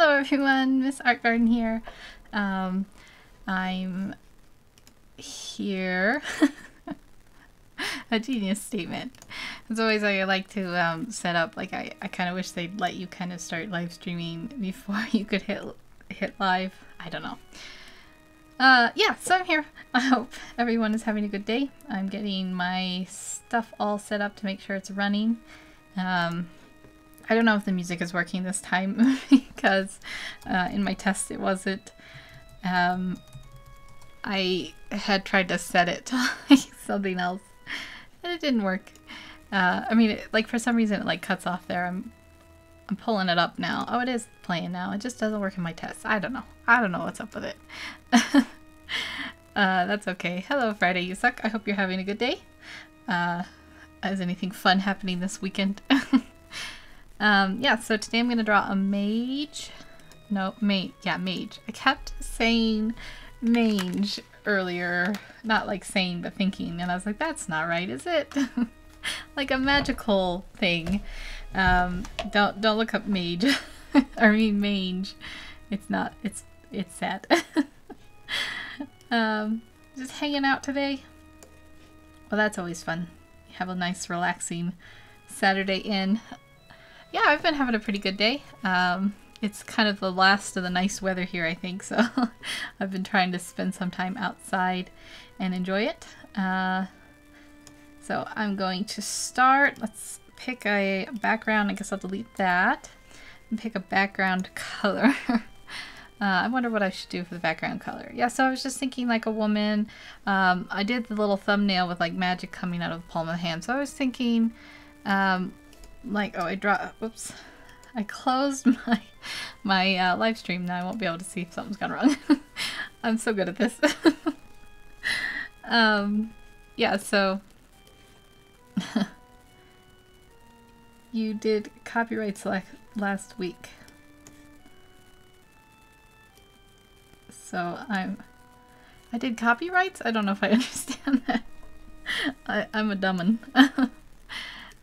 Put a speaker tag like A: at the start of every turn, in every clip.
A: Hello everyone, Miss Art Garden here. I'm here. A genius statement. As always, I like to set up, like I kind of wish they'd let you kind of start live streaming before you could hit live. I don't know. Yeah, so I'm here. I hope everyone is having a good day. I'm getting my stuff all set up to make sure it's running. I don't know if the music is working this time because in my test it wasn't. I had tried to set it to like something else and it didn't work. I mean, like for some reason it like cuts off there. I'm pulling it up now. Oh, it is playing now. It just doesn't work in my test. I don't know. I don't know what's up with it. That's okay. Hello, Friday, you suck. I hope you're having a good day. Is anything fun happening this weekend? Yeah, so today I'm going to draw a mage. No, mage. Yeah, mage. I kept saying mange earlier. Not like saying, but thinking. And I was like, that's not right, is it? Like a magical thing. Don't look up mage. I mean mange. It's not. It's sad. Just hanging out today. Well, that's always fun. You have a nice relaxing Saturday in. Yeah, I've been having a pretty good day. It's kind of the last of the nice weather here, I think, so I've been trying to spend some time outside and enjoy it. So I'm going to start. Let's pick a background. I guess I'll delete that and pick a background color. I wonder what I should do for the background color. Yeah, so I was just thinking like a woman. I did the little thumbnail with like magic coming out of the palm of the hand. So I was thinking like, oh, whoops. I closed my live stream. Now I won't be able to see if something's gone wrong. I'm so good at this. Yeah, so you did copyrights last week. So I did copyrights? I don't know if I understand that. I'm a dumb one.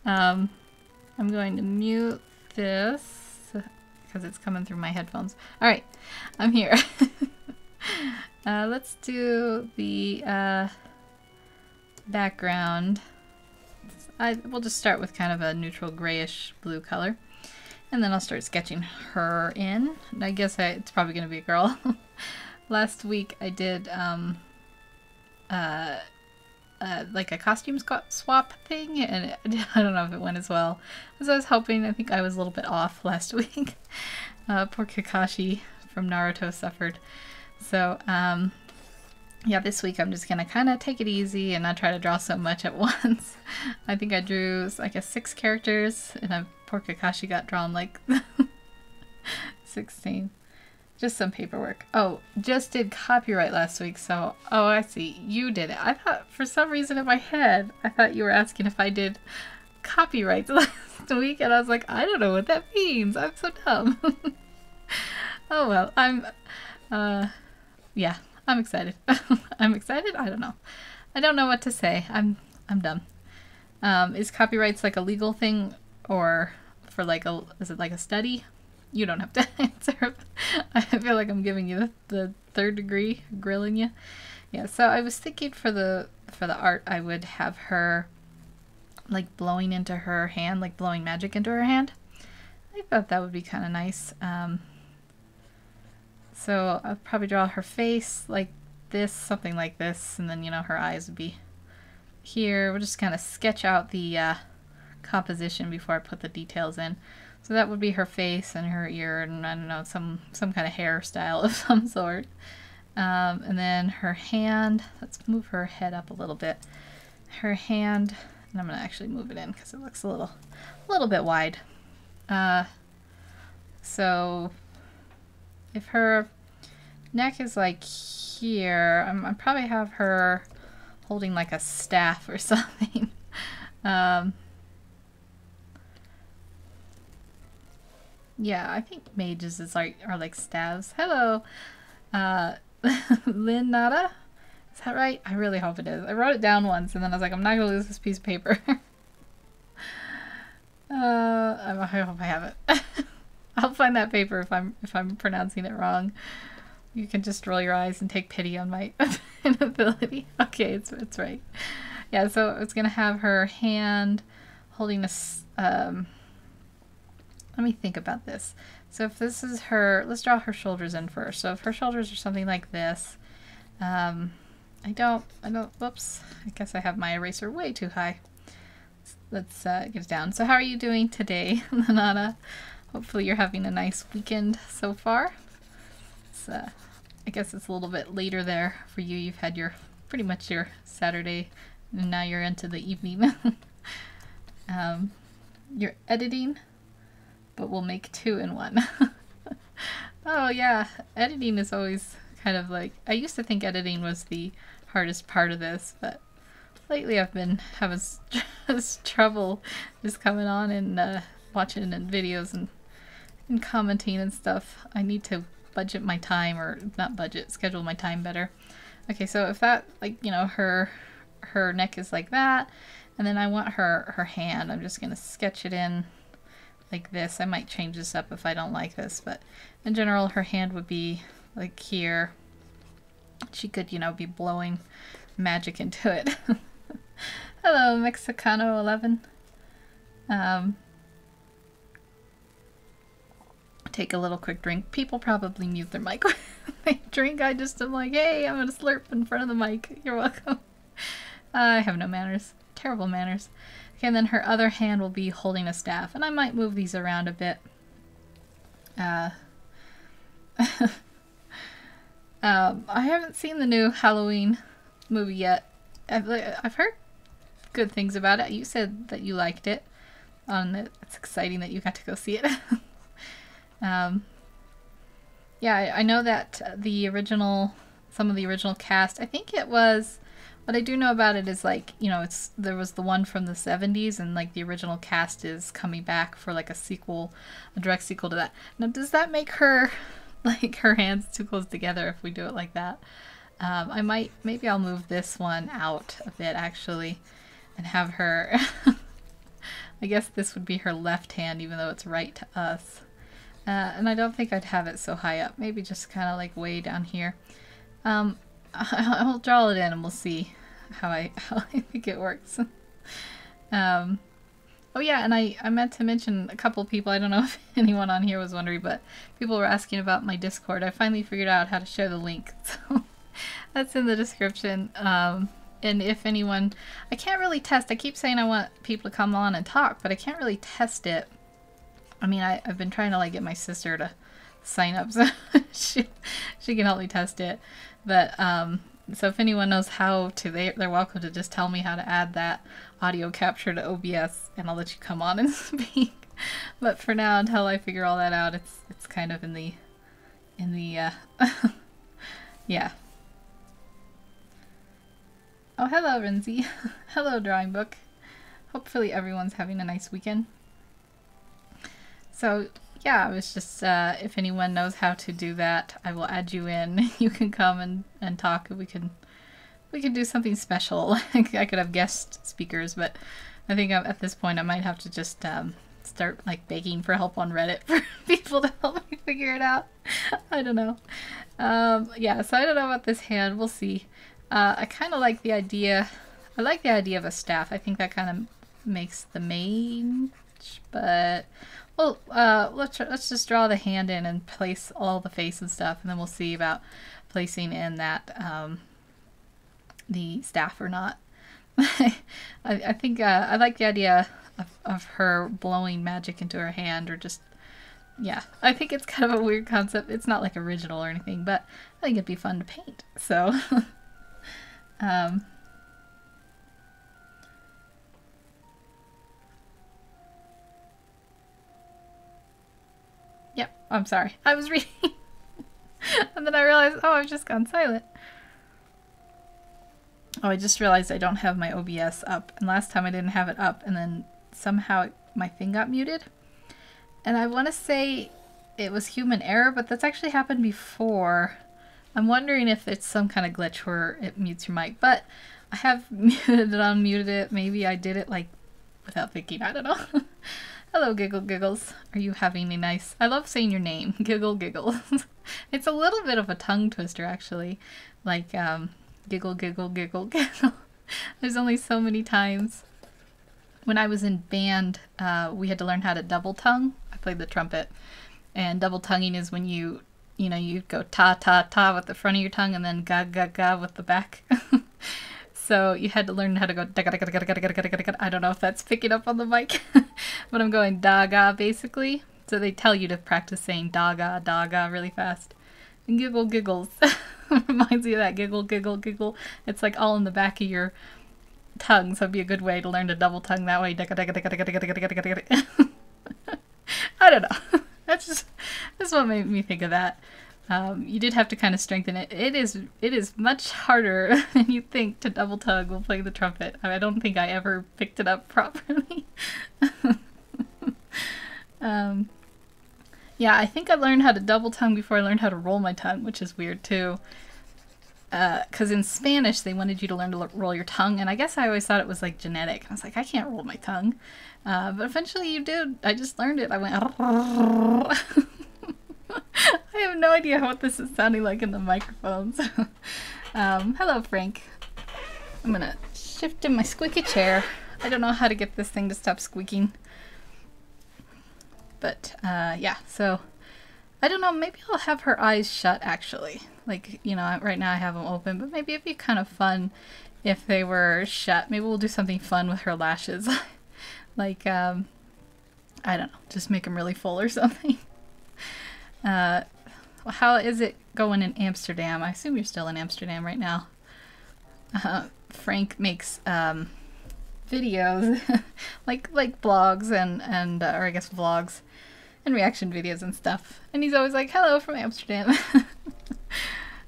A: I'm going to mute this because it's coming through my headphones. Alright, I'm here. Let's do the background. We'll just start with kind of a neutral grayish blue color. And then I'll start sketching her in. I guess it's probably going to be a girl. Last week I did like a costume swap thing, and I don't know if it went as well as I was hoping. I think I was a little bit off last week. Poor Kakashi from Naruto suffered. So yeah, this week I'm just gonna kind of take it easy and not try to draw so much at once. I think I drew like 6 characters, and poor Kakashi got drawn like 16. Just some paperwork. Oh, just did copyright last week, so... Oh, I see. You did it. I thought, for some reason in my head, I thought you were asking if I did copyrights last week, and I was like, I don't know what that means. I'm so dumb. Oh, well. Yeah, I'm excited. I'm excited? I don't know. I don't know what to say. I'm dumb. Is copyrights like a legal thing, or for like is it like a study? You don't have to answer. I feel like I'm giving you the third degree, grilling you. Yeah, so I was thinking for the art, I would have her like blowing into her hand, like blowing magic into her hand. I thought that would be kind of nice. So I'll probably draw her face like this, something like this, and then, you know, her eyes would be here. We'll just kind of sketch out the composition before I put the details in. So that would be her face and her ear, and I don't know, some kind of hairstyle of some sort. And then her hand, let's move her head up a little bit. Her hand, and I'm going to actually move it in because it looks a little bit wide. So if her neck is like here, I probably have her holding like a staff or something. Yeah, I think mages are like staves. Hello, Lynn Nada? Is that right? I really hope it is. I wrote it down once and then I was like, I'm not gonna lose this piece of paper. I hope I have it. I'll find that paper if I'm pronouncing it wrong. You can just roll your eyes and take pity on my inability. Okay, it's right. Yeah, so it's gonna have her hand holding a. Let me think about this. So if this is her, let's draw her shoulders in first. So if her shoulders are something like this, I don't. Whoops. I guess I have my eraser way too high. Let's get it down. So how are you doing today, Lanana? Hopefully you're having a nice weekend so far. It's, I guess it's a little bit later there for you. You've had your pretty much your Saturday, and now you're into the evening. You're editing, but we'll make 2 in 1. Oh yeah, editing is always kind of like, I used to think editing was the hardest part of this, but lately I've been having trouble just coming on and watching videos and commenting and stuff. I need to budget my time, or not budget, schedule my time better. Okay, so if that, like, you know, her neck is like that, and then I want her hand, I'm just gonna sketch it in like this. I might change this up if I don't like this, but in general her hand would be like here. She could, you know, be blowing magic into it. Hello, Mexicano11. Take a little quick drink. People probably mute their mic when they drink. I just am like, hey, I'm gonna slurp in front of the mic. You're welcome. I have no manners. Terrible manners. Okay, and then her other hand will be holding a staff, and I might move these around a bit. I haven't seen the new Halloween movie yet. I've heard good things about it. You said that you liked it. It's exciting that you got to go see it. Yeah, I know that some of the original cast, I think it was, what I do know about it is, like, you know, there was the one from the 70s, and like the original cast is coming back for like a direct sequel to that. Now, does that make her, like, her hands too close together if we do it like that? Maybe I'll move this one out a bit actually and have her, I guess this would be her left hand even though it's right to us. And I don't think I'd have it so high up, maybe just kind of like way down here. I'll draw it in and we'll see how I think it works. Oh yeah, and I meant to mention a couple people, I don't know if anyone on here was wondering, but people were asking about my Discord. I finally figured out how to share the link, so that's in the description. And if anyone, I can't really test, I keep saying I want people to come on and talk, but I can't really test it. I mean, I've been trying to, like, get my sister to sign up so she can help me test it. But so if anyone knows how to, they're welcome to just tell me how to add that audio capture to OBS, and I'll let you come on and speak. But for now, until I figure all that out, it's kind of in the yeah. Oh, hello, Renzi. Hello, Drawing Book. Hopefully everyone's having a nice weekend. So yeah, I was just, if anyone knows how to do that, I will add you in. You can come and talk. We can do something special. I could have guest speakers, but I think at this point I might have to just start, like, begging for help on Reddit for people to help me figure it out. I don't know. Yeah, so I don't know about this hand. We'll see. I kind of like the idea. I like the idea of a staff. I think that kind of makes the Mage, but well, let's just draw the hand in and place all the face and stuff, and then we'll see about placing in that the staff or not. I think I like the idea of her blowing magic into her hand, or just, yeah, I think it's kind of a weird concept. It's not like original or anything, but I think it'd be fun to paint. So yep, I'm sorry. I was reading and then I realized, oh, I've just gone silent. Oh, I just realized I don't have my OBS up, and last time I didn't have it up, and then somehow my thing got muted. And I want to say it was human error, but that's actually happened before. I'm wondering if it's some kind of glitch where it mutes your mic, but I have muted it, unmuted it. Maybe I did it, like, without thinking. I don't know. Hello, Giggle Giggles. Are you having a nice... I love saying your name, Giggle Giggles. It's a little bit of a tongue twister, actually. Like, giggle, giggle, giggle, giggle. There's only so many times. When I was in band, we had to learn how to double tongue. I played the trumpet. And double tonguing is when you go ta, ta, ta with the front of your tongue and then ga, ga, ga with the back. So you had to learn how to go da, ga, ga, ga, ga, ga, ga, ga, ga. I don't know if that's picking up on the mic, but I'm going da, ga, basically. So they tell you to practice saying da, ga really fast. And giggle giggles. Reminds me of that giggle, giggle, giggle. It's like all in the back of your tongue, so it'd be a good way to learn to double tongue that way. I don't know. That's what made me think of that. You did have to kind of strengthen it. It is much harder than you think to double tongue while playing the trumpet. I don't think I ever picked it up properly. Yeah, I think I learned how to double tongue before I learned how to roll my tongue, which is weird too. Because in Spanish they wanted you to learn to roll your tongue, and I guess I always thought it was like genetic. I was like, I can't roll my tongue. But eventually you did. I just learned it. I went... I have no idea what this is sounding like in the microphones. Hello, Frank. I'm gonna shift in my squeaky chair. I don't know how to get this thing to stop squeaking. But, yeah, so... I don't know, maybe I'll have her eyes shut, actually. Like, you know, right now I have them open, but maybe it'd be kind of fun if they were shut. Maybe we'll do something fun with her lashes. Like, I don't know, just make them really full or something. How is it going in Amsterdam? I assume you're still in Amsterdam right now. Frank makes videos, like blogs and or I guess vlogs and reaction videos and stuff. And he's always like, "Hello from Amsterdam."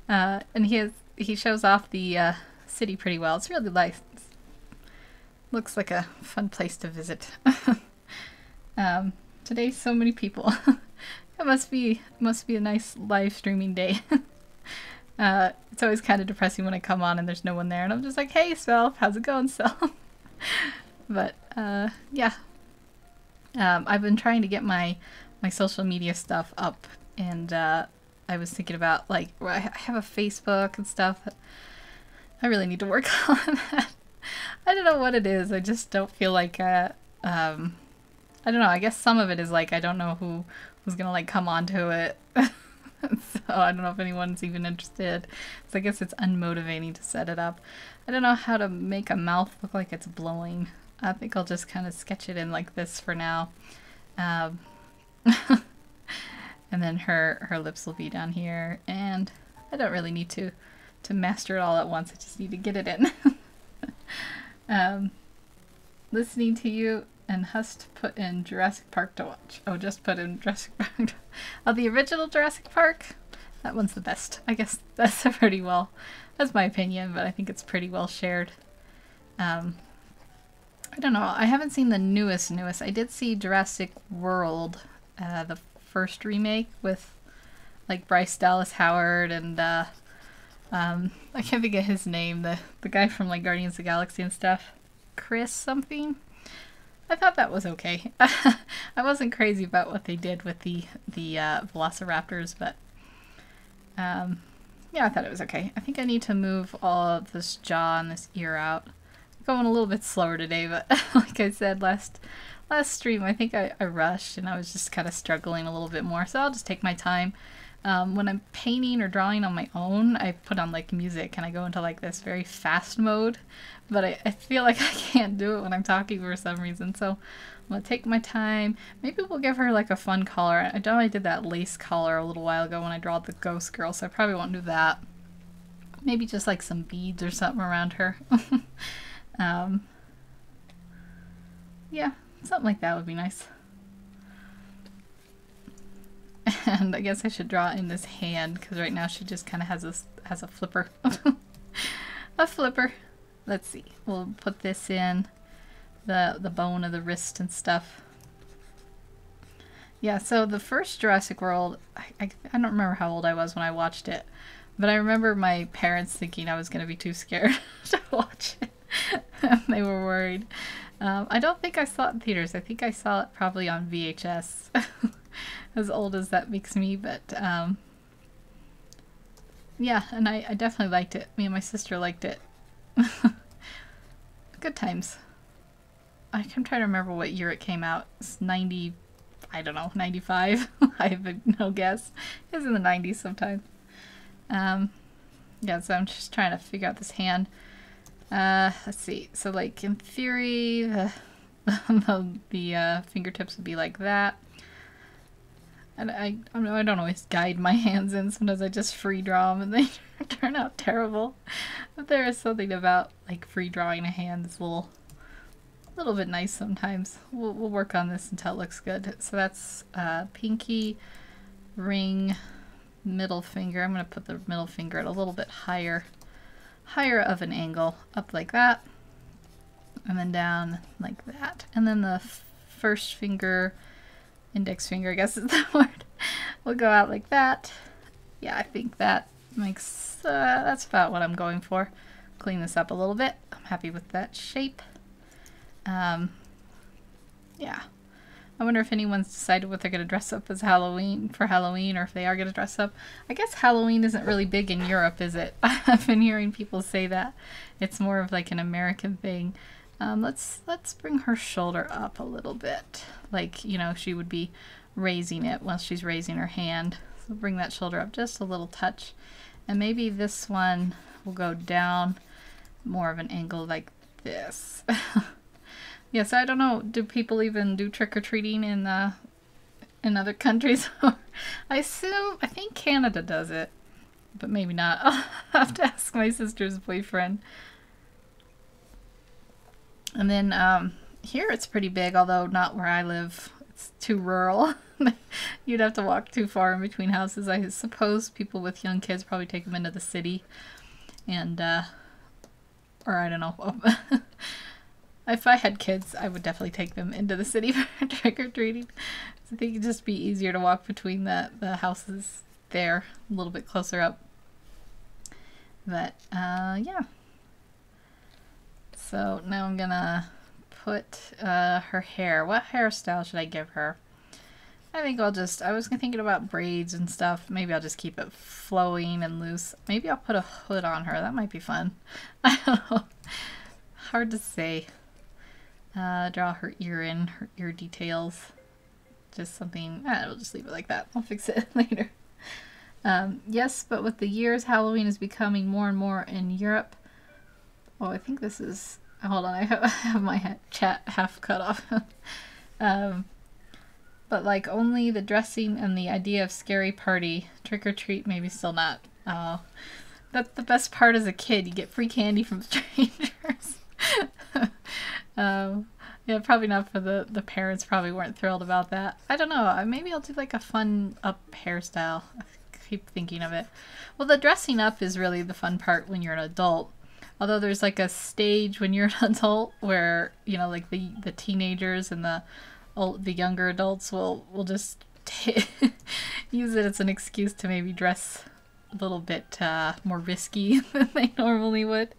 A: And he shows off the city pretty well. It's really nice. Looks like a fun place to visit. Today, so many people. It must be a nice live streaming day. It's always kind of depressing when I come on and there's no one there, and I'm just like, "Hey, Self, how's it going, Self?" But yeah, I've been trying to get my social media stuff up, and I was thinking about, like, I have a Facebook and stuff. I really need to work on that. I don't know what it is. I just don't feel like I don't know. I guess some of it is like I don't know who's gonna like come onto it. So I don't know if anyone's even interested. So I guess it's unmotivating to set it up. I don't know how to make a mouth look like it's blowing. I think I'll just kind of sketch it in like this for now. And then her lips will be down here, and I don't really need to master it all at once. I just need to get it in. Listening to you and Hust put in Jurassic Park to watch. Oh, just put in Jurassic Park. Oh, the original Jurassic Park? That one's the best. I guess that's pretty well. That's my opinion, but I think it's pretty well shared. I don't know. I haven't seen the newest. I did see Jurassic World, the first remake with like Bryce Dallas Howard and I can't think of his name. The guy from like Guardians of the Galaxy and stuff. Chris something. I thought that was okay. I wasn't crazy about what they did with the velociraptors, but yeah, I thought it was okay. I think I need to move all of this jaw and this ear out. I'm going a little bit slower today, but like I said last stream, I think I rushed and I was just kind of struggling a little bit more, so I'll just take my time. When I'm painting or drawing on my own, I put on like music and I go into like this very fast mode, but I feel like I can't do it when I'm talking for some reason, so I'm gonna take my time. Maybe we'll give her like a fun collar. I know I did that lace collar a little while ago when I drew the ghost girl, so I probably won't do that. Maybe just like some beads or something around her. Yeah, something like that would be nice. And I guess I should draw in this hand, because right now she just kind of has a flipper. A flipper. Let's see. We'll put this in the bone of the wrist and stuff. Yeah, so the first Jurassic World, I don't remember how old I was when I watched it, but I remember my parents thinking I was going to be too scared to watch it. They were worried. I don't think I saw it in theaters. I think I saw it probably on VHS. As old as that makes me, but yeah, and I definitely liked it. Me and my sister liked it. Good times. I'm trying to remember what year it came out. It's 90, I don't know, 95? I have no guess. It was in the 90s sometime. Yeah, so I'm just trying to figure out this hand. Let's see. So, like, in theory, the fingertips would be like that. And I don't always guide my hands in. Sometimes I just free draw them and they turn out terrible. But there is something about, like, free drawing a hand that's a little bit nice sometimes. We'll work on this until it looks good. So that's pinky, ring, middle finger. I'm going to put the middle finger at a little bit higher of an angle, up like that, and then down like that. And then the first finger, index finger, I guess is the word, will go out like that. Yeah, I think that makes, that's about what I'm going for. Clean this up a little bit. I'm happy with that shape. Yeah. I wonder if anyone's decided what they're going to dress up as Halloween, or if they are going to dress up. I guess Halloween isn't really big in Europe, is it? I've been hearing people say that. It's more of like an American thing. Let's bring her shoulder up a little bit. Like, you know, she would be raising it while she's raising her hand. So bring that shoulder up just a little touch. And maybe this one will go down more of an angle like this. Yes, I don't know. Do people even do trick-or-treating in other countries? I think Canada does it, but maybe not. I'll have to ask my sister's boyfriend. And then here it's pretty big, although not where I live. It's too rural. You'd have to walk too far in between houses. I suppose people with young kids probably take them into the city, and or I don't know. If I had kids, I would definitely take them into the city for trick-or-treating. I think it'd just be easier to walk between the houses there, a little bit closer up. But, yeah. So now I'm gonna put her hair. What hairstyle should I give her? I think I was thinking about braids and stuff. Maybe I'll just keep it flowing and loose. Maybe I'll put a hood on her. That might be fun. I don't know. Hard to say. Draw her ear details. Just something, we'll just leave it like that. I'll fix it later. Yes, but with the years, Halloween is becoming more and more in Europe. Oh, I think this is, hold on, I have my chat half cut off. But like only the dressing and the idea of scary party, trick or treat, maybe still not. That's the best part as a kid. You get free candy from strangers. Yeah, probably not for the parents. Probably weren't thrilled about that. I don't know. Maybe I'll do like a fun up hairstyle. I keep thinking of it. Well, the dressing up is really the fun part when you're an adult. Although there's like a stage when you're an adult where, you know, like the teenagers and the younger adults will just use it as an excuse to maybe dress a little bit more risky than they normally would.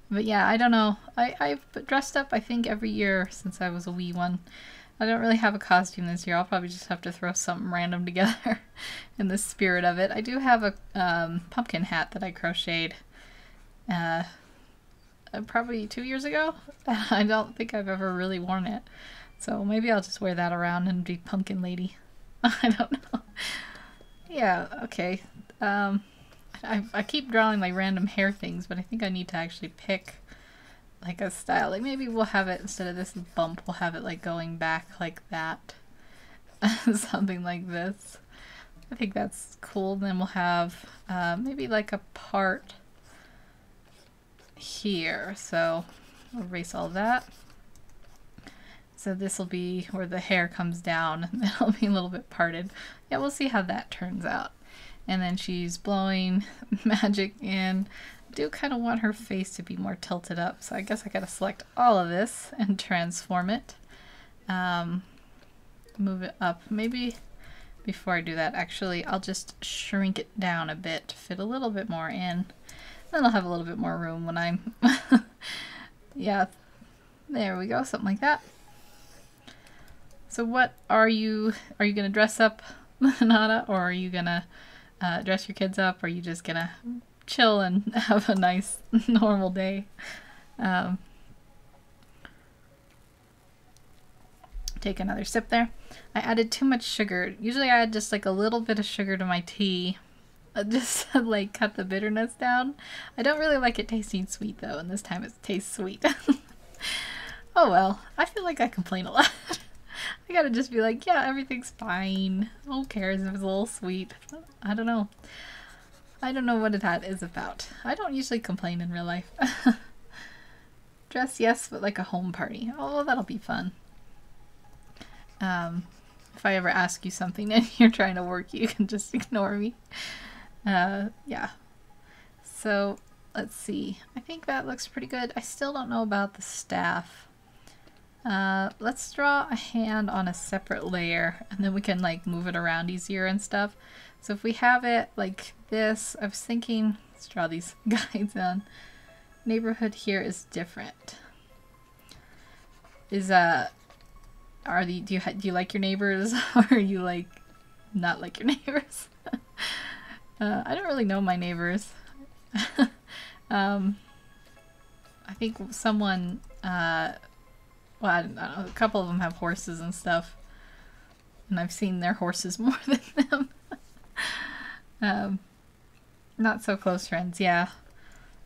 A: But yeah, I don't know. I've dressed up, I think, every year since I was a wee one. I don't really have a costume this year. I'll probably just have to throw something random together in the spirit of it. I do have a pumpkin hat that I crocheted probably 2 years ago. I don't think I've ever really worn it. So maybe I'll just wear that around and be pumpkin lady. I don't know. Yeah, okay. I keep drawing like random hair things, but I think I need to actually pick like a style. Like maybe we'll have it, instead of this bump, we'll have it like going back like that. Something like this. I think that's cool. Then we'll have maybe like a part here. So I'll erase all that. So this will be where the hair comes down and it'll be a little bit parted. Yeah, we'll see how that turns out. And then she's blowing magic in. I do kind of want her face to be more tilted up, so I guess I gotta select all of this and transform it. Move it up. Maybe before I do that, actually, I'll just shrink it down a bit to fit a little bit more in. Then I'll have a little bit more room when I'm Yeah, there we go, something like that. So what are you gonna dress up, Nana, or are you gonna dress your kids up, or are you just gonna chill and have a nice normal day? Take another sip there. I added too much sugar. Usually I add just like a little bit of sugar to my tea, just to like cut the bitterness down. I don't really like it tasting sweet though, and this time it tastes sweet. Oh well, I feel like I complain a lot. I gotta just be like, yeah, everything's fine. Who cares if it's a little sweet? I don't know. I don't know what that is about. I don't usually complain in real life. Dress, yes, but like a home party. Oh, that'll be fun. If I ever ask you something and you're trying to work, you can just ignore me. Yeah. So, let's see. I think that looks pretty good. I still don't know about the staff. Let's draw a hand on a separate layer, and then we can like move it around easier and stuff. So if we have it like this, I was thinking, let's draw these guides on. Neighborhood here is different. Is do you like your neighbors, or are you like not like your neighbors? I don't really know my neighbors. I think someone well, I don't know, a couple of them have horses and stuff, and I've seen their horses more than them. Not so close friends, yeah.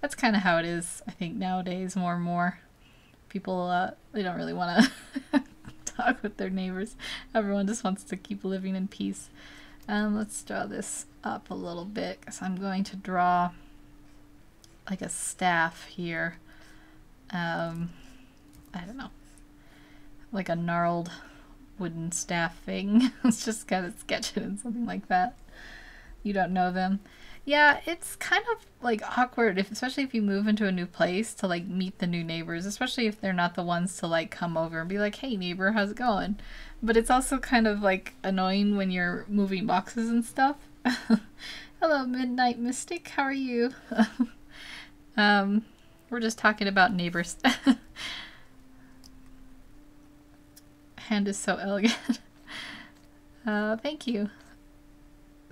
A: That's kind of how it is, I think, nowadays, more and more. People, they don't really want to talk with their neighbors. Everyone just wants to keep living in peace. Let's draw this up a little bit, because I'm going to draw like a staff here. I don't know. Like a gnarled wooden staff thing. It's just gotta sketch it in something like that. You don't know them. Yeah, it's kind of like awkward, especially if you move into a new place, to like meet the new neighbors, especially if they're not the ones to like come over and be like, hey neighbor, how's it going? But it's also kind of like annoying when you're moving boxes and stuff. Hello, Midnight Mystic, how are you? We're just talking about neighbors. Hand is so elegant. Thank you.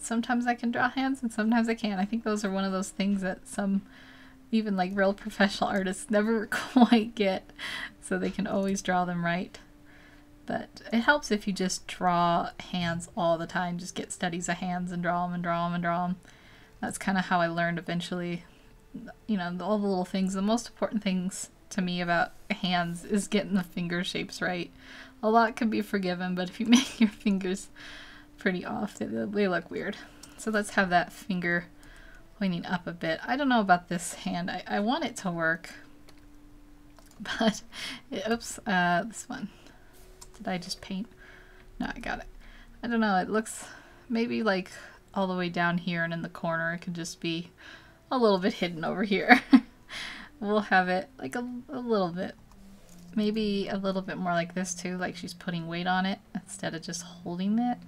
A: Sometimes I can draw hands and sometimes I can't. I think those are one of those things that some, even like real professional artists, never quite get, so they can always draw them right. But it helps if you just draw hands all the time. Just get studies of hands and draw them and draw them and draw them. That's kind of how I learned eventually. You know, all the little things. The most important things to me about hands is getting the finger shapes right. A lot can be forgiven, but if you make your fingers pretty off, they look weird. So let's have that finger pointing up a bit. I don't know about this hand. I want it to work, but oops, this one. Did I just paint? No, I got it. I don't know. It looks maybe like all the way down here, and in the corner it could just be a little bit hidden over here. We'll have it like a little bit. Maybe a little bit more like this too, like she's putting weight on it instead of just holding it.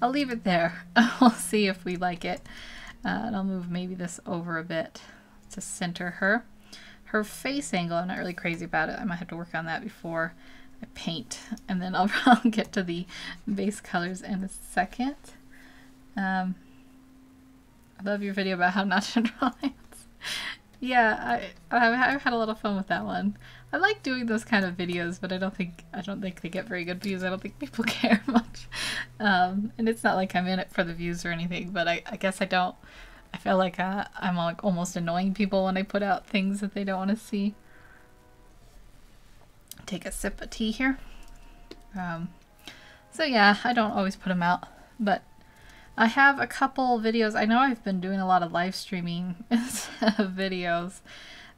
A: I'll leave it there. We'll see if we like it. And I'll move maybe this over a bit to center her. Her face angle, I'm not really crazy about it. I might have to work on that before I paint. And then I'll probably get to the base colors in a second. I love your video about how not to draw hands. Yeah, I've had a lot of fun with that one. I like doing those kind of videos, but I don't think they get very good views. I don't think people care much. And it's not like I'm in it for the views or anything, but I guess I don't. I feel like I'm like almost annoying people when I put out things that they don't want to see. Take a sip of tea here. So yeah, I don't always put them out, but I have a couple videos. I know I've been doing a lot of live streaming instead of videos.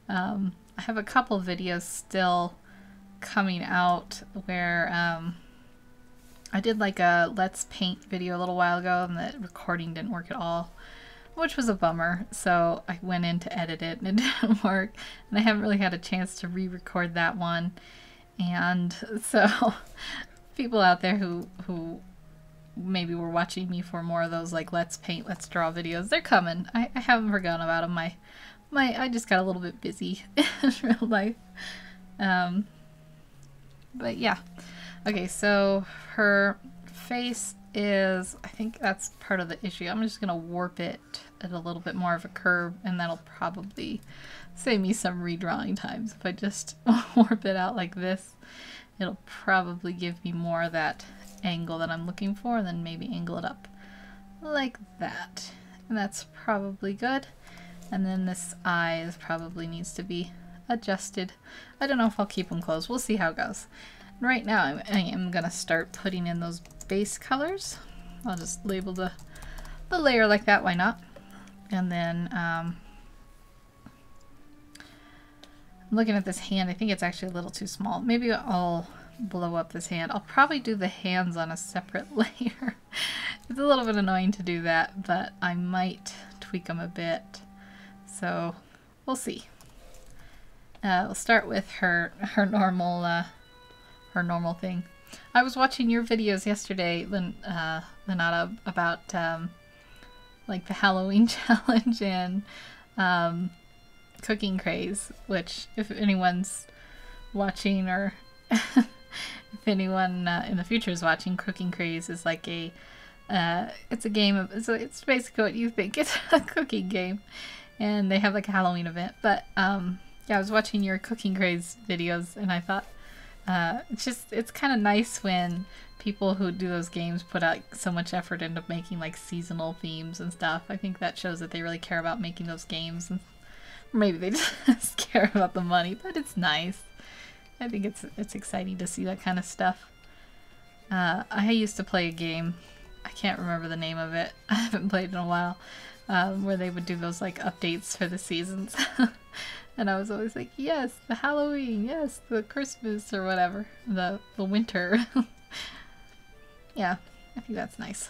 A: I have a couple videos still coming out where I did like a Let's Paint video a little while ago, and the recording didn't work at all, which was a bummer. So I went in to edit it and it didn't work, and I haven't really had a chance to re-record that one. And so people out there who maybe were watching me for more of those like Let's Paint, Let's Draw videos, they're coming. I haven't forgotten about them. I just got a little bit busy in real life. But yeah. Okay, so her face is, I think that's part of the issue. I'm just gonna warp it at a little bit more of a curve, and that'll probably save me some redrawing times. If I just warp it out like this, it'll probably give me more of that angle that I'm looking for, and then maybe angle it up like that. And that's probably good. And then this eye probably needs to be adjusted. I don't know if I'll keep them closed. We'll see how it goes. Right now I am gonna start putting in those base colors. I'll just label the layer like that, why not? And then I'm looking at this hand. I think it's actually a little too small. Maybe I'll blow up this hand. I'll probably do the hands on a separate layer. It's a little bit annoying to do that, but I might tweak them a bit. So we'll see. We'll start with her normal thing. I was watching your videos yesterday, Lenata, about like the Halloween challenge and cooking craze, which if anyone's watching, or if anyone in the future is watching, cooking craze is like a it's a game of, so it's basically what you think. It's a cooking game, and they have like a Halloween event. But yeah, I was watching your cooking craze videos, and I thought it's kind of nice when people who do those games put out so much effort into making like seasonal themes and stuff. I think that shows that they really care about making those games, and maybe they just care about the money, but it's nice. I think it's exciting to see that kind of stuff. I used to play a game, I can't remember the name of it, I haven't played in a while, where they would do those like updates for the seasons. And I was always like, yes, the Halloween, yes, the Christmas, or whatever, the winter. Yeah, I think that's nice.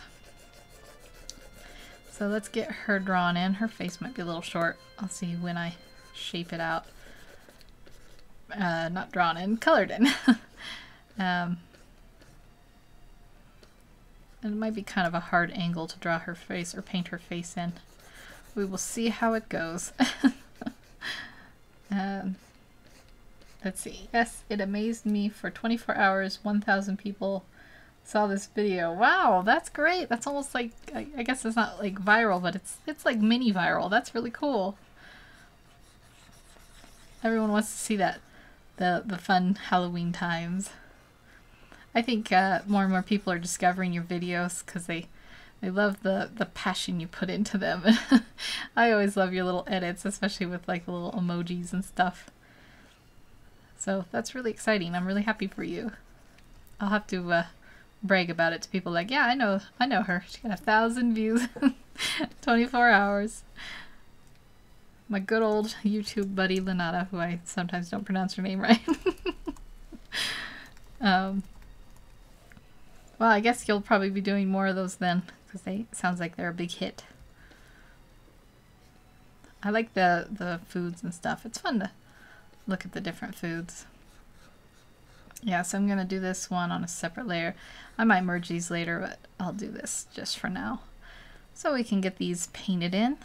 A: So let's get her drawn in. Her face might be a little short. I'll see when I shape it out. Not drawn in, colored in. And it might be kind of a hard angle to draw her face or paint her face in. We will see how it goes. Let's see. Yes, it amazed me. For 24 hours, 1,000 people saw this video. Wow, that's great. That's almost like, I guess it's not like viral, but it's like mini viral. That's really cool. Everyone wants to see that. The fun Halloween times. I think more and more people are discovering your videos because they love the passion you put into them. I always love your little edits, especially with like the little emojis and stuff. So that's really exciting. I'm really happy for you. I'll have to brag about it to people like, yeah, I know her. She got 1,000 views, 24 hours. My good old YouTube buddy Lenata, who I sometimes don't pronounce her name right. Well, I guess you'll probably be doing more of those then, because sounds like they're a big hit. I like the foods and stuff. It's fun to look at the different foods. Yeah, so I'm going to do this one on a separate layer. I might merge these later, but I'll do this just for now. So we can get these painted in.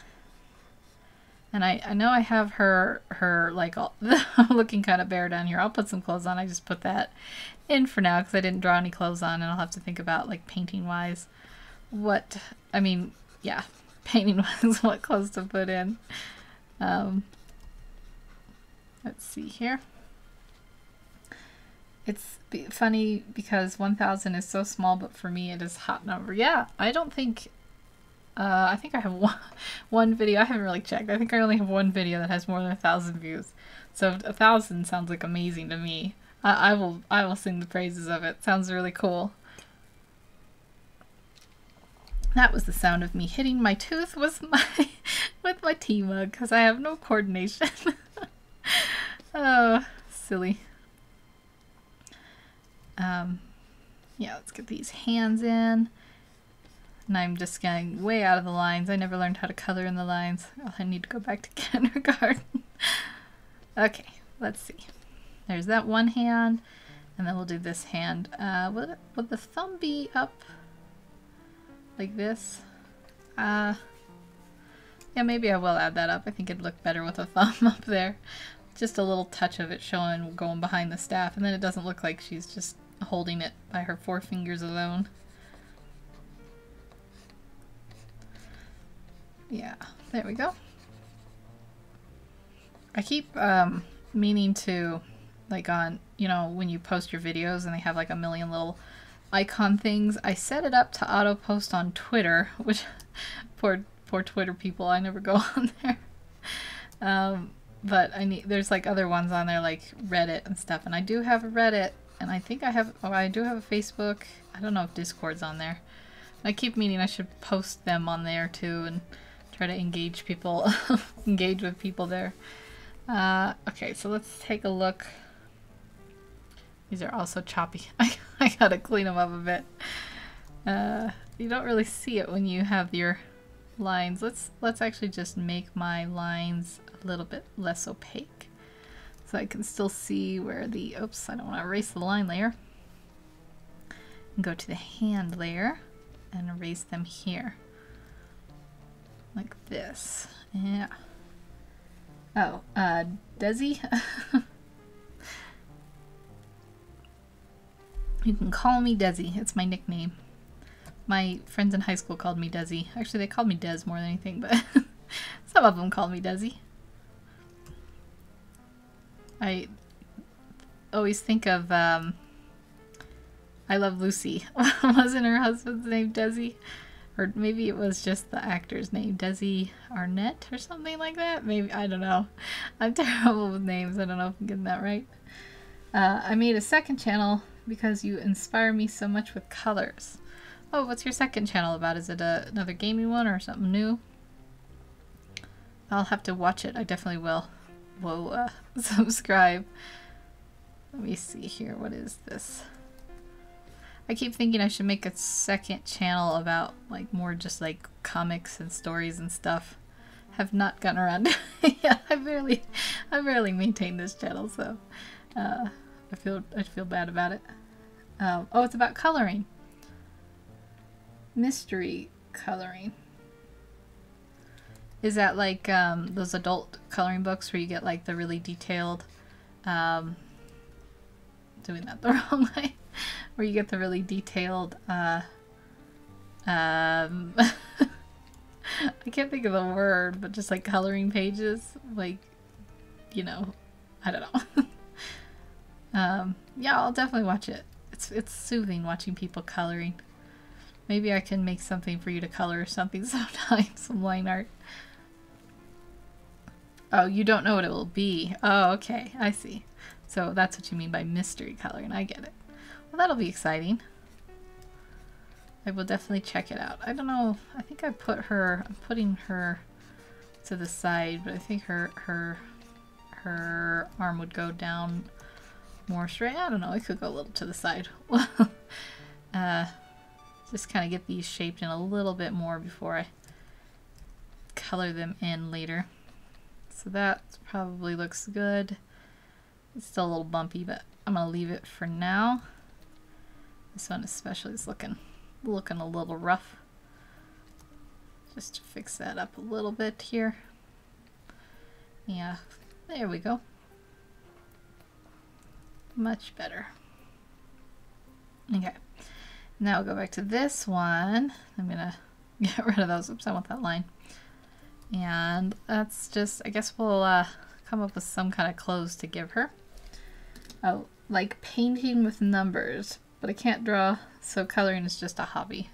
A: And I know I have her like all looking kind of bare down here. I'll put some clothes on. I just put that in for now because I didn't draw any clothes on, and I'll have to think about like painting wise painting wise what clothes to put in. Let's see here. It's funny because 1,000 is so small, but for me it is a hot number. Yeah, I don't think I think I have one video. I haven't really checked. I think I only have one video that has more than 1,000 views. So 1,000 sounds like amazing to me. I will sing the praises of it. Sounds really cool. That was the sound of me hitting my tooth with my tea mug because I have no coordination. Oh, silly. Yeah, let's get these hands in. And I'm just getting way out of the lines. I never learned how to color in the lines. Oh, I need to go back to kindergarten. Okay, let's see. There's that one hand, and then we'll do this hand. Would the thumb be up like this? Yeah, maybe I will add that up. I think it'd look better with a thumb up there. just a little touch of it showing going behind the staff, and then it doesn't look like she's just holding it by her 4 fingers alone. Yeah, there we go. I keep meaning to, like on, you know, when you post your videos and they have like a million little icon things, I set it up to auto post on Twitter, which poor Twitter people, I never go on there. But there's like other ones on there like Reddit and stuff, and I do have a Reddit, and I think I do have a Facebook. I don't know if Discord's on there. I keep meaning I should post them on there too and try to engage people, engage with people there. Okay, so let's take a look. These are also choppy. I gotta clean them up a bit. You don't really see it when you have your lines. Let's actually just make my lines a little bit less opaque, so I can still see where the, oops, I don't want to erase the line layer. And go to the hand layer and erase them here. Like this. Yeah. Oh, Desi? You can call me Desi. It's my nickname. My friends in high school called me Desi. Actually, they called me Des more than anything, but some of them called me Desi. I always think of, I Love Lucy. Wasn't her husband's name Desi? Or maybe it was just the actor's name, Desi Arnett or something like that? Maybe, I don't know. I'm terrible with names. I don't know if I'm getting that right. I made a second channel because you inspire me so much with colors. Oh, what's your second channel about? Is it another gaming one or something new? I'll have to watch it. I definitely will. Whoa, subscribe. Let me see here. What is this? I keep thinking I should make a second channel about like more just like comics and stories and stuff. Have not gotten around. Yeah, I barely maintain this channel, so I feel bad about it. Oh, it's about coloring. Mystery coloring. Is that like those adult coloring books where you get like the really detailed, doing that the wrong way, where you get the really detailed, I can't think of the word, but just like coloring pages, like, you know, I don't know. Yeah, I'll definitely watch it. It's soothing watching people coloring. Maybe I can make something for you to color or something sometime, some line art. Oh, you don't know what it will be. Oh, okay, I see. So that's what you mean by mystery coloring. I get it. Well, that'll be exciting. I will definitely check it out. I don't know. I think I'm putting her to the side, but I think her arm would go down more straight. I don't know. It could go a little to the side. Just kind of get these shaped in a little bit more before I color them in later. So that probably looks good. It's still a little bumpy, but I'm gonna leave it for now. This one especially is looking a little rough. Just to fix that up a little bit here. Yeah, there we go. Much better. Okay. Now we'll go back to this one. I'm gonna get rid of those. Oops, I want that line. And that's just, I guess we'll come up with some kind of clothes to give her. Oh, like painting with numbers, but I can't draw, so coloring is just a hobby.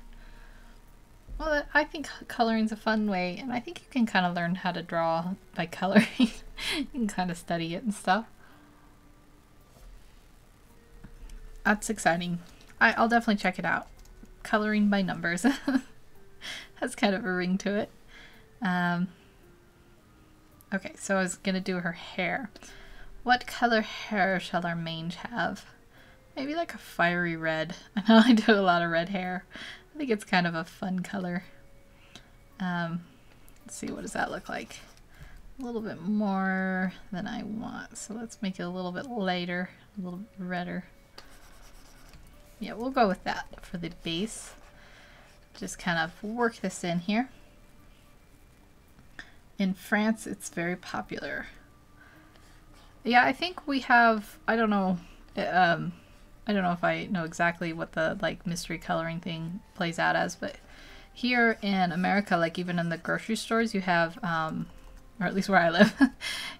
A: Well, I think coloring's a fun way, and I think you can kind of learn how to draw by coloring. You can kind of study it and stuff. That's exciting. I'll definitely check it out. Coloring by numbers. Has kind of a ring to it. Okay, so I was gonna do her hair. What color hair shall our mage have? Maybe like a fiery red. I know I do a lot of red hair. I think it's kind of a fun color. Let's see, what does that look like? A little bit more than I want. So let's make it a little bit lighter, a little bit redder. Yeah, we'll go with that for the base. Just kind of work this in here. In France, it's very popular. Yeah, I think we have, I don't know, I don't know if I know exactly what the like mystery coloring thing plays out as, but here in America, like even in the grocery stores, you have, or at least where I live,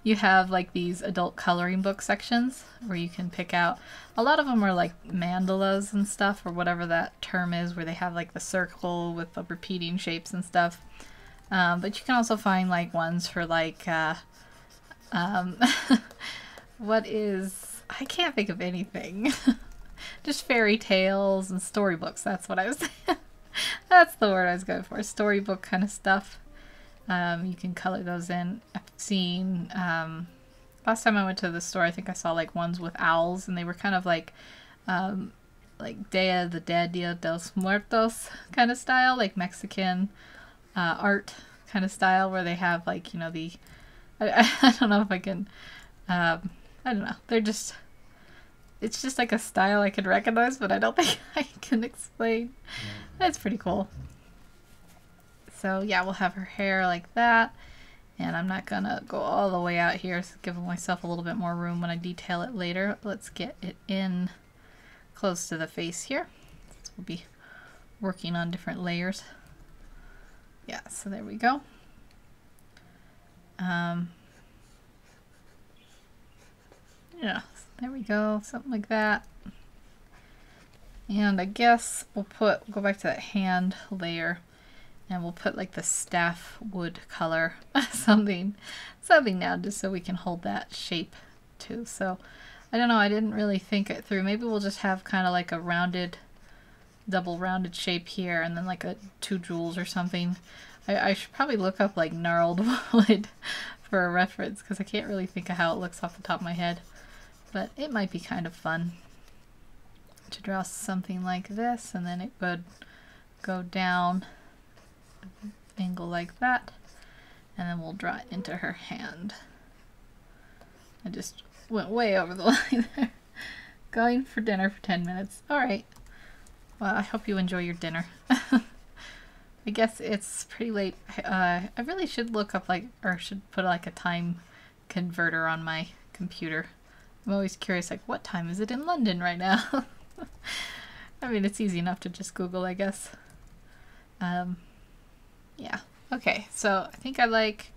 A: you have like these adult coloring book sections where you can pick out. A lot of them are like mandalas and stuff, or whatever that term is, where they have like the circle with the repeating shapes and stuff. But you can also find like ones for like, what is, I can't think of anything. Just fairy tales and storybooks. That's what I was that's the word I was going for. Storybook kind of stuff. You can color those in. I've seen, last time I went to the store, I think I saw like ones with owls, and they were kind of like Day of the Dead, Dia de los Muertos kind of style, like Mexican art kind of style, where they have like, you know, the, I don't know if I can, I don't know. They're just, it's just like a style I could recognize, but I don't think I can explain. That's pretty cool. So yeah, we'll have her hair like that. And I'm not gonna go all the way out here, so give myself a little bit more room when I detail it later. Let's get it in close to the face here. So we'll be working on different layers. Yeah, so there we go. Yeah, so there we go, something like that. And I guess we'll go back to that hand layer, and we'll put like the staff wood color, something down, just so we can hold that shape too. So I don't know, I didn't really think it through. Maybe we'll just have kind of like a rounded, double rounded shape here, and then like a 2 jewels or something. I should probably look up like gnarled wood for a reference, because I can't really think of how it looks off the top of my head. But it might be kind of fun to draw something like this, and then it would go down, angle like that, and then we'll draw it into her hand. I just went way over the line there. Going for dinner for 10 minutes. Alright. Well, I hope you enjoy your dinner. I guess it's pretty late. I really should look up like, or should put like a time converter on my computer. I'm always curious, like, what time is it in London right now? I mean, it's easy enough to just Google, I guess. Yeah. Okay, so I think I like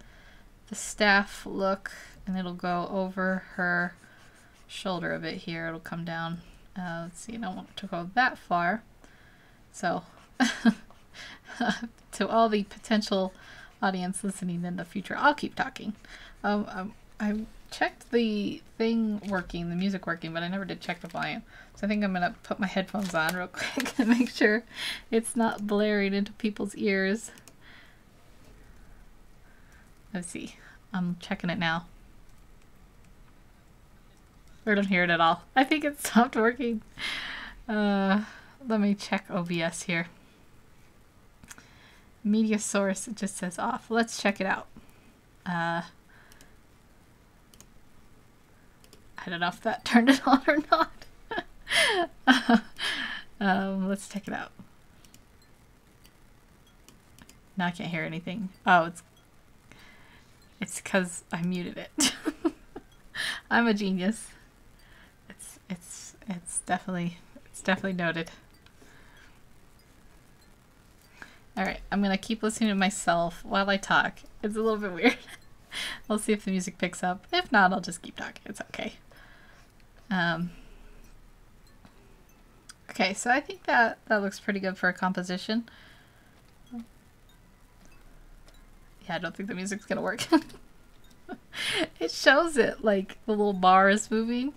A: the staff look, and it'll go over her shoulder a bit here. It'll come down. Let's see, I don't want it to go that far. So, to all the potential audience listening in the future, I'll keep talking. I checked the thing working, the music working, but I never did check the volume. So I think I'm gonna put my headphones on real quick and make sure it's not blaring into people's ears. Let's see. I'm checking it now. I don't hear it at all. I think it stopped working. Let me check OBS here. Media source, it just says off. Let's check it out. I don't know if that turned it on or not. Let's check it out. Now I can't hear anything. Oh, it's because I muted it. I'm a genius. It's definitely noted. All right, I'm gonna keep listening to myself while I talk. It's a little bit weird. I'll see if the music picks up. If not, I'll just keep talking. It's okay. Okay, so I think that looks pretty good for a composition. Yeah, I don't think the music's gonna work. It shows it, like the little bar is moving,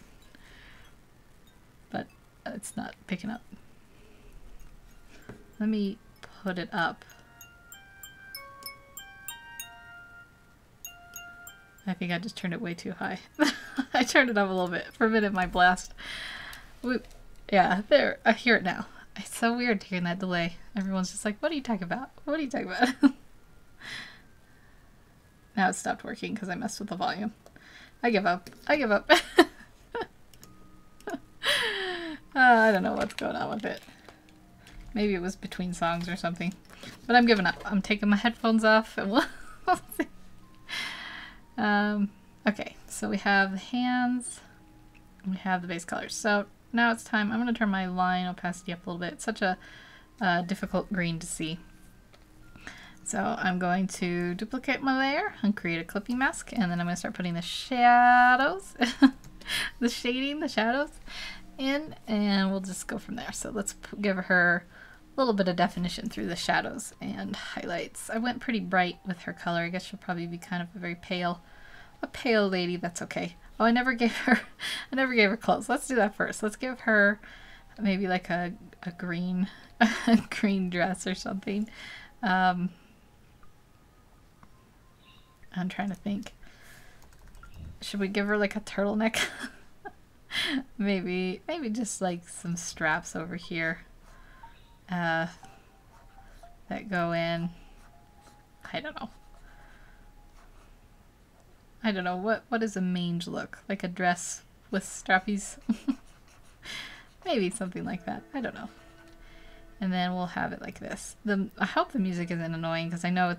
A: but it's not picking up. Let me put it up. I think I just turned it way too high. I turned it up a little bit. For a minute, my blast. Yeah, there. I hear it now. It's so weird hearing that delay. Everyone's just like, what are you talking about? What are you talking about? Now it stopped working because I messed with the volume. I give up. I give up. I don't know what's going on with it. Maybe it was between songs or something. But I'm giving up. I'm taking my headphones off and we'll see. Okay, so we have the hands, we have the base colors. So now it's time. I'm going to turn my line opacity up a little bit. It's such a difficult green to see. So I'm going to duplicate my layer and create a clipping mask, and then I'm going to start putting the shadows, the shading, the shadows in, and we'll just go from there. So let's give her a little bit of definition through the shadows and highlights. I went pretty bright with her color. I guess she'll probably be kind of a very pale, lady. That's okay. Oh, I never gave her clothes. Let's do that first. Let's give her maybe like a green, a green dress or something. I'm trying to think. Should we give her like a turtleneck? maybe just like some straps over here that go in. I don't know. What does a mange look like? A dress with strappies? Maybe something like that. I don't know. And then we'll have it like this. I hope the music isn't annoying, because I know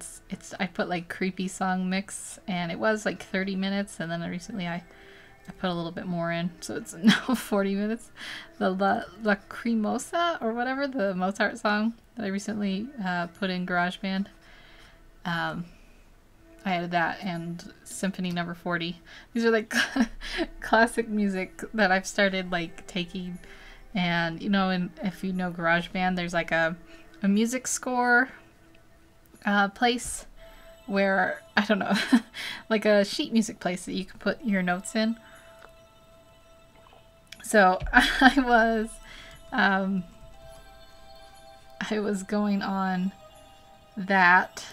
A: I put like creepy song mix, and it was like 30 minutes, and then recently I put a little bit more in, so it's now 40 minutes. The La Cremosa or whatever, the Mozart song that I recently put in GarageBand. I added that and Symphony Number 40. These are like classic music that I've started like taking. And you know, if you know GarageBand, there's like a music score place where, I don't know, like a sheet music place that you can put your notes in. So I was going on that.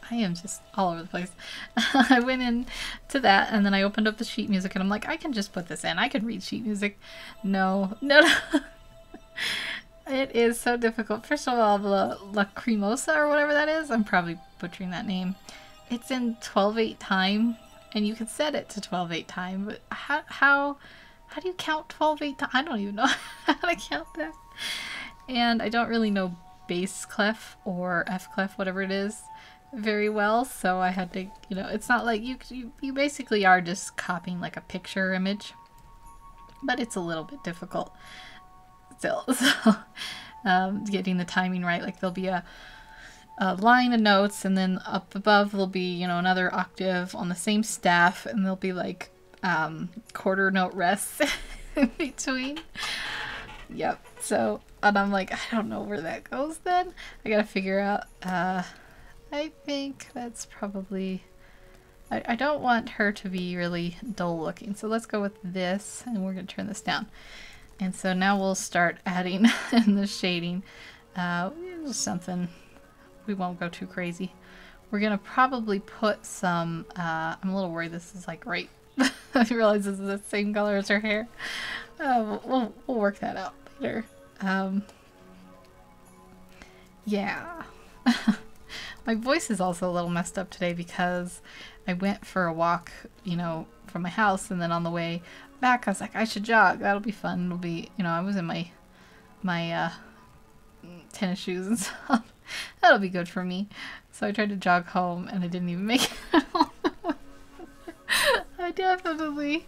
A: I am just all over the place. I went into that, and then I opened up the sheet music, and I'm like, I can just put this in. I can read sheet music. No. It is so difficult. First of all, the La Cremosa or whatever that is, I'm probably butchering that name. It's in 12/8 time, and you can set it to 12/8 time, but how do you count 12/8 time? I don't even know how to count that. And I don't really know bass clef or F clef, whatever it is, very well, so I had to, you know, it's not like you basically are just copying like a picture image, but it's a little bit difficult still. So getting the timing right, like there'll be a line of notes, and then up above there'll be, you know, another octave on the same staff, and there'll be like quarter note rests in between. Yep. So, and I'm like, I don't know where that goes then. I gotta figure out, I think that's probably, I don't want her to be really dull looking. So let's go with this, and we're going to turn this down. And so now we'll start adding in the shading. Just something, we won't go too crazy. We're going to probably put some, I'm a little worried this is like right, I realize this is the same color as her hair. We'll work that out later. Yeah. My voice is also a little messed up today because I went for a walk, you know, from my house, and then on the way back I was like, I should jog. That'll be fun. It'll be, you know, I was in my tennis shoes and stuff. That'll be good for me. So I tried to jog home, and I didn't even make it home. I definitely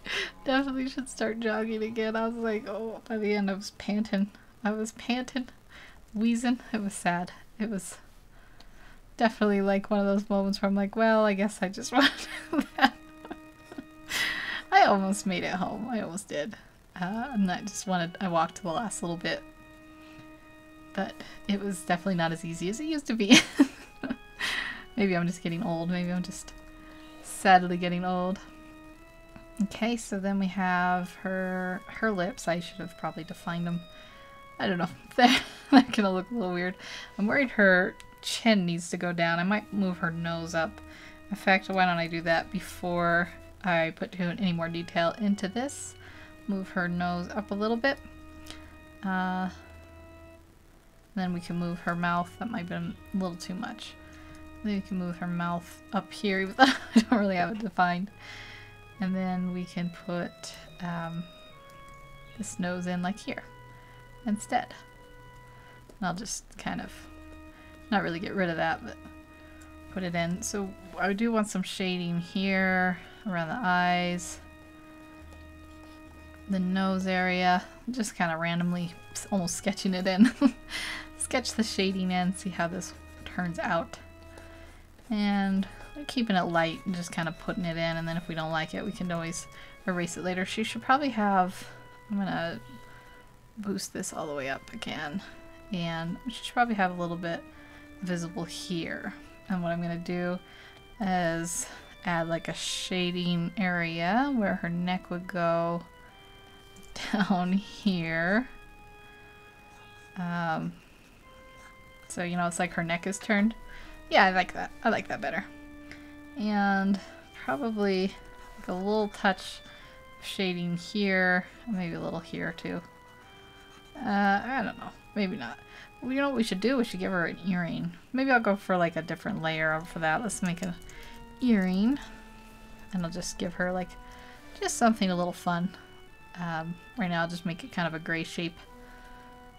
A: should start jogging again. I was like, oh, by the end I was panting. Wheezing. It was sad. It was definitely like one of those moments where I'm like, well, I guess I just want to do that. I almost made it home. I almost did. And I walked to the last little bit. But it was definitely not as easy as it used to be. Maybe I'm just getting old. Maybe I'm just sadly getting old. Okay, so then we have her lips. I should have probably defined them. I don't know. They're gonna look a little weird. I'm worried her chin needs to go down. I might move her nose up. In fact, why don't I do that before I put any more detail into this? Move her nose up a little bit. Then we can move her mouth. That might have been a little too much. Then we can move her mouth up here, even though I don't really have it defined. And then we can put this nose in like here instead. And I'll just kind of not really get rid of that, but put it in. So I do want some shading here. around the eyes, the nose area, just kind of randomly almost sketching it in. Sketch the shading in, see how this turns out. And keeping it light and just kind of putting it in, and then if we don't like it, we can always erase it later. She should probably have, I'm gonna boost this all the way up again, and she should probably have a little bit visible here. And what I'm gonna do is add like a shading area where her neck would go down here. So you know, it's like her neck is turned. Yeah, I like that. I like that better. And probably like a little touch of shading here, maybe a little here too. I don't know, maybe not. Well, you know what we should do? We should give her an earring. Maybe I'll go for like a different layer for that. Let's make an earring, and I'll just give her like just something a little fun. Right now I'll just make it kind of a gray shape.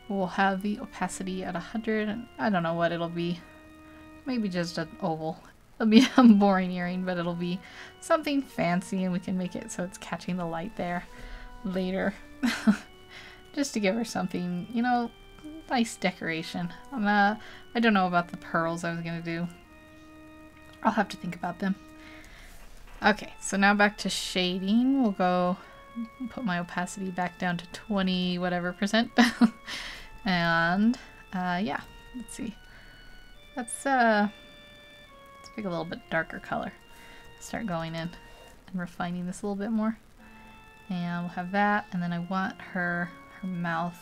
A: We'll have the opacity at 100, and I don't know what it'll be. Maybe just an oval. It'll be a boring earring, but it'll be something fancy, and we can make it so it's catching the light there later. Just to give her something, you know, nice decoration. I don't know about the pearls I was gonna do. I'll have to think about them. Okay, so now back to shading. We'll go put my opacity back down to 20 whatever %. And yeah, let's see. Let's pick a little bit darker color. Start going in and refining this a little bit more. And we'll have that, and then I want her mouth.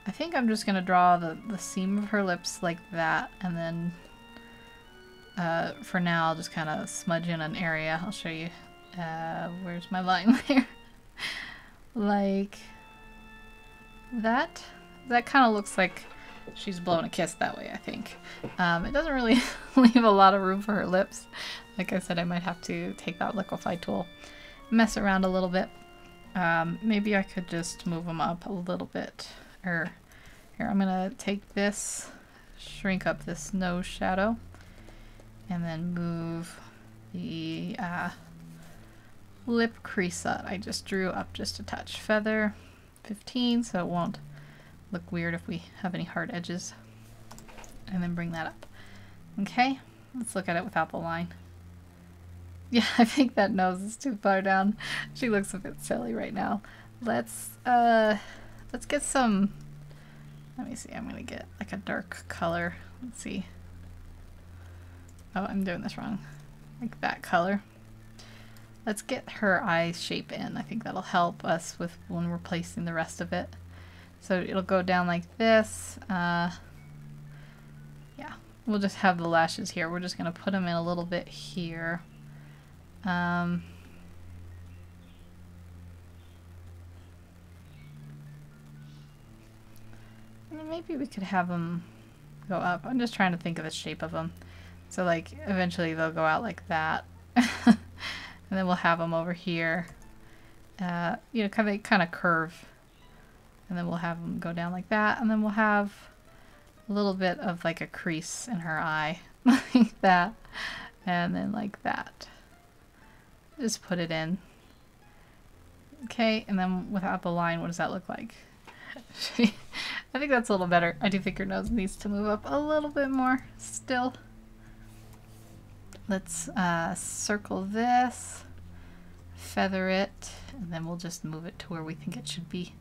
A: I think I'm just gonna draw the seam of her lips like that, and then for now I'll just kind of smudge in an area. I'll show you. Where's my line there? Like that. That kind of looks like she's blowing a kiss that way, I think. It doesn't really leave a lot of room for her lips. Like I said, I might have to take that liquify tool, mess around a little bit. Maybe I could just move them up a little bit. Or here, I'm gonna take this, shrink up this nose shadow, and then move the lip crease that I just drew up just a touch. Feather 15, so it won't look weird if we have any hard edges. And then bring that up. Okay, let's look at it without the line. Yeah, I think that nose is too far down. She looks a bit silly right now. Let's get some, let me see, I'm gonna get like a dark color. Let's see. Oh, I'm doing this wrong. Like that color. Let's get her eye shape in. I think that'll help us with when we're placing the rest of it. So it'll go down like this. Yeah, we'll just have the lashes here. We're just gonna put them in a little bit here. Maybe we could have them go up. I'm just trying to think of the shape of them. So like eventually they'll go out like that. And then we'll have them over here. You know, kind of curve. And then we'll have them go down like that. And then we'll have a little bit of like a crease in her eye. Like that. And then like that. Just put it in. Okay, and then without the line, what does that look like? I think that's a little better. I do think her nose needs to move up a little bit more still. Let's circle this, feather it, and then we'll just move it to where we think it should be.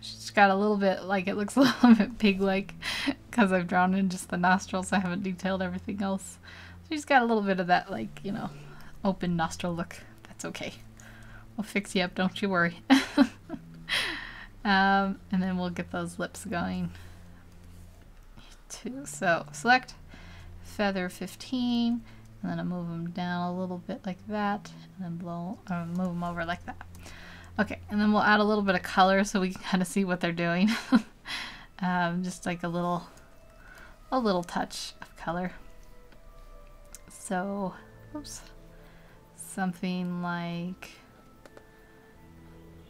A: She's got a little bit, like it looks a little bit pig-like because I've drawn in just the nostrils. I haven't detailed everything else. She's got a little bit of that, like, you know, open nostril look. That's okay. We'll fix you up, don't you worry. And then we'll get those lips going too. So select feather 15, and then I move them down a little bit like that, and then move them over like that. Okay, and then we'll add a little bit of color so we can kind of see what they're doing. Just like a little touch of color. So, oops, something like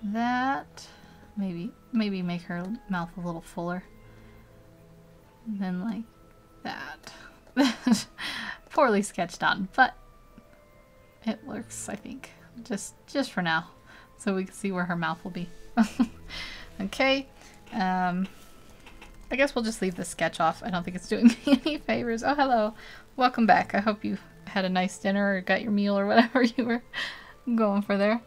A: that. Maybe make her mouth a little fuller. And then like that. Poorly sketched on, but it works, I think. Just for now. So we can see where her mouth will be. Okay. I guess we'll just leave the sketch off. I don't think it's doing me any favors. Oh, hello. Welcome back. I hope you had a nice dinner or got your meal or whatever you were going for there.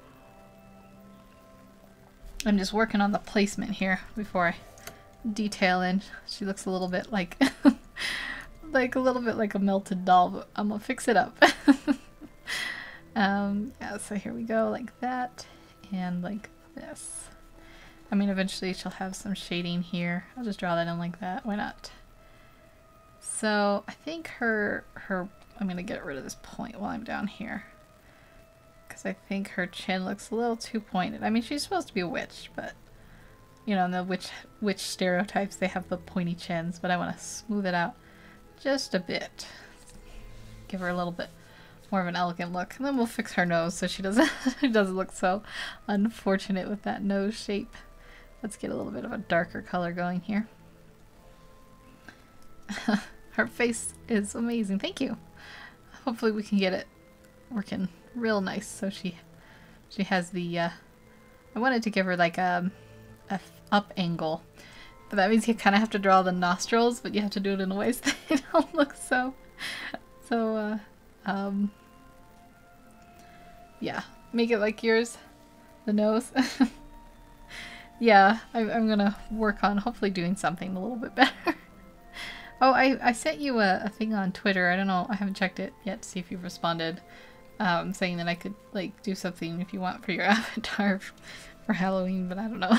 A: I'm just working on the placement here before I detail in. She looks a little bit like like a little bit like a melted doll, but I'm gonna fix it up. Yeah, so here we go, like that and like this. I mean, eventually she'll have some shading here. I'll just draw that in like that. Why not? So I think her I'm gonna get rid of this point while I'm down here, because I think her chin looks a little too pointed. I mean, she's supposed to be a witch, but you know, in the witch stereotypes, they have the pointy chins, but I want to smooth it out just a bit. Give her a little bit more of an elegant look. And then we'll fix her nose so she doesn't look so unfortunate with that nose shape. Let's get a little bit of a darker color going here. Her face is amazing. Thank you. Hopefully we can get it working real nice so she has the I wanted to give her like a up angle, but that means you kind of have to draw the nostrils, but you have to do it in a way so they don't look so yeah, make it like yours, the nose. Yeah, I'm gonna work on hopefully doing something a little bit better. Oh, I sent you a thing on Twitter. I don't know, I haven't checked it yet to see if you've responded, saying that I could like do something if you want for your avatar for Halloween, but I don't know.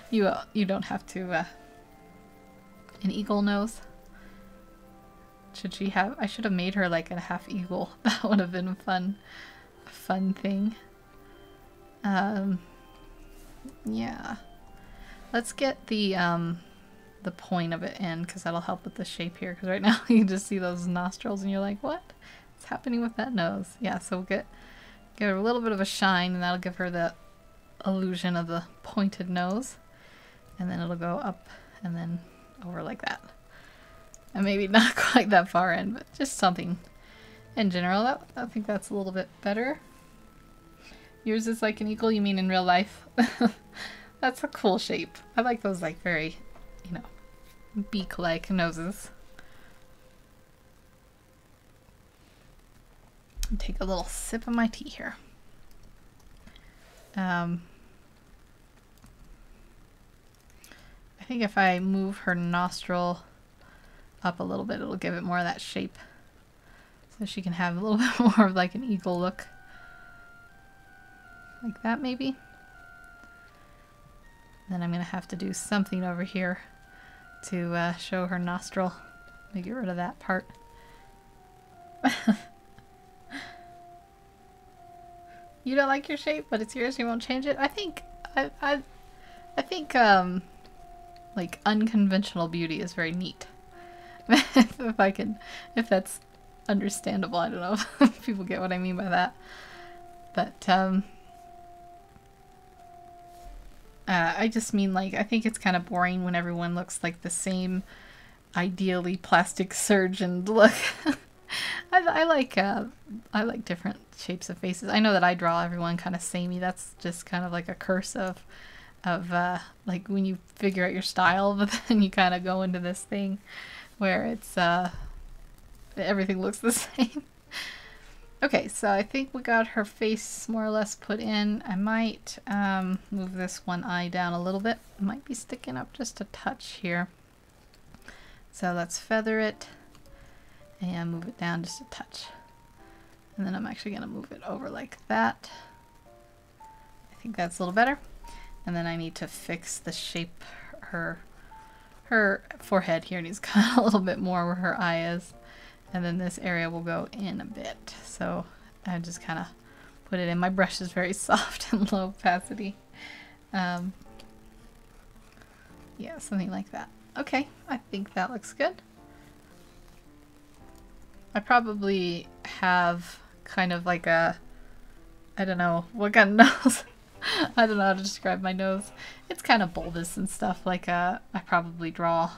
A: You don't have to an eagle nose. Should she have? I should have made her like a half eagle. That would have been a fun thing. Yeah. Let's get the point of it in, because that'll help with the shape here, because right now you can just see those nostrils and you're like, what? What's happening with that nose? Yeah, so we'll give her a little bit of a shine, and that'll give her the illusion of the pointed nose. And then it'll go up and then over like that. And maybe not quite that far in, but just something in general. I think that's a little bit better. Yours is like an eagle, you mean in real life? That's a cool shape. I like those like very, you know, beak-like noses. Take a little sip of my tea here. I think if I move her nostril up a little bit, it'll give it more of that shape. So she can have a little bit more of like an eagle look. Like that maybe. Then I'm going to have to do something over here to show her nostril. Let me get rid of that part. You don't like your shape, but it's yours, you won't change it? I think I think like unconventional beauty is very neat. If that's understandable. I don't know if people get what I mean by that. But I just mean, like, I think it's kind of boring when everyone looks like the same ideally plastic surgeon look. I like different shapes of faces. I know that I draw everyone kind of samey. That's just kind of like a curse of like when you figure out your style, but then you kind of go into this thing where it's everything looks the same. Okay, so I think we got her face more or less put in. I might move this one eye down a little bit. It might be sticking up just a touch here. So let's feather it and move it down just a touch. And then I'm actually going to move it over like that. I think that's a little better. And then I need to fix the shape. Her forehead here needs kind of a little bit more where her eye is. And then this area will go in a bit. So I just kind of put it in. My brush is very soft and low opacity. Yeah, something like that. Okay, I think that looks good. I probably have kind of like a, I don't know what kind of nose. I don't know how to describe my nose. It's kind of bulbous and stuff. Like I probably draw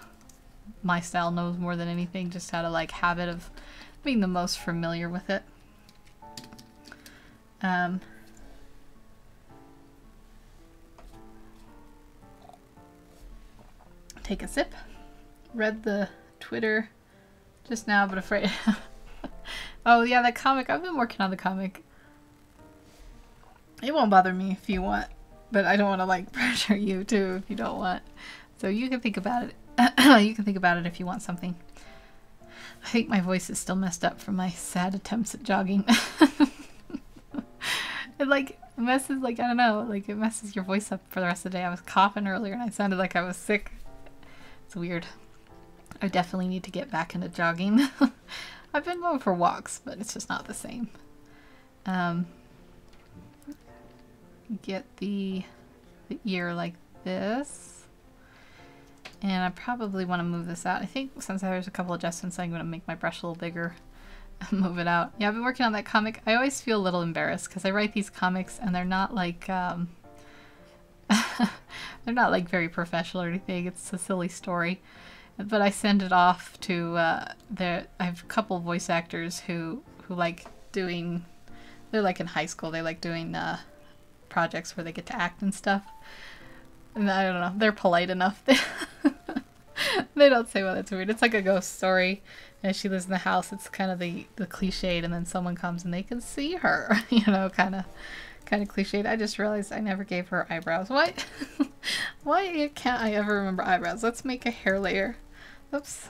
A: my style nose more than anything, just out of like habit of being the most familiar with it. Um, take a sip. Read the Twitter just now, but afraid. Oh yeah, that comic. I've been working on the comic. It won't bother me if you want, but I don't want to like pressure you too if you don't want. So you can think about it. You can think about it if you want something. I think my voice is still messed up from my sad attempts at jogging. It like messes, like, I don't know, like it messes your voice up for the rest of the day. I was coughing earlier and I sounded like I was sick. It's weird. I definitely need to get back into jogging. I've been going for walks, but it's just not the same. Get the ear like this. And I probably want to move this out. I think since there's a couple adjustments, I'm going to make my brush a little bigger. Move it out. Yeah, I've been working on that comic. I always feel a little embarrassed because I write these comics and they're not like they're not like very professional or anything. It's a silly story, but I send it off to I have a couple voice actors who like doing, they're like in high school, they like doing projects where they get to act and stuff, and I don't know, they're polite enough. They don't say, well, that's weird. It's like a ghost story and she lives in the house. It's kind of the cliched, and then someone comes and they can see her, you know, kind of cliched. I just realized I never gave her eyebrows. Why why can't I ever remember eyebrows? Let's make a hair layer. Oops.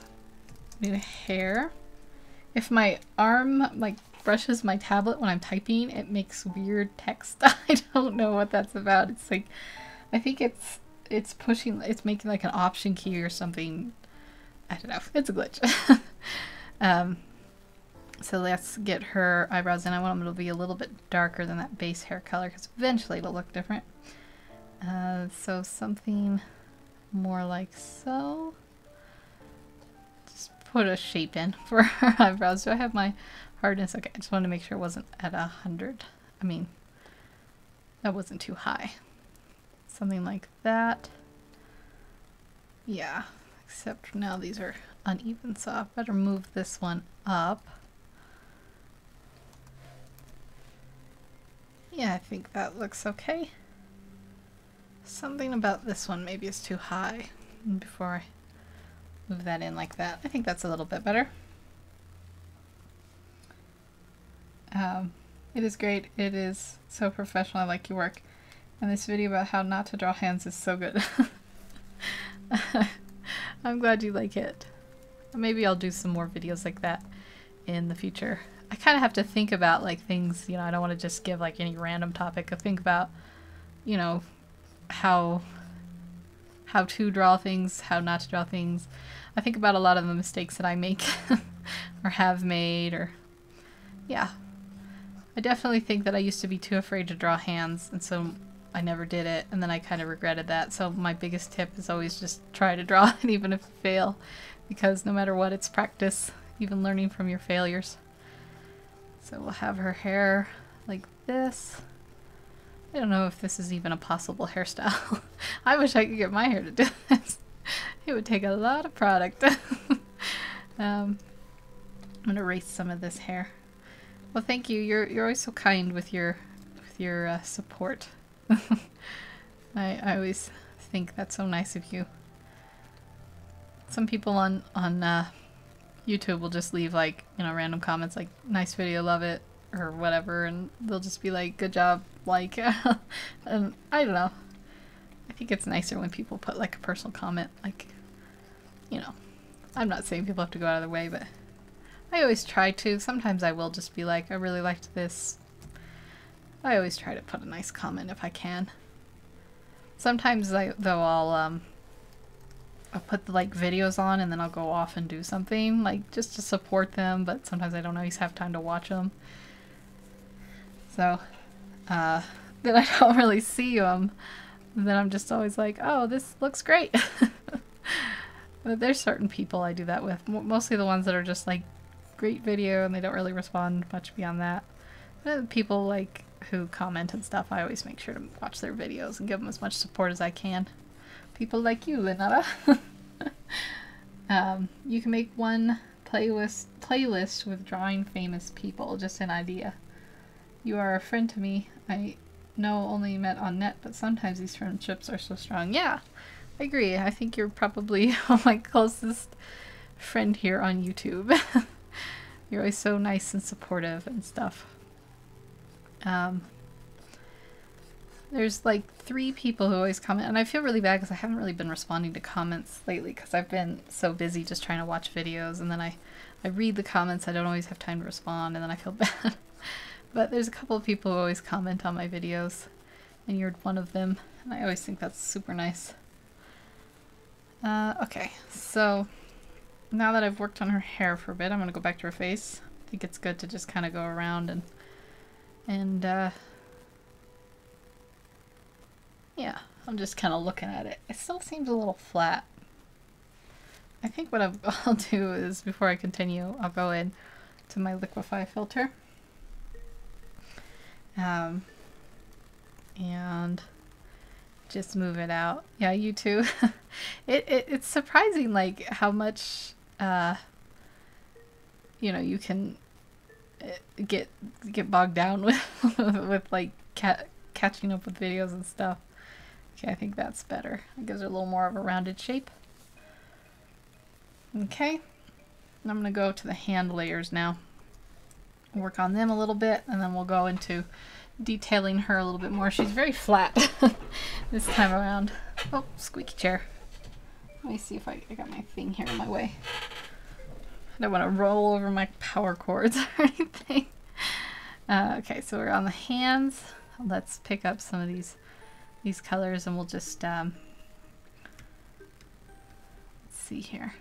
A: Need a hair. If my arm like brushes my tablet when I'm typing, it makes weird text. I don't know what that's about. It's like, I think it's pushing, it's making like an option key or something. I don't know. It's a glitch. So let's get her eyebrows in. I want them to be a little bit darker than that base hair color because eventually it'll look different. So something more like so. Just put a shape in for her eyebrows. Do I have my hardness? Okay, I just wanted to make sure it wasn't at 100. I mean, that wasn't too high. Something like that. Yeah, except now these are uneven, so I better move this one up. Yeah, I think that looks okay. Something about this one maybe is too high. Before I move that in like that, I think that's a little bit better. It is great. It is so professional. I like your work. And this video about how not to draw hands is so good. I'm glad you like it. Maybe I'll do some more videos like that in the future. I kind of have to think about like things, you know, I don't want to just give like any random topic. I think about, you know, how to draw things, how not to draw things. I think about a lot of the mistakes that I make or have made, or yeah. I definitely think that I used to be too afraid to draw hands, and so I never did it, and then I kind of regretted that. So my biggest tip is always just try to draw it even if you fail, because no matter what, it's practice, even learning from your failures. So we'll have her hair like this. I don't know if this is even a possible hairstyle. I wish I could get my hair to do this. It would take a lot of product. I'm gonna erase some of this hair. Well, thank you. You're always so kind with your support. I always think that's so nice of you. Some people on YouTube will just leave like, you know, random comments like nice video, love it, or whatever, and they'll just be like good job, like. And I don't know. I think it's nicer when people put like a personal comment, like, you know. I'm not saying people have to go out of their way, but I always try to. Sometimes I will just be like, I really liked this. I always try to put a nice comment if I can. Sometimes I'll put the like videos on and then I'll go off and do something like just to support them, but sometimes I don't always have time to watch them. So then I don't really see them. And then I'm just always like, oh, this looks great. But there's certain people I do that with. Mostly the ones that are just like, great video, and they don't really respond much beyond that. But people like who comment and stuff, I always make sure to watch their videos and give them as much support as I can. People like you, Lenata. You can make one playlist with drawing famous people, just an idea. You are a friend to me. I know only met on net, but sometimes these friendships are so strong. Yeah, I agree. I think you're probably my closest friend here on YouTube. You're always so nice and supportive and stuff. There's like 3 people who always comment, and I feel really bad because I haven't really been responding to comments lately because I've been so busy just trying to watch videos, and then I read the comments, I don't always have time to respond, and then I feel bad. But there's a couple of people who always comment on my videos, and you're one of them, and I always think that's super nice. Okay, so now that I've worked on her hair for a bit, I'm going to go back to her face. I think it's good to just kind of go around and yeah, I'm just kind of looking at it. It still seems a little flat. I think what I'll do is, before I continue, I'll go in to my liquify filter. And just move it out. Yeah, you too. It's surprising, like, how much, you know, you can get bogged down with, with like, catching up with videos and stuff. Okay, I think that's better. It gives her a little more of a rounded shape. Okay, and I'm going to go to the hand layers now. Work on them a little bit, and then we'll go into detailing her a little bit more. She's very flat this time around. Oh, squeaky chair. Let me see if I got my thing here in my way. I don't want to roll over my power cords or anything. Okay, so we're on the hands. Let's pick up some of these colors, and we'll just let's see here.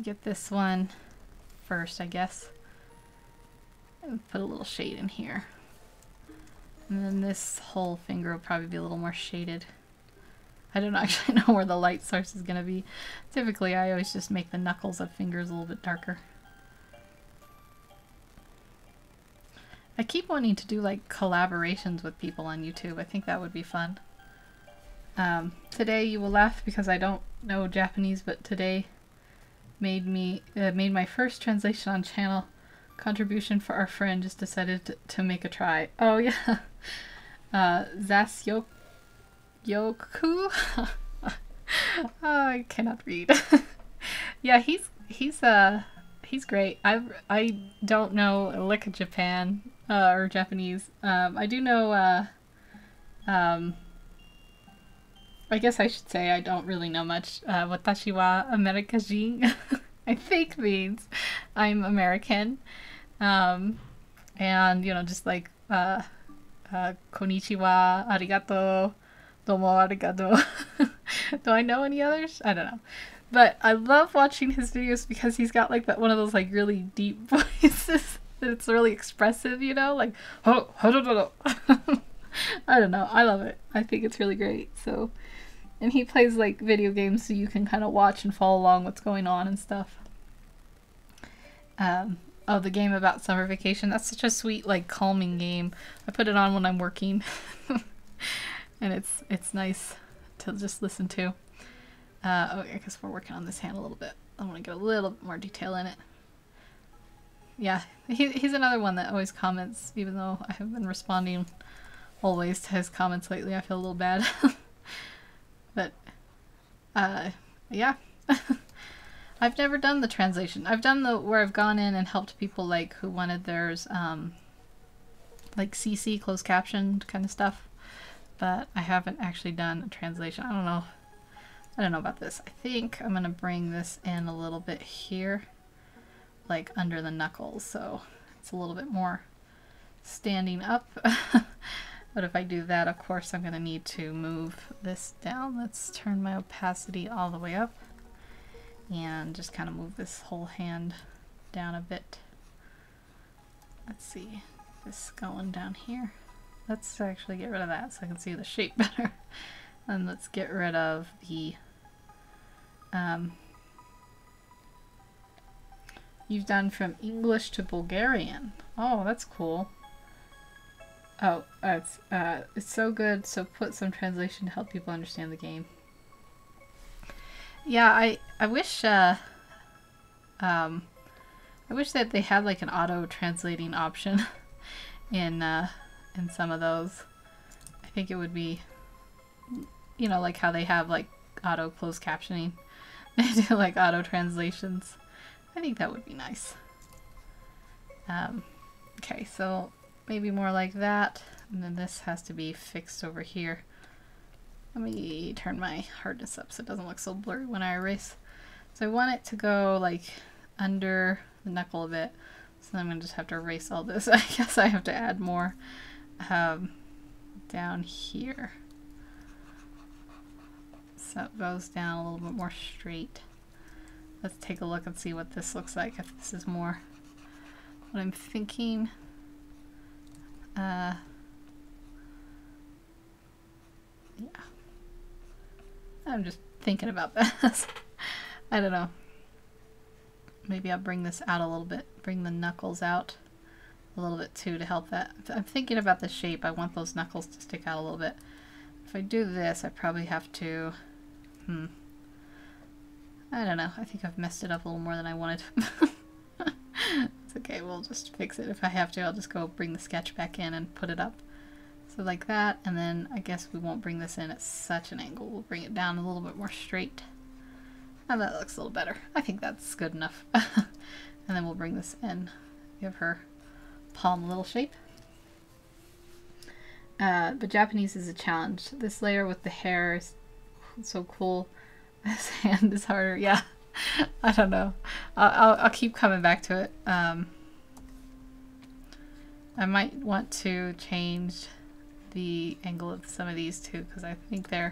A: Get this one first, I guess. And put a little shade in here. And then this whole finger will probably be a little more shaded. I don't actually know where the light source is going to be. Typically, I always just make the knuckles of fingers a little bit darker. I keep wanting to do like collaborations with people on YouTube. I think that would be fun. Today you will laugh because I don't know Japanese, but today made my first translation on channel contribution for our friend. Just decided to make a try. Oh yeah. Zasyoku. Oh, I cannot read. Yeah, he's great. I don't know a lick of Japan or Japanese. I do know. I guess I should say I don't really know much. Watashi wa Amerikajin, I think means I'm American. And you know, just like konnichiwa, arigato, domo arigato. Do I know any others? I don't know. But I love watching his videos because he's got like that one of those like really deep voices that it's really expressive, you know, like I don't know. I love it. I think it's really great. So, and he plays like video games so you can kind of watch and follow along what's going on and stuff. Oh, the game about summer vacation. That's such a sweet, like, calming game. I put it on when I'm working. And it's nice to just listen to. Okay, I guess we're working on this hand a little bit. I want to get a little bit more detail in it. Yeah, he's another one that always comments, even though I have been responding always to his comments lately. I feel a little bad. But, yeah. I've never done the translation. I've done the where I've gone in and helped people like who wanted theirs like CC, closed caption kind of stuff. But I haven't actually done a translation. I don't know about this. I think I'm gonna bring this in a little bit here, like under the knuckles, so it's a little bit more standing up. But if I do that, of course, I'm gonna need to move this down. Let's turn my opacity all the way up. And just kind of move this whole hand down a bit. Let's see, this going down here. Let's actually get rid of that so I can see the shape better. And let's get rid of the you've done from English to Bulgarian. Oh, that's cool. Oh, it's so good. So put some translation to help people understand the game. Yeah, I wish I wish that they had like an auto translating option in some of those. I think it would be, you know, like how they have like auto closed captioning. They do like auto translations. I think that would be nice. Okay, so maybe more like that. And then this has to be fixed over here. Let me turn my hardness up so it doesn't look so blurry when I erase. So I want it to go like under the knuckle a bit. So then I'm going to just have to erase all this. I guess I have to add more down here. So it goes down a little bit more straight. Let's take a look and see what this looks like, if this is more what I'm thinking. Yeah. I'm just thinking about this. I don't know. Maybe I'll bring this out a little bit. Bring the knuckles out a little bit too to help that. I'm thinking about the shape. I want those knuckles to stick out a little bit. If I do this, I probably have to... I don't know. I think I've messed it up a little more than I wanted. It's okay. We'll just fix it. If I have to, I'll just go bring the sketch back in and put it up. So like that, and then I guess we won't bring this in at such an angle. We'll bring it down a little bit more straight. And that looks a little better. I think that's good enough. And then we'll bring this in. Give her palm a little shape. But Japanese is a challenge. This layer with the hair is so cool. This hand is harder. Yeah, I don't know. I'll keep coming back to it. I might want to change the angle of some of these too, because I think they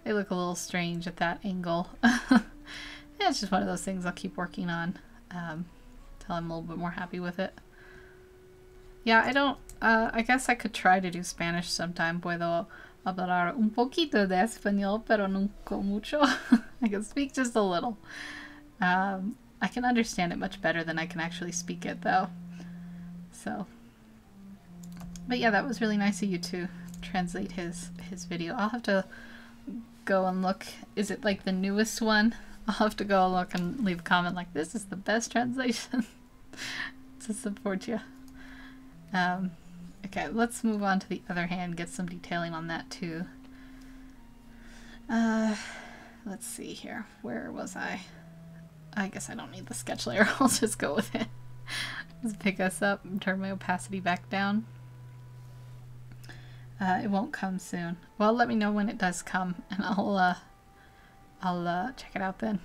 A: look a little strange at that angle. Yeah, it's just one of those things I'll keep working on till I'm a little bit more happy with it. Yeah, I guess I could try to do Spanish sometime. Puedo hablar un poquito de español, pero nunca mucho. I can speak just a little. I can understand it much better than I can actually speak it though. So, but yeah, that was really nice of you to translate his video. I'll have to go and look. Is it like the newest one? I'll have to go look and leave a comment like, this is the best translation to support you. Okay, let's move on to the other hand, get some detailing on that too. Let's see here. Where was I? I guess I don't need the sketch layer. I'll just go with it. Let's pick us up and turn my opacity back down. It won't come soon. Well, let me know when it does come, and I'll check it out then.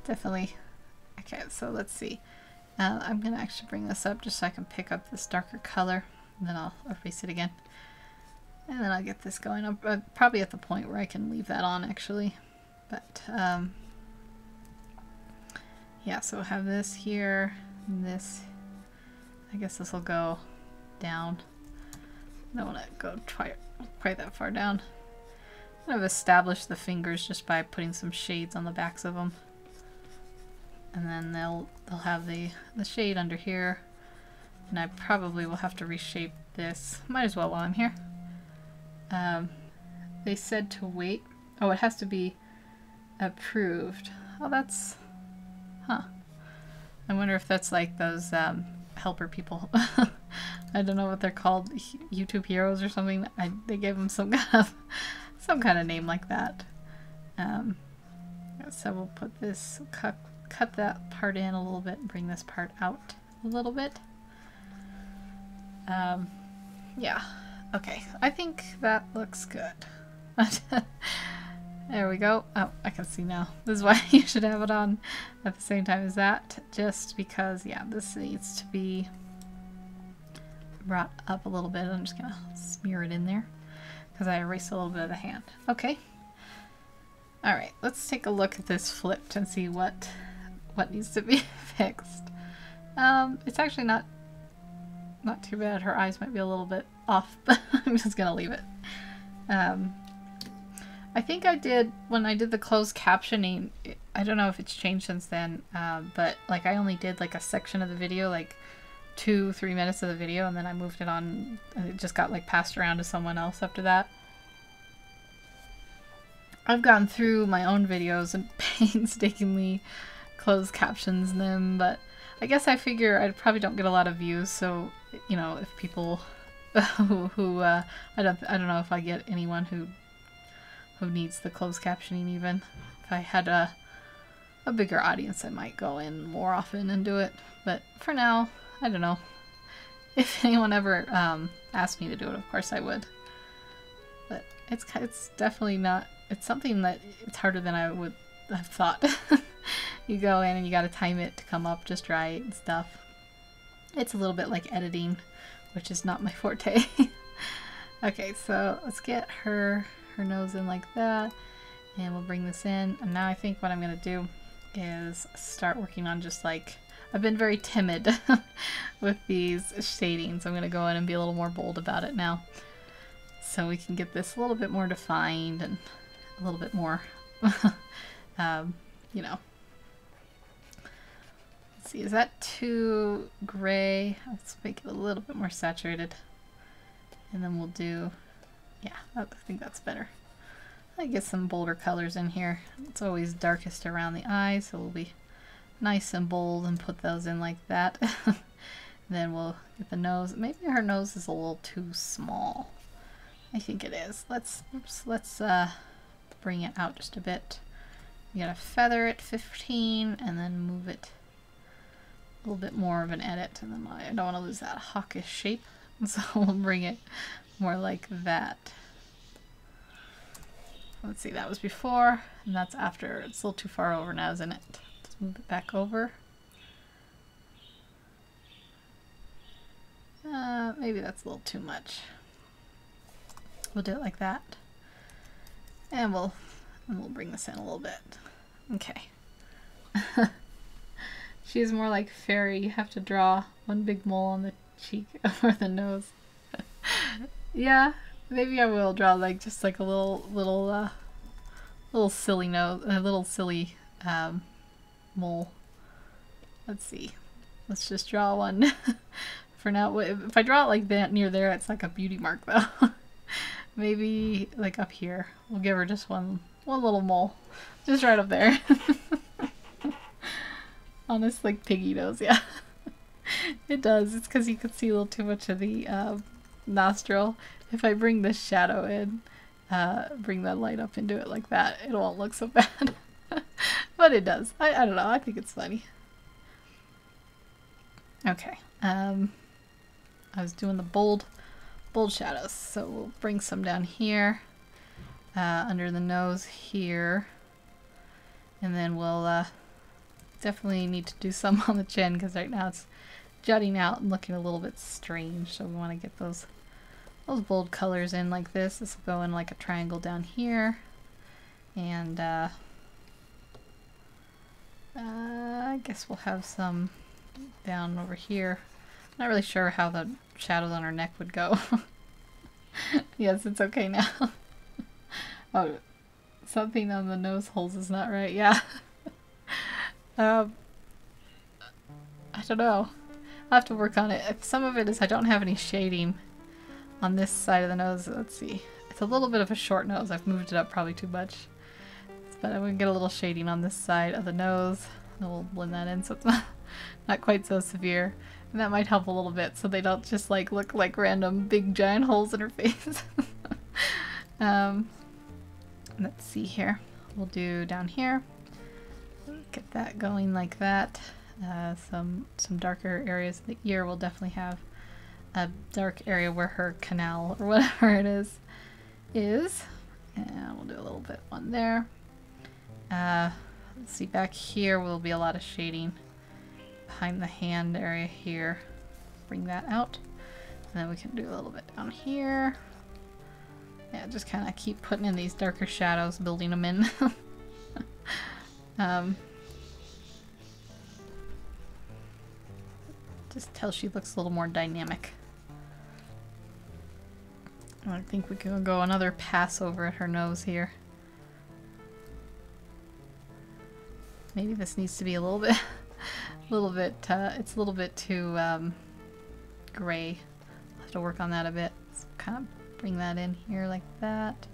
A: Definitely. Okay, so let's see. I'm gonna actually bring this up just so I can pick up this darker color, and then I'll erase it again. And then I'll get this going. I'm probably at the point where I can leave that on actually. But yeah, so we'll have this here, and this. I guess this will go down. I don't want to go quite that far down. I've established the fingers just by putting some shades on the backs of them. And then they'll have the shade under here. And I probably will have to reshape this. Might as well while I'm here. They said to wait. Oh, it has to be approved. Oh, that's... Huh. I wonder if that's like those helper people. I don't know what they're called. YouTube heroes or something. They gave them some kind of name like that. So we'll put this... Cut that part in a little bit and bring this part out a little bit. Yeah, okay, I think that looks good. There we go. Oh, I can see now. This is why you should have it on at the same time as that, just because, yeah, this needs to be brought up a little bit. I'm just gonna smear it in there because I erased a little bit of the hand. Okay. All right, let's take a look at this flipped and see what needs to be fixed. It's actually not too bad. Her eyes might be a little bit off, but I'm just gonna leave it. I think I did, when I did the closed captioning, I don't know if it's changed since then, but like I only did like a section of the video, like 2-3 minutes of the video, and then I moved it on, it just got like passed around to someone else after that. I've gone through my own videos and painstakingly closed captions them, but I guess I figure I probably don't get a lot of views, so you know, if people who I don't know if I get anyone who needs the closed captioning even. If I had a bigger audience, I might go in more often and do it. But for now, I don't know. If anyone ever asked me to do it, of course I would. But it's definitely not. It's something that it's harder than I would have thought. You go in and you got to time it to come up just right and stuff. It's a little bit like editing, which is not my forte. Okay, so let's get her nose in like that, and we'll bring this in. And now I think what I'm gonna do is start working on just like, I've been very timid with these shadings. I'm gonna go in and be a little more bold about it now, so we can get this a little bit more defined and a little bit more you know. Let's see, is that too gray? Let's make it a little bit more saturated, and then we'll do, yeah, I think that's better. I get some bolder colors in here. It's always darkest around the eyes, so we'll be nice and bold and put those in like that. Then we'll get the nose. Maybe her nose is a little too small. I think it is. Let's bring it out just a bit. You gotta feather it 15 and then move it a little bit more of an edit, and then I don't want to lose that hawkish shape, so we'll bring it more like that. Let's see, that was before, and that's after. It's a little too far over now, isn't it? Let's move it back over. Maybe that's a little too much. We'll do it like that, and we'll bring this in a little bit. Okay. She's more like fairy. You have to draw one big mole on the cheek or the nose. Yeah, maybe I will draw like just like a little silly nose, a little silly mole. Let's see. Let's just draw one for now. If I draw it like that near there, it's like a beauty mark though. Maybe like up here. We'll give her just one little mole, just right up there. Honest, like piggy nose, yeah. It does. It's because you can see a little too much of the nostril. If I bring this shadow in, bring that light up into it like that, it won't look so bad. But it does. I don't know. I think it's funny. Okay. I was doing the bold shadows, so we'll bring some down here, under the nose here, and then we'll definitely need to do some on the chin because right now it's jutting out and looking a little bit strange, so we want to get those bold colors in like this. This will go in like a triangle down here, and I guess we'll have some down over here. Not really sure how the shadows on her neck would go. Yes, it's okay now. Oh, something on the nose holes is not right. Yeah. I don't know. I'll have to work on it. If some of it is I don't have any shading on this side of the nose. Let's see. It's a little bit of a short nose. I've moved it up probably too much. But I'm going to get a little shading on this side of the nose. And we'll blend that in so it's not quite so severe. And that might help a little bit so they don't just like look like random big giant holes in her face. Let's see here. We'll do down here. Get that going like that. Some darker areas of the ear. Will definitely have a dark area where her canal or whatever it is. And we'll do a little bit on there. Let's see, back here will be a lot of shading behind the hand area here. Bring that out. And then we can do a little bit down here. Yeah, just kind of keep putting in these darker shadows, building them in. Just till she looks a little more dynamic. I think we can go another pass over at her nose here. Maybe this needs to be a little bit, it's a little bit too gray. I'll have to work on that a bit. So kind of bring that in here like that.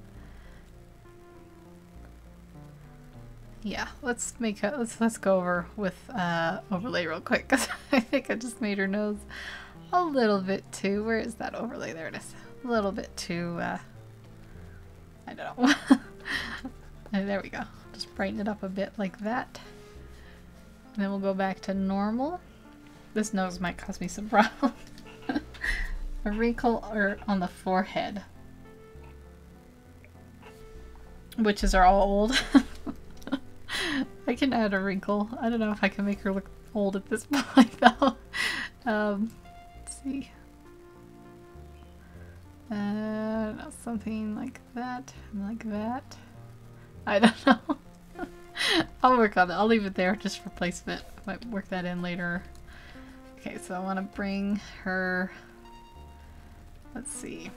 A: Yeah, let's make a, let's go over with overlay real quick because I think I just made her nose a little bit too. Where is that overlay? There it is. A little bit too. I don't know. And there we go. Just brighten it up a bit like that. And then we'll go back to normal. This nose might cause me some problems. A wrinkle or on the forehead, witches are all old. I can add a wrinkle. I don't know if I can make her look old at this point though. Let's see. Something like that, and like that. I don't know. I'll work on it. I'll leave it there just for placement. I might work that in later. Okay, so I want to bring her. Let's see.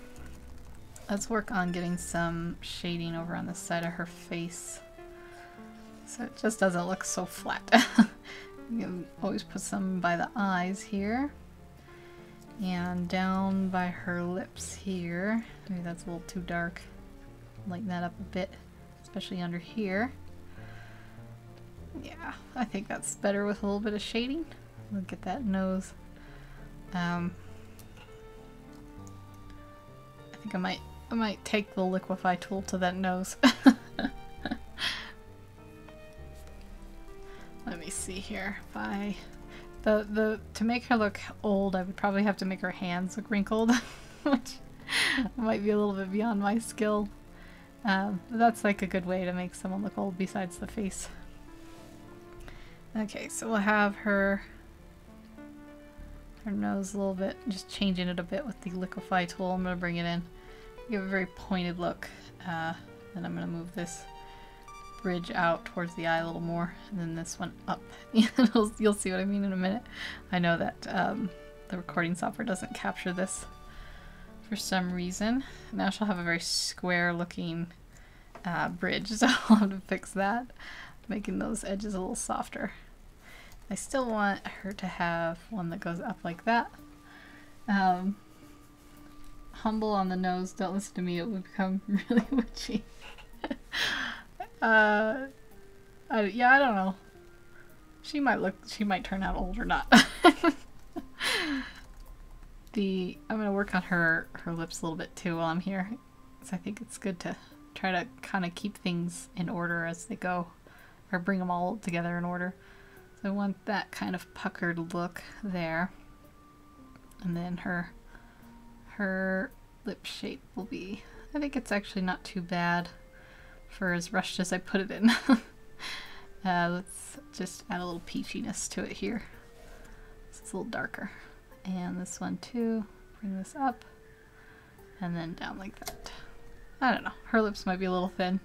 A: Let's work on getting some shading over on the side of her face, so it just doesn't look so flat. You can always put some by the eyes here, and down by her lips here. Maybe that's a little too dark. Lighten that up a bit, especially under here. Yeah, I think that's better with a little bit of shading. We'll get that nose. I think I might take the liquify tool to that nose. Let me see here. If I to make her look old, I would probably have to make her hands look wrinkled, which might be a little bit beyond my skill. That's like a good way to make someone look old besides the face. Okay, so we'll have her nose a little bit, just changing it a bit with the liquify tool. I'm going to bring it in, give a very pointed look. Then I'm going to move this bridge out towards the eye a little more, and then this one up. You'll see what I mean in a minute. I know that the recording software doesn't capture this for some reason. Now she'll have a very square looking bridge, so I'll have to fix that, making those edges a little softer. I still want her to have one that goes up like that. Humble on the nose, don't listen to me, it would become really witchy. Yeah, I don't know. She might turn out old or not. I'm gonna work on her lips a little bit too while I'm here, because I think it's good to try to kind of keep things in order as they go, or bring them all together in order. So I want that kind of puckered look there, and then her lip shape will be, I think it's actually not too bad for as rushed as I put it in. Let's just add a little peachiness to it here. So it's a little darker. And this one too, bring this up, and then down like that. I don't know, her lips might be a little thin.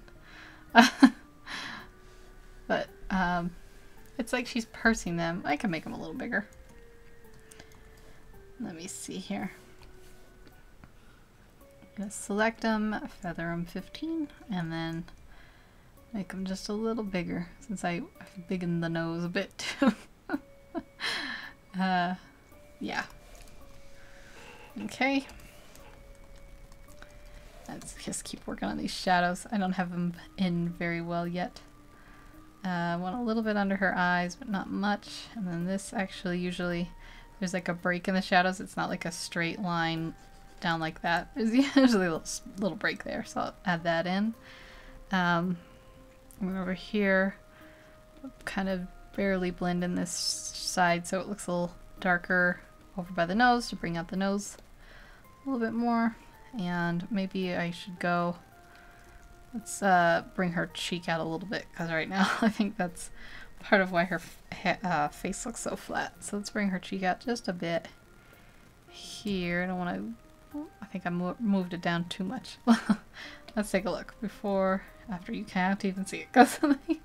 A: But it's like she's pursing them. I can make them a little bigger. Let me see here. I'm gonna select them, feather them 15, and then make them just a little bigger, since I've biggened the nose a bit too. Yeah. Okay. Let's just keep working on these shadows. I don't have them in very well yet. I want a little bit under her eyes, but not much. And then this actually, usually there's like a break in the shadows. It's not like a straight line down like that. There's usually a little break there, so I'll add that in. Over here, kind of barely blend in this side so it looks a little darker over by the nose to bring out the nose a little bit more. And maybe I should go, let's bring her cheek out a little bit, because right now I think that's part of why her face looks so flat. So let's bring her cheek out just a bit here. I don't want to, I think I moved it down too much. Let's take a look. Before, after, you can't even see it because of the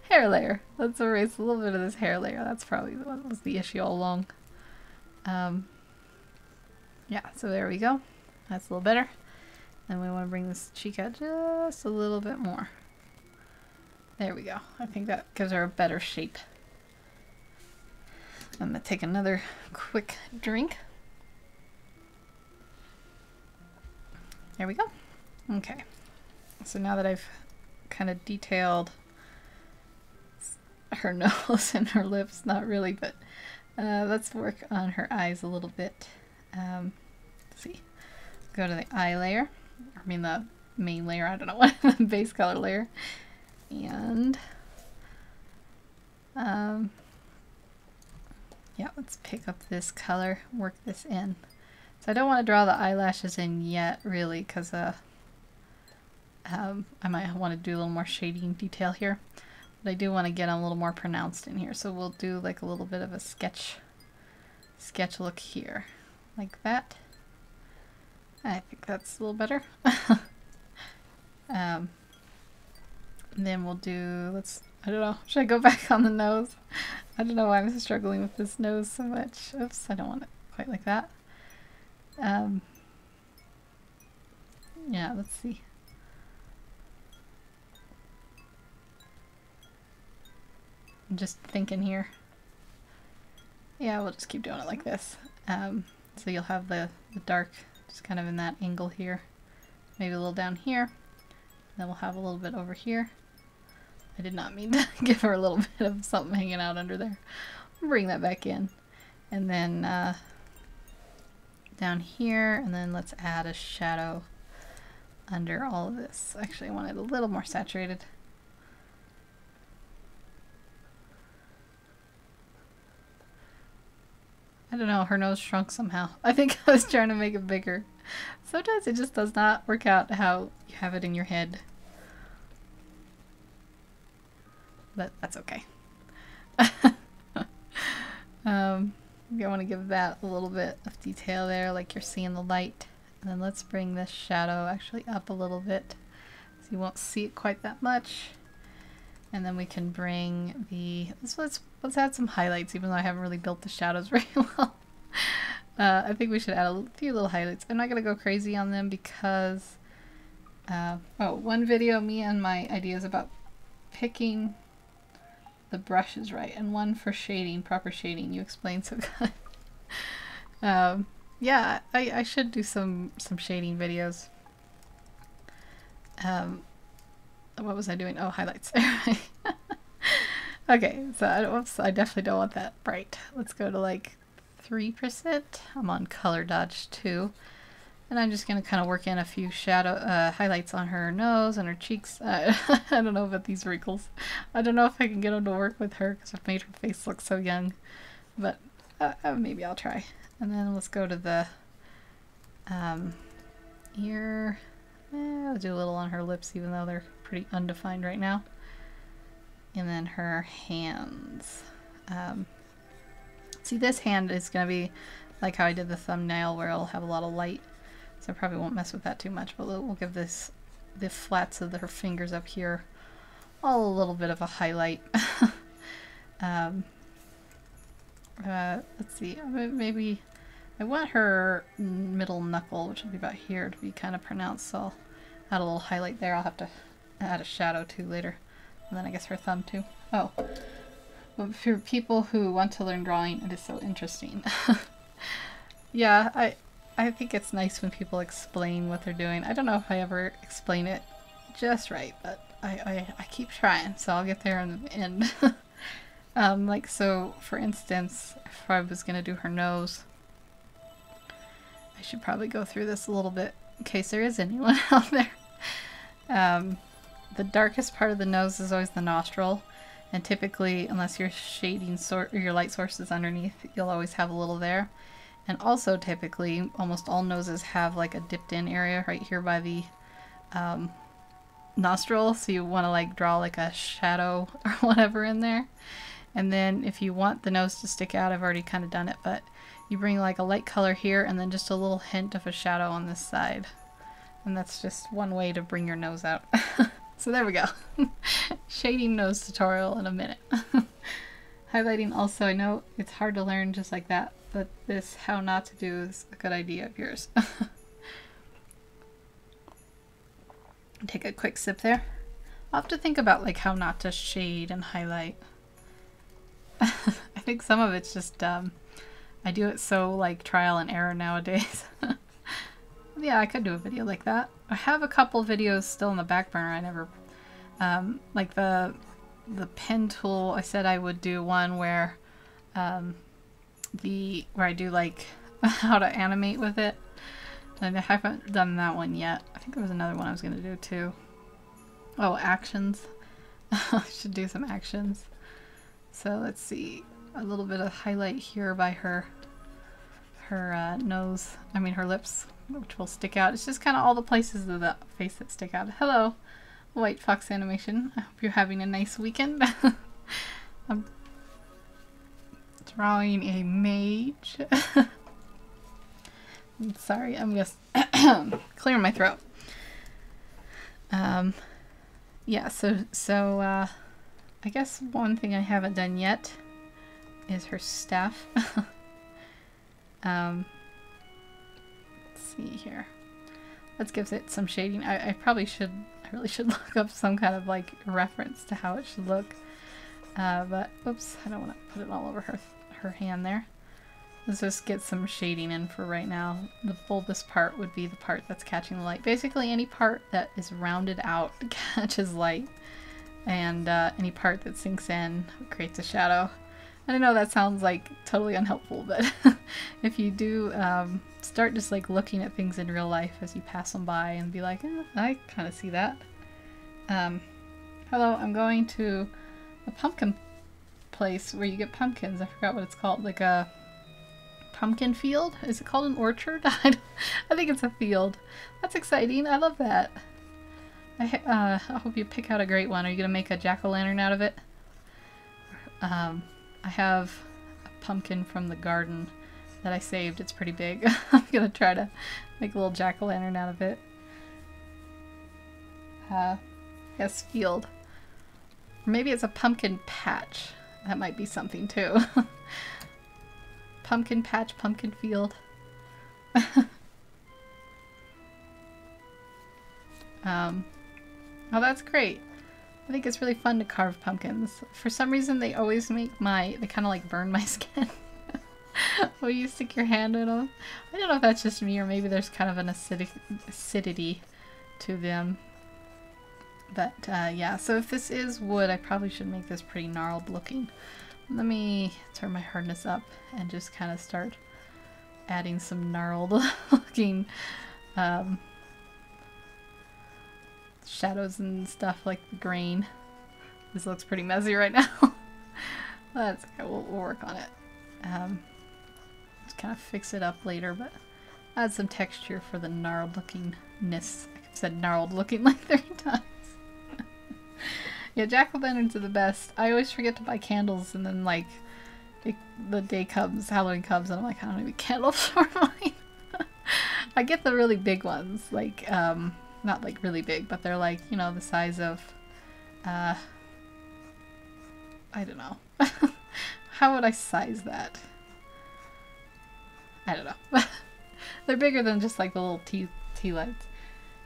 A: hair layer. Let's erase a little bit of this hair layer. That's probably what was the issue all along. Yeah, so there we go. That's a little better. And we want to bring this cheek out just a little bit more. There we go. I think that gives her a better shape. I'm going to take another quick drink. There we go. Okay. So now that I've kind of detailed her nose and her lips, not really, but let's work on her eyes a little bit. Let's see. Go to the eye layer, I mean the main layer, I don't know what, the base color layer. And yeah, let's pick up this color, work this in. So I don't want to draw the eyelashes in yet, really, because I might want to do a little more shading detail here. But I do want to get them a little more pronounced in here. So we'll do like a little bit of a sketch look here, like that. I think that's a little better. Then we'll do, I don't know, should I go back on the nose? I don't know why I'm struggling with this nose so much. Oops, I don't want it quite like that. Yeah, let's see. I'm just thinking here. Yeah, we'll just keep doing it like this. So you'll have the dark just kind of in that angle here. Maybe a little down here. Then we'll have a little bit over here. I did not mean to give her a little bit of something hanging out under there. Bring that back in. And then down here, and then let's add a shadow under all of this. Actually, I want it a little more saturated. I don't know, her nose shrunk somehow. I think I was trying to make it bigger. Sometimes it just does not work out how you have it in your head. But that's okay. I want to give that a little bit of detail there, like you're seeing the light. And then let's bring this shadow actually up a little bit, so you won't see it quite that much. And then we can bring the, let's add some highlights, even though I haven't really built the shadows very well. I think we should add a few little highlights. I'm not going to go crazy on them because, one video, me and my ideas about picking the brushes right, and one for shading, proper shading. You explained so good. Yeah, I should do some shading videos. What was I doing? Oh, highlights. Okay, so I definitely don't want that bright. Let's go to like 3%. I'm on color dodge 2. And I'm just going to kind of work in a few highlights on her nose and her cheeks. I don't know about these wrinkles. I don't know if I can get them to work with her because I've made her face look so young. But maybe I'll try. And then let's go to the ear. I'll do a little on her lips, even though they're pretty undefined right now. And then her hands. See, this hand is going to be like how I did the thumbnail, where it'll have a lot of light. So I probably won't mess with that too much, but we'll give the flats of her fingers up here all a little bit of a highlight. Let's see, maybe I want her middle knuckle, which will be about here, to be kind of pronounced, so I'll add a little highlight there. I'll have to add a shadow too later. And then I guess her thumb too. Oh, but for people who want to learn drawing, it is so interesting. Yeah, I think it's nice when people explain what they're doing. I don't know if I ever explain it just right, but I keep trying, so I'll get there in the end. Like, so for instance, if I was going to do her nose, I should probably go through this a little bit in case there is anyone out there. The darkest part of the nose is always the nostril, and typically, unless your shading or your light source is underneath, you'll always have a little there. And also, typically, almost all noses have like a dipped in area right here by the nostril, so you want to like draw like a shadow or whatever in there. And then if you want the nose to stick out, I've already kind of done it, but you bring like a light color here and then just a little hint of a shadow on this side. And that's just one way to bring your nose out. So there we go. Shading nose tutorial in a minute. Highlighting also, I know it's hard to learn just like that, but this how not to do is a good idea of yours. Take a quick sip there. I'll have to think about like how not to shade and highlight. I think some of it's just I do it so like trial and error nowadays. Yeah, I could do a video like that. I have a couple videos still in the back burner. I never like the the pen tool, I said I would do one where where I do like how to animate with it. And I haven't done that one yet. I think there was another one I was going to do too. Oh, actions. I should do some actions. So let's see. A little bit of highlight here by her nose. I mean her lips, which will stick out. It's just kind of all the places of the face that stick out. Hello, White Fox Animation. I hope you're having a nice weekend. I'm drawing a mage. Sorry, I'm just clearing my throat. Yeah, so I guess one thing I haven't done yet is her staff. Let's see here. Let's give it some shading. I really should look up some kind of like reference to how it should look. But oops, I don't want to put it all over her hand there. Let's just get some shading in for right now. The bulbous part would be the part that's catching the light. Basically any part that is rounded out catches light, and any part that sinks in creates a shadow. I know that sounds like totally unhelpful, but if you do start just like looking at things in real life as you pass them by and be like, I kind of see that. Hello, I'm going to a pumpkin place where you get pumpkins. I forgot what it's called, like a pumpkin field? Is it called an orchard? I think it's a field. That's exciting. I love that. I hope you pick out a great one. Are you going to make a jack-o'-lantern out of it? I have a pumpkin from the garden that I saved. It's pretty big. I'm going to try to make a little jack-o'-lantern out of it. Yes, field. Or maybe it's a pumpkin patch. That might be something too. Pumpkin patch, pumpkin field. Oh, that's great. I think it's really fun to carve pumpkins. For some reason, they always make they kind of like burn my skin. When you stick your hand in them. I don't know if that's just me or maybe there's kind of an acidity to them. But yeah, so if this is wood, I probably should make this pretty gnarled looking. Let me turn my hardness up and just kind of start adding some gnarled looking shadows and stuff like the grain. This looks pretty messy right now. That's okay, we'll work on it. Just kind of fix it up later, but add some texture for the gnarled lookingness. I've said gnarled looking like 3 times. Yeah, jack-o'-lanterns are the best. I always forget to buy candles, and then like the day comes, Halloween comes, and I'm like, I don't need candles for mine. I get the really big ones, like not like really big, but they're like, you know, the size of I don't know. How would I size that? I don't know. They're bigger than just like the little tea lights.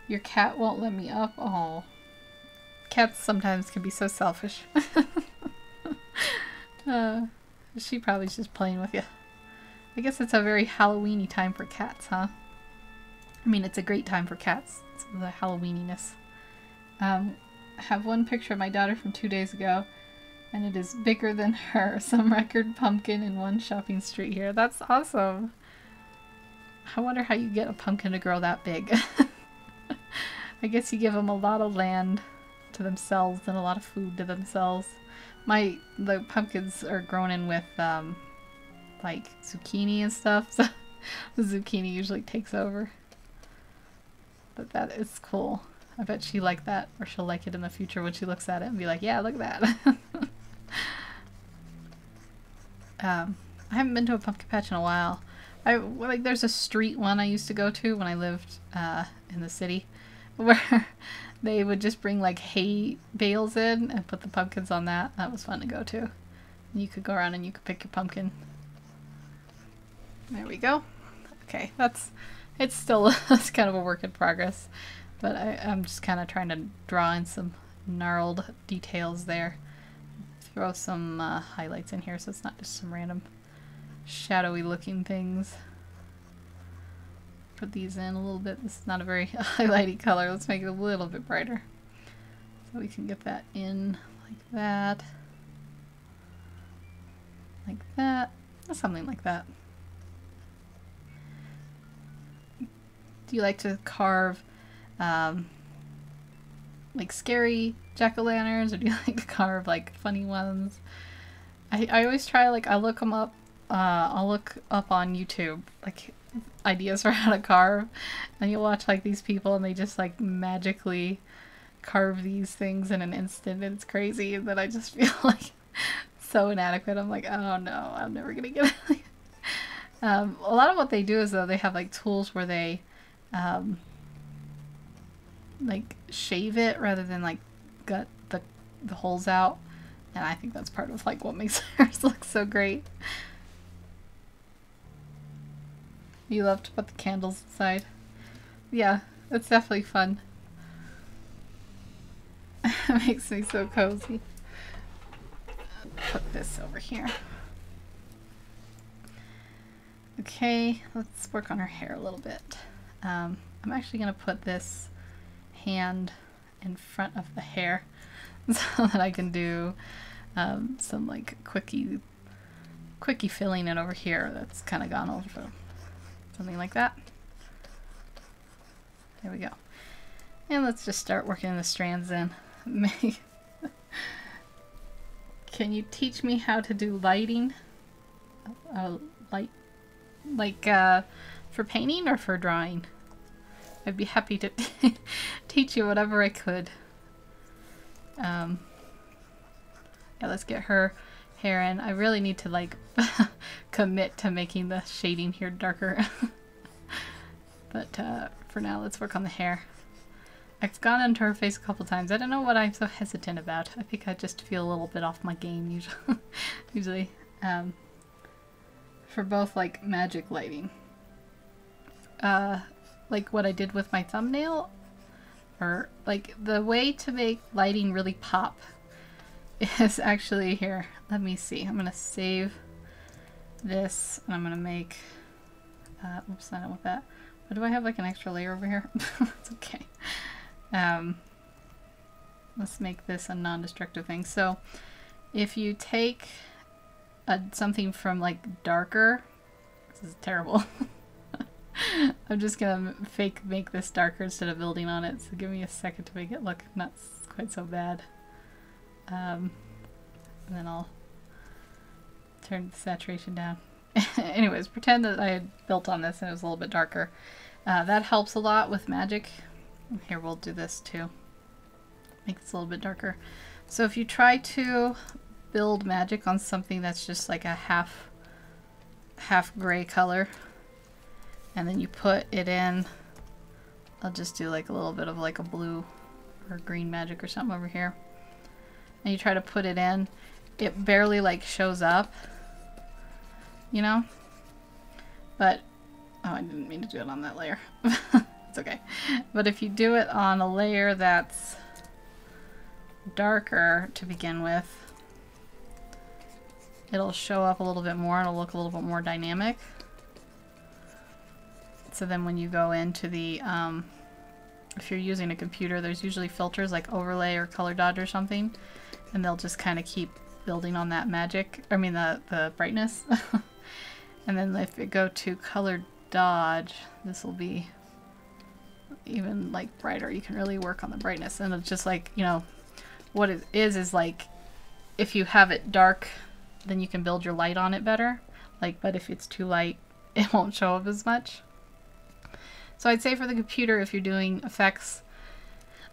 A: Your cat won't let me up. Oh. Cats sometimes can be so selfish. She probably's just playing with you. I guess it's a very Halloween-y time for cats, huh? I mean, it's a great time for cats. It's the Halloweeniness. I have one picture of my daughter from 2 days ago, and it is bigger than her. Some record pumpkin in one shopping street here. That's awesome. I wonder how you get a pumpkin to grow that big. I guess you give them a lot of land to themselves and a lot of food to themselves. The pumpkins are grown in with like zucchini and stuff, so the zucchini usually takes over. But that is cool. I bet she liked that, or she'll like it in the future when she looks at it and be like, yeah, look at that. I haven't been to a pumpkin patch in a while. Like there's a street one I used to go to when I lived in the city, where they would just bring like hay bales in and put the pumpkins on that. That was fun to go to. And you could go around and you could pick your pumpkin. There we go. Okay, it's still it's kind of a work in progress, but I'm just kind of trying to draw in some gnarled details there. Throw some highlights in here so it's not just some random shadowy looking things. Put these in a little bit. This is not a very highlighty color. Let's make it a little bit brighter so we can get that in like that. Like that. Something like that. Do you like to carve like scary jack-o'-lanterns, or do you like to carve like funny ones? I always try, like, I'll look them up. I'll look up on YouTube like ideas for how to carve, and you'll watch like these people and they just like magically carve these things in an instant, and it's crazy. And then I just feel like so inadequate. I'm like, oh no, I'm never gonna get it. A lot of what they do is, though, they have like tools where they like shave it rather than like gut the holes out, and I think that's part of like what makes hers look so great. You love to put the candles inside. Yeah, it's definitely fun. It makes me so cozy. Put this over here. Okay, let's work on her hair a little bit. I'm actually going to put this hand in front of the hair so that I can do some like quickie filling in over here that's kind of gone over. Something like that. There we go. And let's just start working the strands in. Can you teach me how to do lighting? Like for painting or for drawing? I'd be happy to teach you whatever I could. Yeah, let's get her hair in. I really need to like commit to making the shading here darker. But for now, let's work on the hair. I've gone into her face a couple times. I don't know what I'm so hesitant about. I think I just feel a little bit off my game usually. For both like magic lighting. Like what I did with my thumbnail, or like the way to make lighting really pop is actually here. Let me see. I'm gonna save this and I'm gonna make oops, I don't want that. Why do I have like an extra layer over here? It's okay. Let's make this a non-destructive thing. So if you take something from like darker, this is terrible. I'm just gonna make this darker instead of building on it, so give me a second to make it look not quite so bad. And then I'll turn the saturation down. Anyways, pretend that I had built on this and it was a little bit darker. That helps a lot with magic. Here, we'll do this too. Make this a little bit darker. So if you try to build magic on something that's just like a half gray color, and then you put it in, I'll just do like a little bit of like a blue or green magic or something over here, and you try to put it in, it barely like shows up, you know? But oh, I didn't mean to do it on that layer. It's okay. But if you do it on a layer that's darker to begin with, it'll show up a little bit more and it'll look a little bit more dynamic. So then when you go into the, if you're using a computer, there's usually filters like overlay or color dodge or something, and they'll just kind of keep building on that magic, I mean the brightness. And then if you go to color dodge, this will be even like brighter. You can really work on the brightness, and it's just like, you know, what it is like if you have it dark, then you can build your light on it better. Like, but if it's too light, it won't show up as much. So I'd say for the computer, if you're doing effects,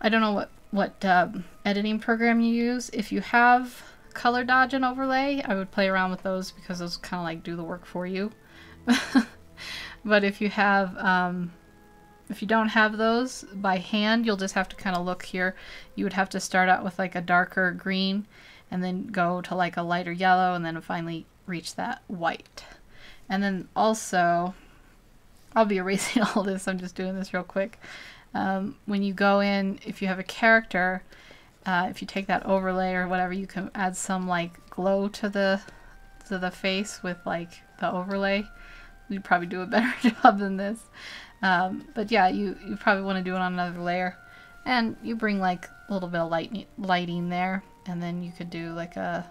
A: I don't know what editing program you use. If you have color dodge and overlay, I would play around with those because those kind of like do the work for you. But if you have, if you don't have those by hand, you'll just have to kind of look here. You would have to start out with like a darker green and then go to like a lighter yellow and then finally reach that white. And then also, I'll be erasing all this, I'm just doing this real quick. When you go in, if you have a character, if you take that overlay or whatever, you can add some like glow to the face with like the overlay. You'd probably do a better job than this. But yeah, you probably want to do it on another layer. And you bring like a little bit of lighting there. and then you could do like a,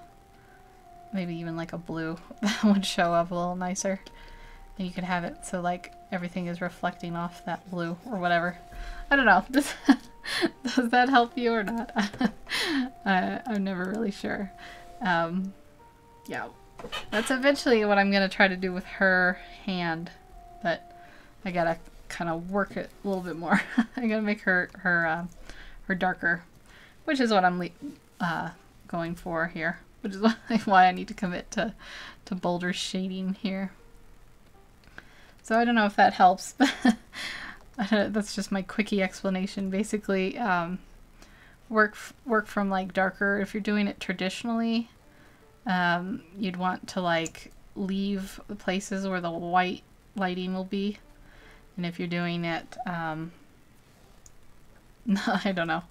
A: maybe even like a blue that would show up a little nicer. And you could have it so like everything is reflecting off that blue or whatever. I don't know. Does that help you or not? I'm never really sure. Yeah, that's eventually what I'm gonna try to do with her hand, but I gotta kind of work it a little bit more. I gotta make her darker, which is what I'm going for here, which is why I need to commit to bolder shading here. So I don't know if that helps, but that's just my quickie explanation. Basically, work from like darker. If you're doing it traditionally, you'd want to like leave the places where the white lighting will be. And if you're doing it, I don't know.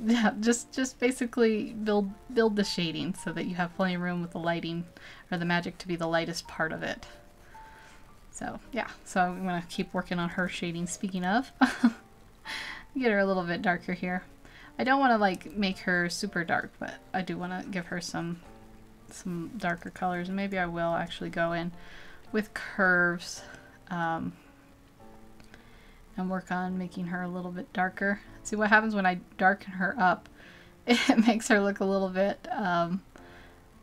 A: Yeah, just basically build the shading so that you have plenty of room with the lighting or the magic to be the lightest part of it. So yeah, so I'm gonna keep working on her shading. Speaking of, get her a little bit darker here. I don't want to like make her super dark, but I do want to give her some darker colors. And maybe I will actually go in with curves and work on making her a little bit darker. See what happens when I darken her up. It makes her look a little bit, I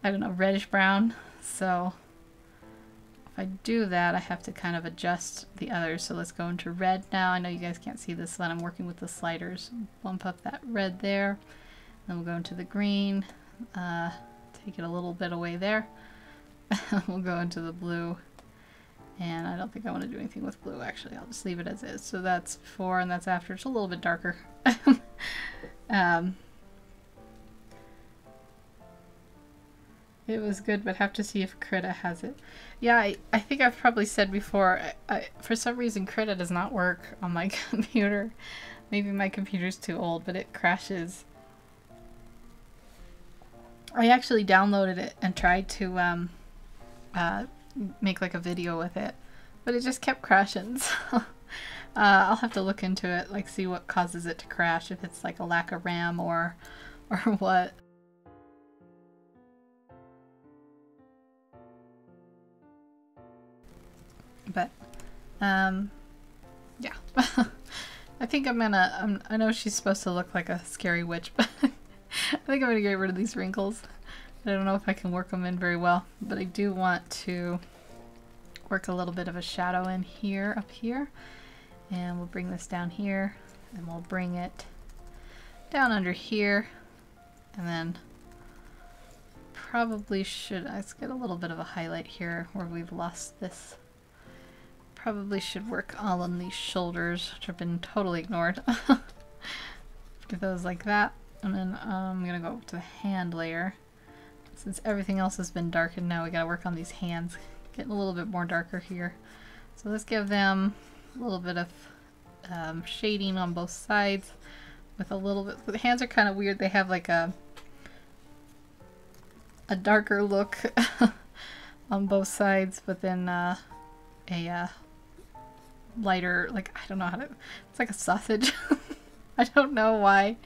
A: don't know, reddish brown. So if I do that, I have to kind of adjust the others. So let's go into red now. I know you guys can't see this, but I'm working with the sliders. Bump up that red there. Then we'll go into the green. Take it a little bit away there. We'll go into the blue. And I don't think I want to do anything with blue, actually. I'll just leave it as is. So that's before and that's after. It's a little bit darker. It was good, but have to see if Krita has it. Yeah, I think I've probably said before, for some reason Krita does not work on my computer. Maybe my computer's too old, but it crashes. I actually downloaded it and tried to make like a video with it, but it just kept crashing. So I'll have to look into it, like see what causes it to crash, if it's like a lack of RAM or what. But yeah. I think I'm gonna I know she's supposed to look like a scary witch, but I think I'm gonna get rid of these wrinkles. I don't know if I can work them in very well, but I do want to work a little bit of a shadow in here, up here. And we'll bring this down here, and we'll bring it down under here. And then probably let's get a little bit of a highlight here where we've lost this. Probably should work all on these shoulders, which have been totally ignored. Do those like that. And then I'm gonna go to the hand layer. Since everything else has been darkened, now we gotta work on these hands. Getting a little bit more darker here. So let's give them a little bit of shading on both sides. With a little bit, the hands are kind of weird. They have like a darker look on both sides, but then a lighter, like, I don't know how to, it's like a sausage. I don't know why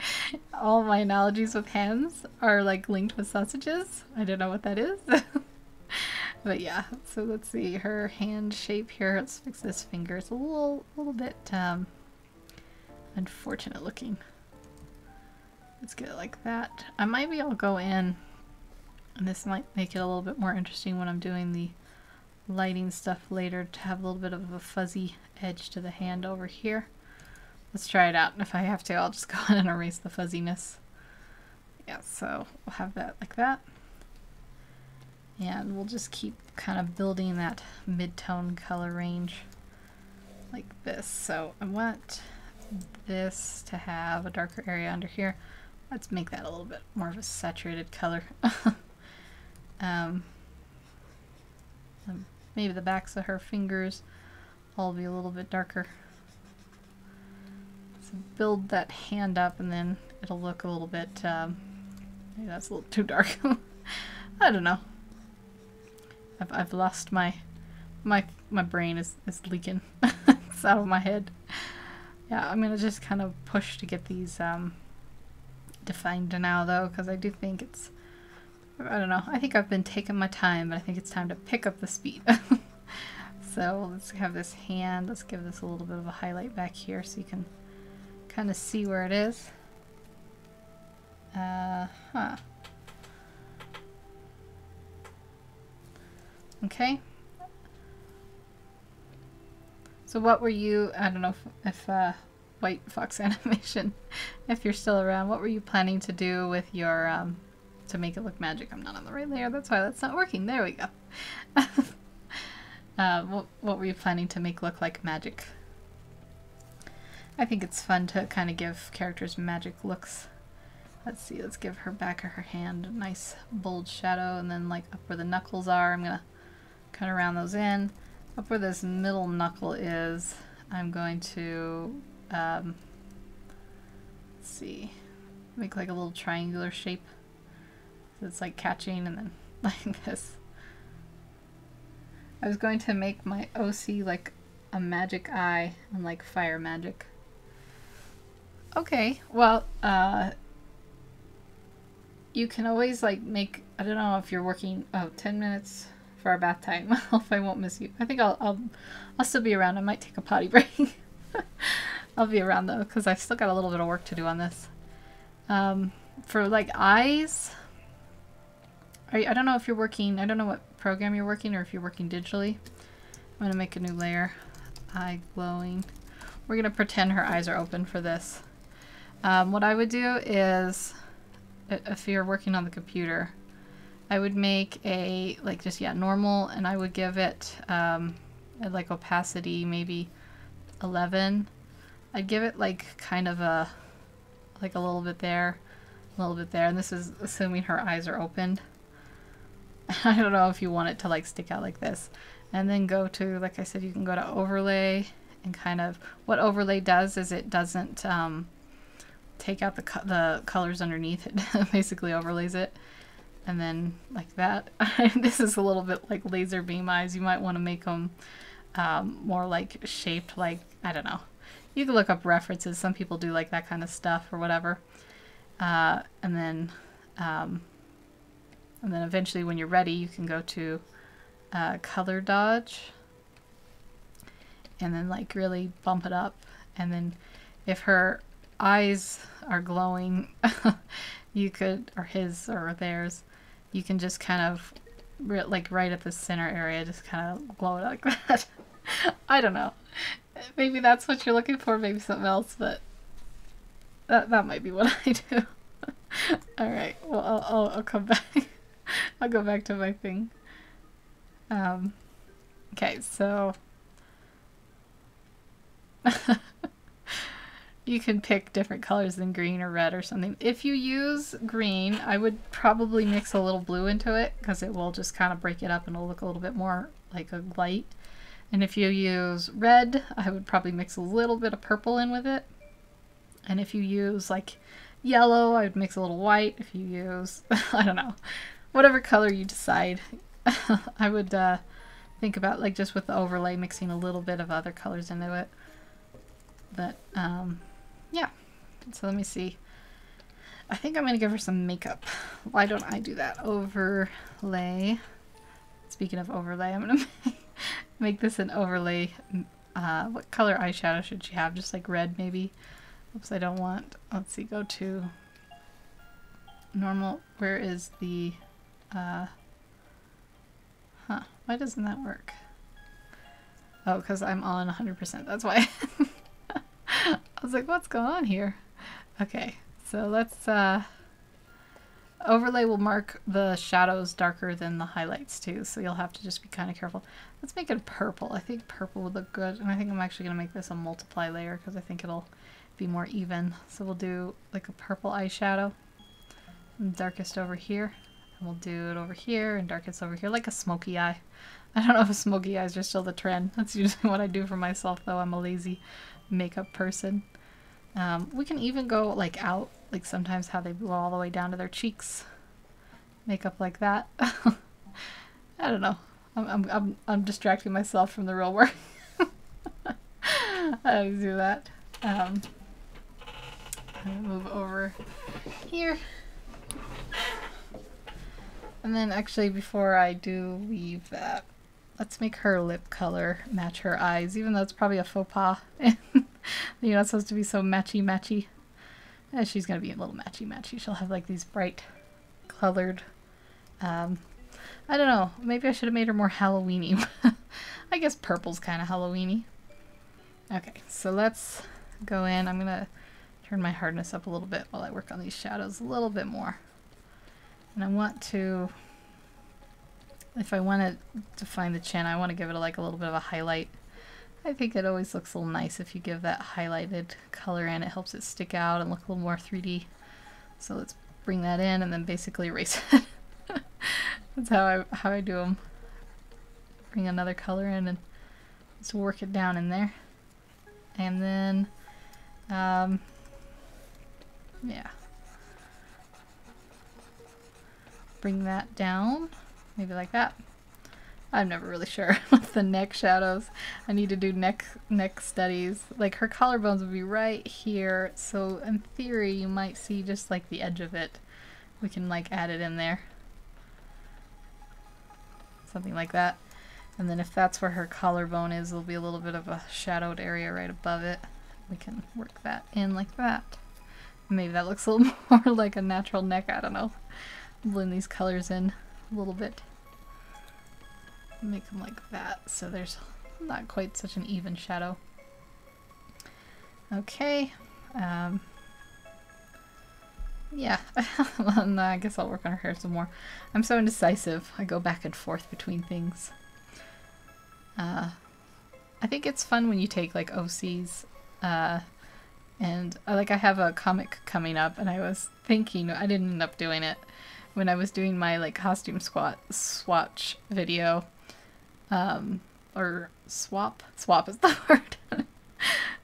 A: all my analogies with hands are like linked with sausages. I don't know what that is. But yeah, so let's see her hand shape here. Let's fix this finger. It's a little bit unfortunate looking. Let's get it like that. Maybe I'll go in, and this might make it a little bit more interesting when I'm doing the lighting stuff later, to have a little bit of a fuzzy edge to the hand over here. Let's try it out, and if I have to, I'll just go ahead and erase the fuzziness. Yeah, so we'll have that like that. And we'll just keep kind of building that mid-tone color range like this. So I want this to have a darker area under here. Let's make that a little bit more of a saturated color. Maybe the backs of her fingers all be a little bit darker. So build that hand up, and then it'll look a little bit, maybe that's a little too dark. I don't know. I've lost my brain is leaking. It's out of my head. Yeah, I'm gonna just kind of push to get these defined now though, because I do think it's, I don't know, I think I've been taking my time, but I think it's time to pick up the speed. So let's have this hand, let's give this a little bit of a highlight back here so you can kind of see where it is. Okay. So what were you, I don't know if White Fox Animation, if you're still around, what were you planning to do with your, to make it look magic? I'm not on the right layer, that's why that's not working. There we go. What were you planning to make look like magic? I think it's fun to kind of give characters magic looks. Let's see, let's give her back of her hand a nice bold shadow, and then like up where the knuckles are, I'm gonna kind of round those in. Up where this middle knuckle is, I'm going to, let's see, make like a little triangular shape. So it's like catching and then like this. I was going to make my OC like a magic eye and like fire magic. Okay, well, you can always like make, I don't know if you're working, 10 minutes for our bath time. I hope I won't miss you. I think I'll still be around. I might take a potty break. I'll be around though, because I've still got a little bit of work to do on this. For like eyes, I don't know if you're working, I don't know what program you're working or if you're working digitally. I'm going to make a new layer. Eye glowing. We're going to pretend her eyes are open for this. What I would do is, if you're working on the computer, I would make a, like just, yeah, normal, and I would give it like opacity, maybe 11. I'd give it like kind of a, like a little bit there, and this is assuming her eyes are opened. I don't know if you want it to like stick out like this. And then go to, like I said, you can go to overlay, and kind of, what overlay does is it doesn't take out the colors underneath. It basically overlays it. And then like that. This is a little bit like laser beam eyes. You might want to make them more like shaped, like, I don't know. You can look up references. Some people do like that kind of stuff or whatever. And then eventually when you're ready, you can go to color dodge and then like really bump it up. And then if her eyes are glowing, you could, or his or theirs, you can just kind of like right at the center area, just kind of glow it like that. I don't know. Maybe that's what you're looking for, maybe something else, but that might be what I do. All right, well, I'll come back. I'll go back to my thing. Okay, so you can pick different colors than green or red or something. If you use green, I would probably mix a little blue into it, because it will just kind of break it up and it'll look a little bit more like a light. And if you use red, I would probably mix a little bit of purple in with it. And if you use like yellow, I would mix a little white. If you use, I don't know, whatever color you decide. I would think about, like, just with the overlay, mixing a little bit of other colors into it. But yeah, so let me see. I think I'm going to give her some makeup. Why don't I do that? Overlay. Speaking of overlay, I'm going to make this an overlay. What color eyeshadow should she have? Just like red, maybe? Oops, I don't want. Let's see, go to normal. Where is the... why doesn't that work? Oh, because I'm on 100%. That's why. I was like, what's going on here? Okay, so let's... overlay will mark the shadows darker than the highlights too, so you'll have to just be kind of careful. Let's make it purple. I think purple would look good, and I think I'm actually going to make this a multiply layer because I think it'll be more even. So we'll do like a purple eyeshadow, and darkest over here, and we'll do it over here, and darkest over here, like a smoky eye. I don't know if smoky eyes are still the trend. That's usually what I do for myself, though. I'm a lazy makeup person. We can even go like out, like sometimes how they go all the way down to their cheeks. Makeup like that. I don't know. I'm distracting myself from the real work. I always do that. Move over here. And then actually before I do leave that, let's make her lip color match her eyes, even though it's probably a faux pas. You're not supposed to be so matchy-matchy. She's going to be a little matchy-matchy. She'll have like these bright colored, I don't know, maybe I should have made her more Halloween-y. I guess purple's kind of Halloween-y. Okay, so let's go in. I'm going to turn my hardness up a little bit while I work on these shadows a little bit more. And I want to, if I want to define the chin, I want to give it like a little bit of a highlight. I think it always looks a little nice if you give that highlighted color in. It helps it stick out and look a little more 3D. So let's bring that in and then basically erase it. That's how I do them. Bring another color in and just work it down in there. And then, yeah. Bring that down, maybe like that. I'm never really sure with the neck shadows. I need to do neck studies. Like her collarbones would be right here, so in theory you might see just like the edge of it. We can like add it in there. Something like that. And then if that's where her collarbone is, there'll be a little bit of a shadowed area right above it. We can work that in like that. Maybe that looks a little more like a natural neck, I don't know. Blend these colors in a little bit. Make them like that, so there's not quite such an even shadow. Okay, yeah, well, no, I guess I'll work on her hair some more. I'm so indecisive. I go back and forth between things. I think it's fun when you take like OCs, and like I have a comic coming up, and I was thinking, I didn't end up doing it, when I was doing my like costume swatch video. Or swap is the word.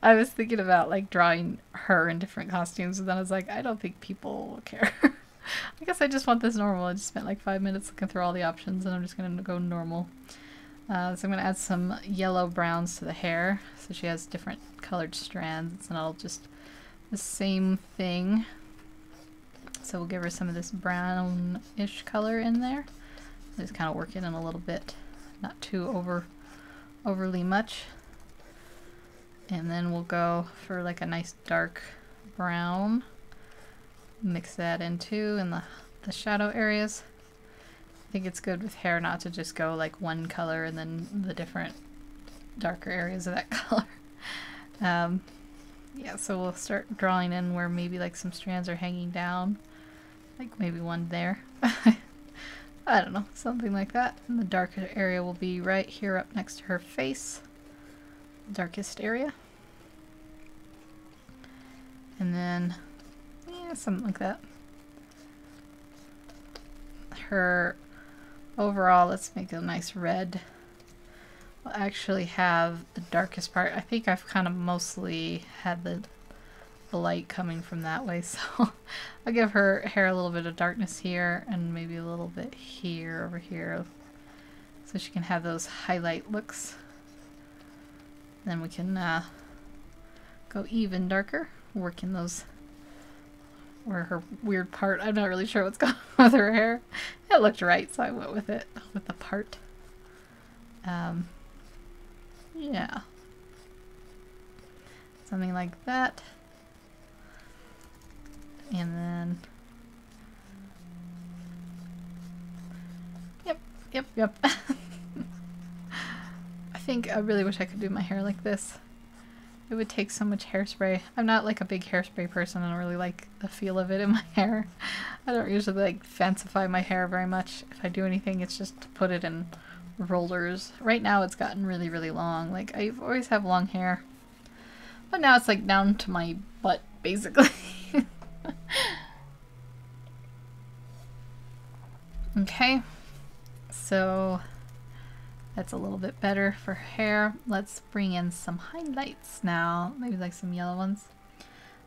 A: I was thinking about like drawing her in different costumes, and then I was like, I don't think people will care. I guess I just want this normal. I just spent like 5 minutes looking through all the options, and I'm just gonna go normal. So I'm gonna add some yellow browns to the hair, so she has different colored strands, and I'll just the same thing. So we'll give her some of this brownish color in there. Just kind of work it in a little bit. Not too overly much. And then we'll go for like a nice dark brown. Mix that in too in the shadow areas. I think it's good with hair not to just go like one color and then the different darker areas of that color. Yeah, so we'll start drawing in where maybe like some strands are hanging down. Like maybe one there. I don't know, something like that. And the darker area will be right here up next to her face. Darkest area. And then, yeah, something like that. Her overall, let's make a nice red. We'll actually have the darkest part. I think I've kind of mostly had the light coming from that way, so I'll give her hair a little bit of darkness here and maybe a little bit here, over here, so she can have those highlight looks. Then we can go even darker, working those where her weird part, I'm not really sure what's going on with her hair. It looked right, so I went with it, with the part. Yeah. Something like that. And then, yep. I think I really wish I could do my hair like this. It would take so much hairspray. I'm not like a big hairspray person. I don't really like the feel of it in my hair. I don't usually like fancify my hair very much. If I do anything, it's just to put it in rollers. Right now it's gotten really, really long. Like I always have long hair, but now it's like down to my butt basically. Okay, so that's a little bit better for hair. Let's bring in some highlights now, maybe like some yellow ones.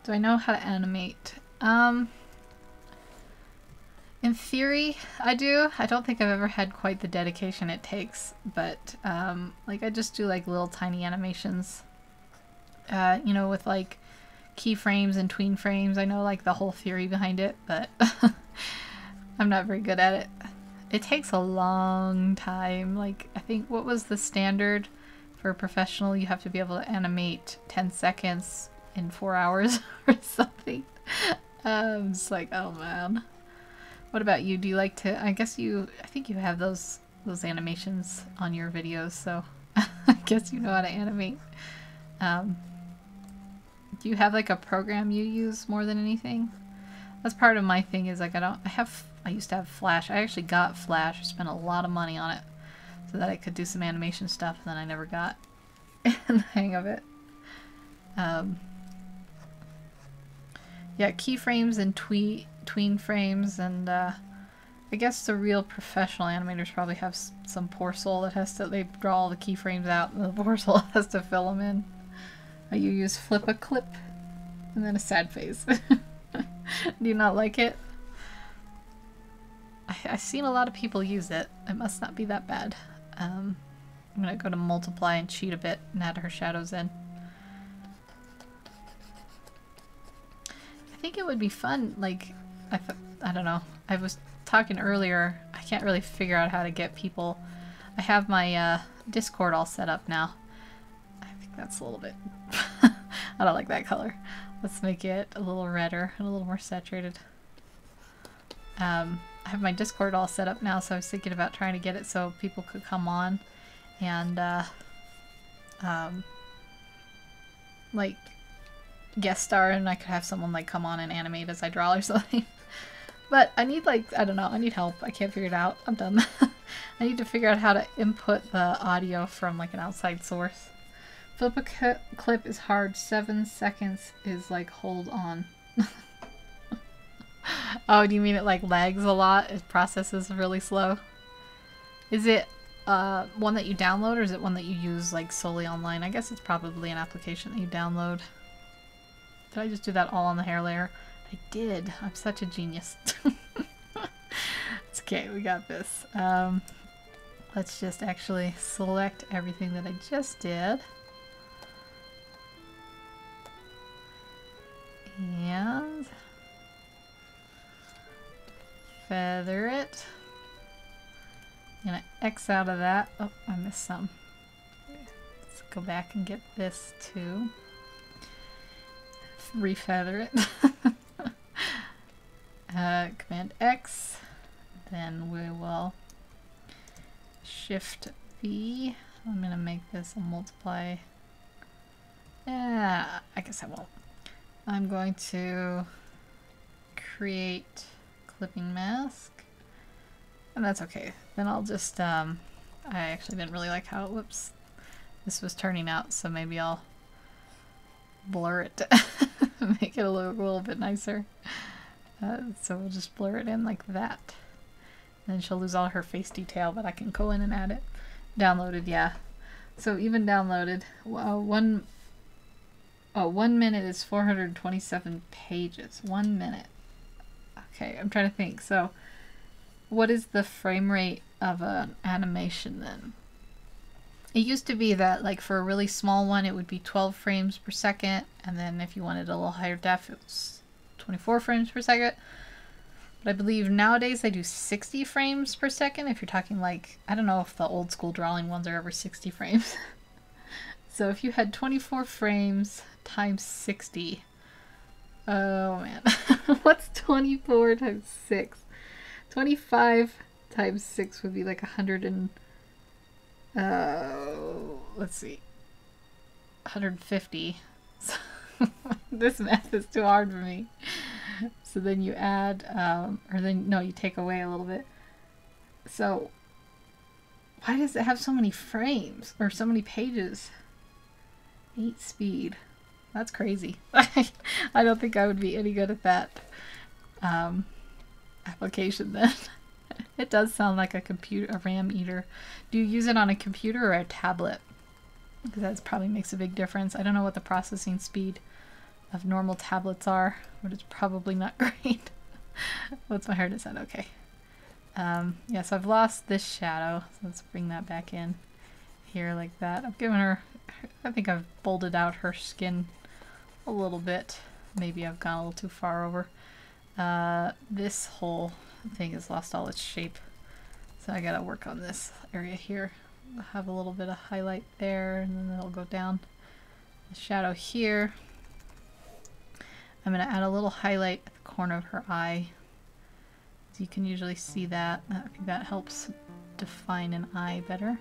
A: Do I know how to animate? In theory, I do. I don't think I've ever had quite the dedication it takes, but like I just do like little tiny animations, you know, with like keyframes and tween frames. I know like the whole theory behind it, but I'm not very good at it. It takes a long time. Like, I think, what was the standard for a professional? You have to be able to animate 10 seconds in 4 hours or something. I'm just like, oh man. What about you? Do you like to, I think you have those animations on your videos, so I guess you know how to animate. Do you have like a program you use more than anything? That's part of my thing, is like I used to have Flash. I actually got Flash. I spent a lot of money on it so that I could do some animation stuff, and then I never got the hang of it. Yeah, keyframes and tween frames, and I guess the real professional animators probably have some poor soul that they draw all the keyframes out, and the poor soul has to fill them in. You use flip a clip and then a sad face. Do you not like it? I've seen a lot of people use it. It must not be that bad. I'm gonna go to multiply and cheat a bit and add her shadows in. I think it would be fun, like, I don't know. I was talking earlier, I can't really figure out how to get people. I have my Discord all set up now. I think that's a little bit... I don't like that color. Let's make it a little redder and a little more saturated. I have my Discord all set up now, so I was thinking about trying to get it so people could come on and like guest star, and I could have someone like come on and animate as I draw or something. But I need, like, I don't know, I need help. I can't figure it out. I'm done. I need to figure out how to input the audio from like an outside source. Flip a clip is hard. 7 seconds is like hold on. Oh, do you mean it like lags a lot? It processes really slow? Is it one that you download, or is it one that you use like solely online? I guess it's probably an application that you download. Did I just do that all on the hair layer? I did. I'm such a genius. It's okay, we got this. Let's just actually select everything that I just did. And feather it. I'm gonna X out of that. Oh, I missed some. Let's go back and get this too. Refeather it. Command X. Then we will Shift V. I'm gonna make this a multiply. Yeah, I guess I won't. I'm going to create clipping mask, and that's okay. Then I'll just, I actually didn't really like how, whoops, this was turning out, so maybe I'll blur it, make it a little bit nicer. So we'll just blur it in like that. And then she'll lose all her face detail, but I can go in and add it. Downloaded, yeah. So even downloaded, 1 minute is 427 pages. 1 minute. Okay, I'm trying to think. So what is the frame rate of an animation then? It used to be that, like, for a really small one it would be 12 frames per second, and then if you wanted a little higher def it was 24 frames per second. But I believe nowadays they do 60 frames per second if you're talking, like, I don't know if the old school drawing ones are ever 60 frames. So if you had 24 frames times 60. Oh man. What's 24 times 6? 25 times 6 would be like 100 and let's see. 150. So this math is too hard for me. So then you add you take away a little bit. So why does it have so many frames or so many pages? 8 speed. That's crazy. I don't think I would be any good at that application then. It does sound like a RAM eater. Do you use it on a computer or a tablet? Because that probably makes a big difference. I don't know what the processing speed of normal tablets are, but it's probably not great. What's my hardest at? Okay. Yeah, so I've lost this shadow. So let's bring that back in here like that. I've given her, I think I've bolded out her skin a little bit. maybe I've gone a little too far over. This whole thing has lost all its shape. So I gotta work on this area here. I'll have a little bit of highlight there, and then it'll go down. The shadow here. I'm gonna add a little highlight at the corner of her eye. So you can usually see that. I think that helps define an eye better.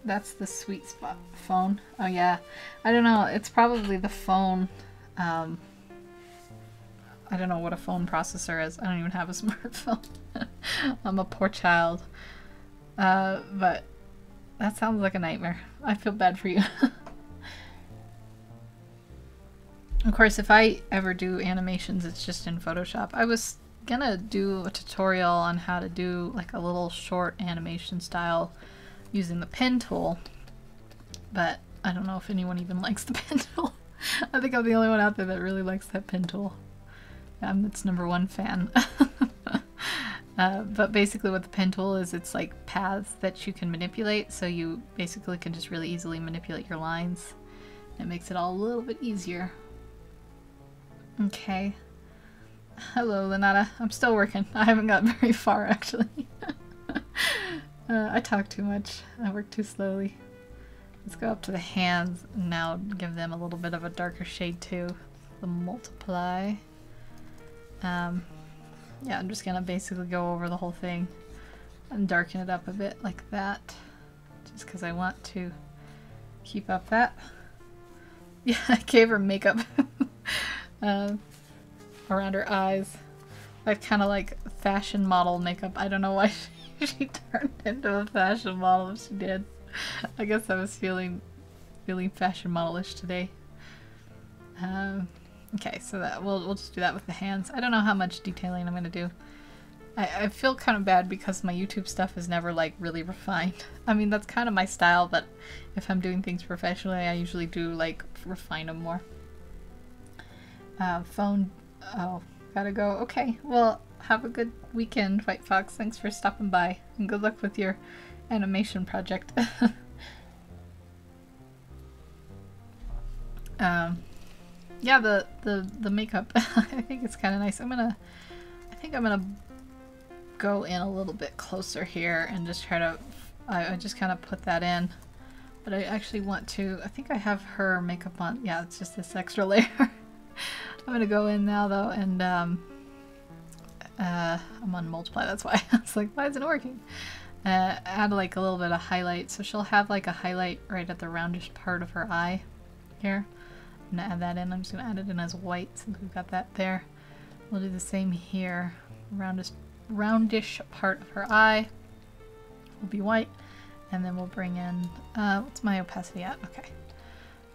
A: That's the sweet spot phone. Oh yeah, I don't know. It's probably the phone. I don't know what a phone processor is. I don't even have a smartphone. I'm a poor child. But that sounds like a nightmare. I feel bad for you. Of course, if I ever do animations, it's just in Photoshop. I was gonna do a tutorial on how to do like a little short animation style using the pen tool, but I don't know if anyone even likes the pen tool. I think I'm the only one out there that really likes that pen tool. I'm its #1 fan. But basically what the pen tool is, it's like paths that you can manipulate, so you basically can just really easily manipulate your lines. It makes it all a little bit easier. Okay. Hello, Lenata. I'm still working. I haven't gotten very far, actually. I talk too much. I work too slowly. Let's go up to the hands and now give them a little bit of a darker shade too. The multiply. Yeah, I'm just gonna basically go over the whole thing and darken it up a bit like that. Just because I want to keep up that. Yeah, I gave her makeup around her eyes. I've kind of like fashion model makeup. I don't know why she turned into a fashion model if she did. I guess I was feeling fashion modelish today. Okay, so that we'll just do that with the hands. I don't know how much detailing I'm gonna do. I feel kind of bad because my YouTube stuff is never like really refined. I mean, that's kind of my style, but if I'm doing things professionally, I usually do like refine them more. Phone. Oh, gotta go. Okay, well, have a good weekend, White Fox. Thanks for stopping by, and good luck with your animation project. Yeah, the makeup. I think it's kind of nice. I think I'm gonna go in a little bit closer here and just try to. I just kind of put that in, but I actually want to. I think I have her makeup on. Yeah, it's just this extra layer. I'm gonna go in now though, and I'm on multiply. That's why I was like, why isn't it working? Add like a little bit of highlight, so she'll have like a highlight right at the roundish part of her eye here. I'm gonna add that in. I'm just gonna add it in as white since we've got that there. We'll do the same here. Roundish part of her eye will be white, and then we'll bring in what's my opacity at? Okay.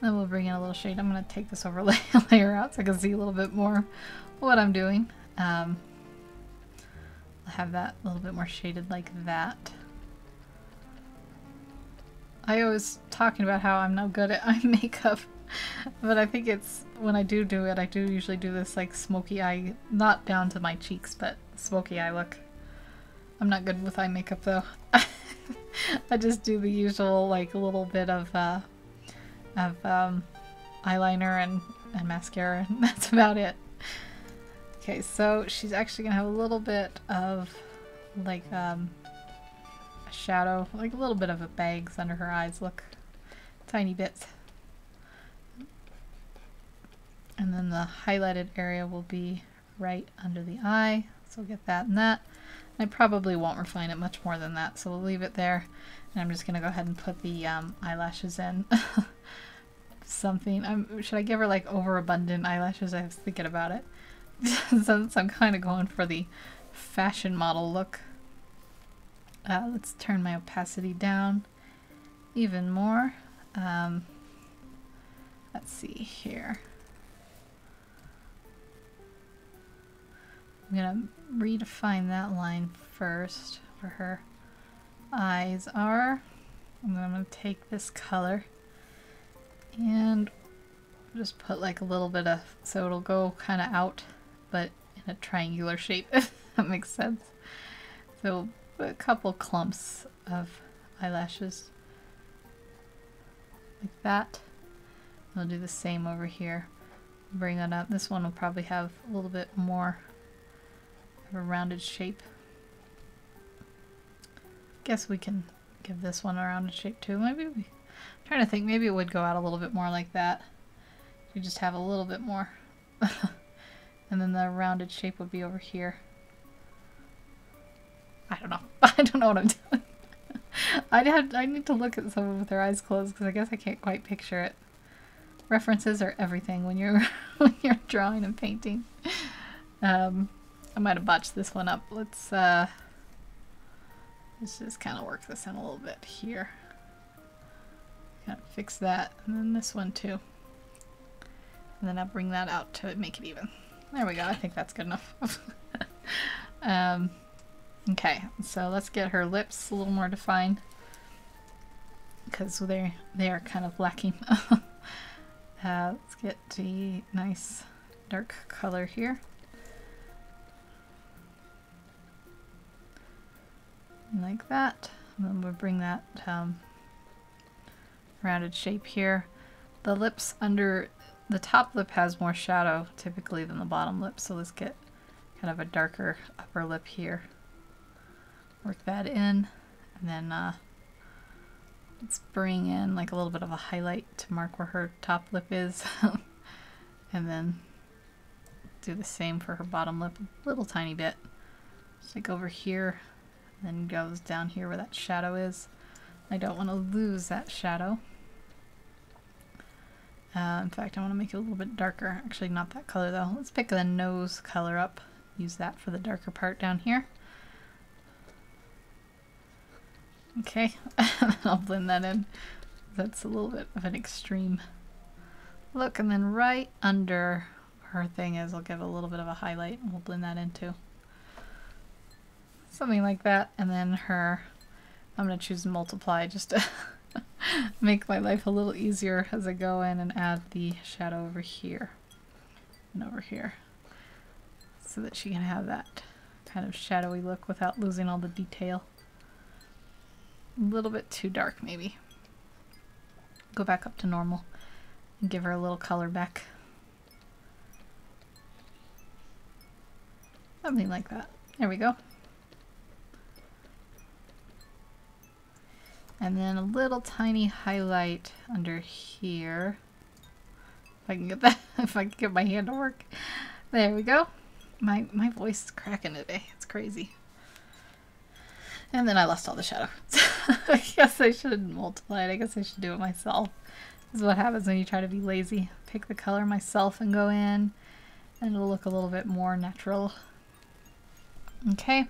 A: Then we'll bring in a little shade. I'm gonna take this overlay layer out so I can see a little bit more what I'm doing. I'll have that a little bit more shaded like that. I always talking about how I'm no good at eye makeup, but I think it's when I do it, I do usually do this like smoky eye, not down to my cheeks, but smoky eye look. I'm not good with eye makeup though. I just do the usual like a little bit of eyeliner and mascara, and that's about it. Okay, so she's actually gonna have a little bit of like a shadow, like a little bit of a bags under her eyes, look, tiny bits. And then the highlighted area will be right under the eye, so we'll get that and that. I probably won't refine it much more than that, so we'll leave it there. And I'm just gonna go ahead and put the eyelashes in. Something. Should I give her like overabundant eyelashes? I was thinking about it. Since I'm kind of going for the fashion model look. Let's turn my opacity down even more. Let's see here. I'm gonna redefine that line first where her eyes are. And then I'm gonna take this color and just put like a little bit of, so it'll go kind of out, but in a triangular shape, if that makes sense. So a couple clumps of eyelashes like that. We'll do the same over here. Bring it up. This one will probably have a little bit more of a rounded shape. Guess we can give this one a rounded shape too. Maybe I'm trying to think, maybe it would go out a little bit more like that. You just have a little bit more. And then the rounded shape would be over here. I don't know. I don't know what I'm doing. I need to look at someone with their eyes closed because I guess I can't quite picture it. References are everything when you're when you're drawing and painting. I might have botched this one up. Let's just kind of work this in a little bit here. Kind of fix that, and then this one too. And then I'll bring that out to make it even. There we go. I think that's good enough. Okay, so let's get her lips a little more defined because they are kind of lacking. Let's get the nice dark color here. Like that. And then we'll bring that rounded shape here. The lips under the top lip has more shadow typically than the bottom lip, so let's get kind of a darker upper lip here. Work that in, and then let's bring in like a little bit of a highlight to mark where her top lip is. And then do the same for her bottom lip, a little tiny bit. Just like over here, and then goes down here where that shadow is. I don't want to lose that shadow. In fact, I want to make it a little bit darker. Actually, not that color though. Let's pick the nose color up. Use that for the darker part down here. Okay, I'll blend that in. That's a little bit of an extreme look. And then right under her thing is, I'll give a little bit of a highlight and we'll blend that in too. Something like that. And then her, I'm going to choose multiply just to make my life a little easier as I go in and add the shadow over here and over here, so that she can have that kind of shadowy look without losing all the detail. A little bit too dark maybe. Go back up to normal and give her a little color back. Something like that. There we go. And then a little tiny highlight under here. If I can get that, if I can get my hand to work. There we go. My voice is cracking today. It's crazy. And then I lost all the shadow. I guess I shouldn't multiply it. I guess I should do it myself. This is what happens when you try to be lazy. Pick the color myself and go in, and it'll look a little bit more natural. Okay.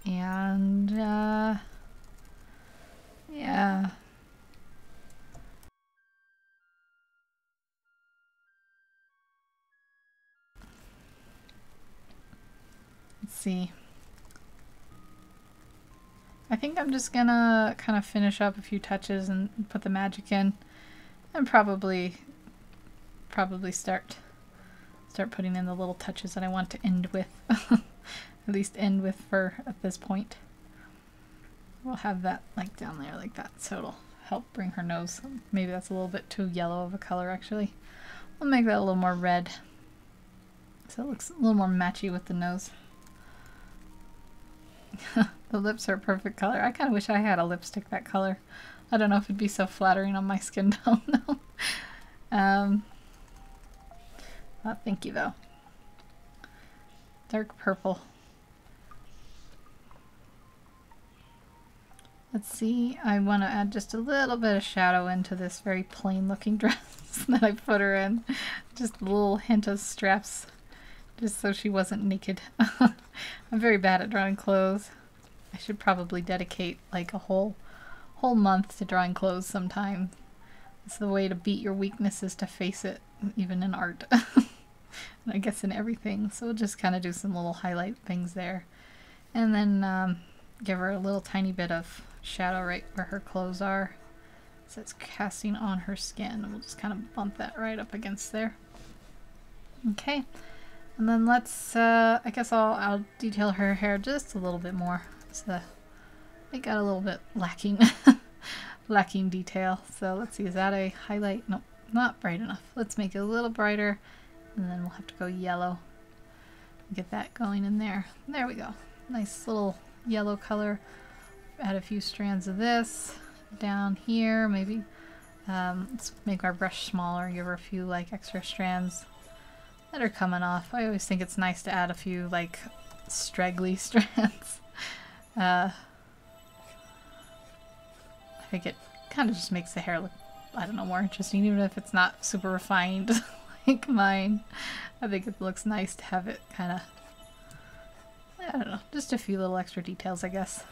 A: And yeah. Let's see. I think I'm just gonna kind of finish up a few touches and put the magic in, and probably start putting in the little touches that I want to end with. At least end with for at this point. We'll have that like down there like that, so it'll help bring her nose. Maybe that's a little bit too yellow of a color actually. We'll make that a little more red, so it looks a little more matchy with the nose. The lips are a perfect color. I kind of wish I had a lipstick that color. I don't know if it'd be so flattering on my skin tone though. Oh, thank you though. Dark purple. Let's see, I want to add just a little bit of shadow into this very plain looking dress that I put her in. Just a little hint of straps, just so she wasn't naked. I'm very bad at drawing clothes. I should probably dedicate like a whole month to drawing clothes sometime. It's the way to beat your weaknesses, to face it, even in art. And I guess in everything. So we'll just kind of do some little highlight things there. And then give her a little tiny bit of shadow right where her clothes are. So it's casting on her skin. We'll just kind of bump that right up against there. Okay. And then let's, I guess I'll detail her hair just a little bit more. So it got a little bit lacking, lacking detail. So let's see, is that a highlight? Nope, not bright enough. Let's make it a little brighter, and then we'll have to go yellow. Get that going in there. There we go. Nice little yellow color. Add a few strands of this down here, maybe. Let's make our brush smaller, give her a few like extra strands that are coming off. I always think it's nice to add a few like straggly strands. I think it kind of just makes the hair look, I don't know, more interesting, even if it's not super refined like mine. I think it looks nice to have it kind of, I don't know, just a few little extra details, I guess.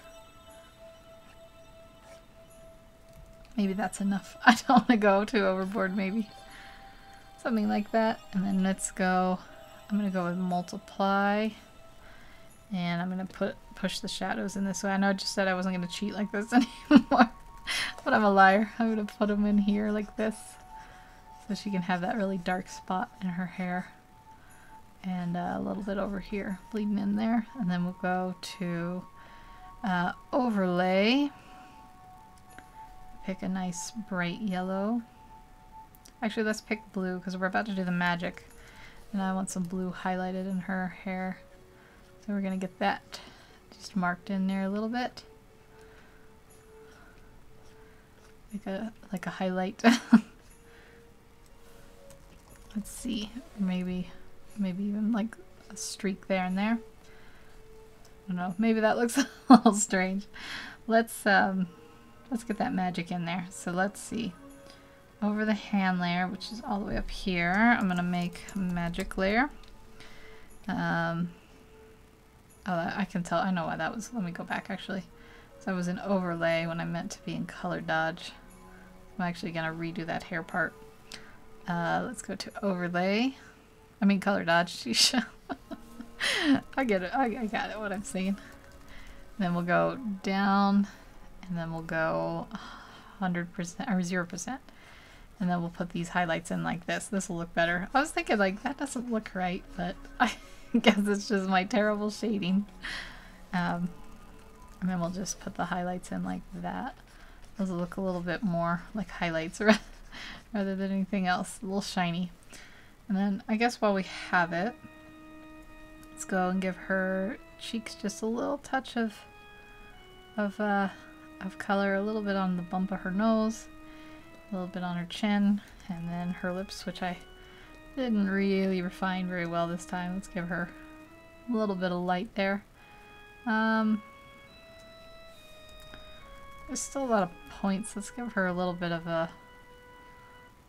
A: Maybe that's enough. I don't want to go too overboard, maybe. Something like that. And then let's go, I'm going to go with multiply. And I'm going to push the shadows in this way. I know I just said I wasn't going to cheat like this anymore. But I'm a liar. I'm going to put them in here like this. So she can have that really dark spot in her hair. And a little bit over here, bleeding in there. And then we'll go to overlay. Pick a nice bright yellow. Actually, let's pick blue because we're about to do the magic. And I want some blue highlighted in her hair. So we're going to get that just marked in there a little bit. Like a highlight. Let's see. Maybe even like a streak there and there. I don't know. Maybe that looks a little strange. Let's get that magic in there. So let's see. Over the hand layer, which is all the way up here, I'm going to make a magic layer. Oh, I can tell. I know why that was. Let me go back, actually. So I was in overlay when I meant to be in color dodge. I'm actually going to redo that hair part. Let's go to overlay. I mean color dodge. I get it. I got it, what I'm saying. Then we'll go down. And then we'll go 100% or 0%. And then we'll put these highlights in like this. This will look better. I was thinking like that doesn't look right, but I guess it's just my terrible shading. And then we'll just put the highlights in like that. Those will look a little bit more like highlights rather than anything else. A little shiny. And then I guess while we have it, let's go and give her cheeks just a little touch of color, a little bit on the bump of her nose, a little bit on her chin, and then her lips, which I didn't really refine very well this time. Let's give her a little bit of light there. There's still a lot of points. Let's give her a little bit of a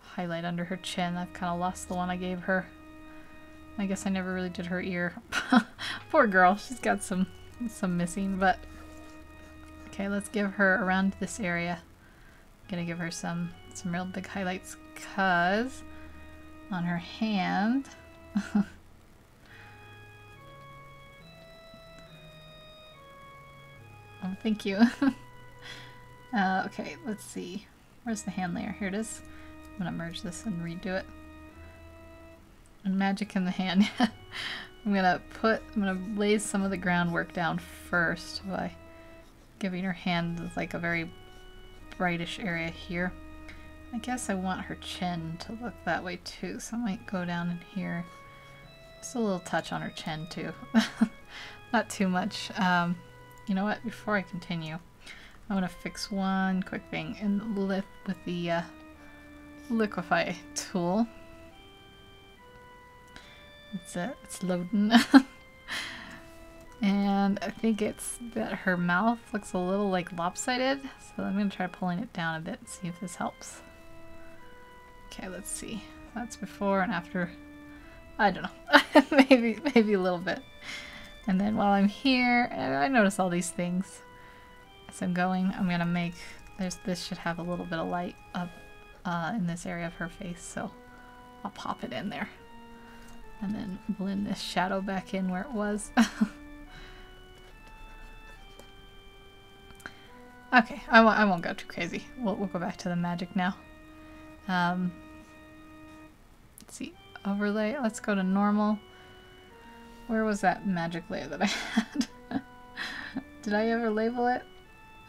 A: highlight under her chin. I've kind of lost the one I gave her. I guess I never really did her ear. Poor girl, she's got some missing, but okay, let's give her around this area. I'm gonna give her some real big highlights because on her hand oh, thank you. Okay, let's see. Where's the hand layer? Here it is. I'm gonna merge this and redo it. And magic in the hand. I'm gonna lay some of the groundwork down first by giving her hand like a very brightish area here. I guess I want her chin to look that way too, so I might go down in here. Just a little touch on her chin too. Not too much. You know what? Before I continue, I want to fix one quick thing with the liquefy tool. It's loading. And I think it's that her mouth looks a little like lopsided, so I'm going to try pulling it down a bit and see if this helps. Okay, let's see. That's before and after. I don't know. maybe a little bit. And then while I'm here, I notice all these things. As I'm going, I'm going to make, this should have a little bit of light up in this area of her face, so I'll pop it in there. And then blend this shadow back in where it was. Okay, I won't go too crazy. We'll go back to the magic now. Let's see, overlay. Let's go to normal. Where was that magic layer that I had? Did I ever label it?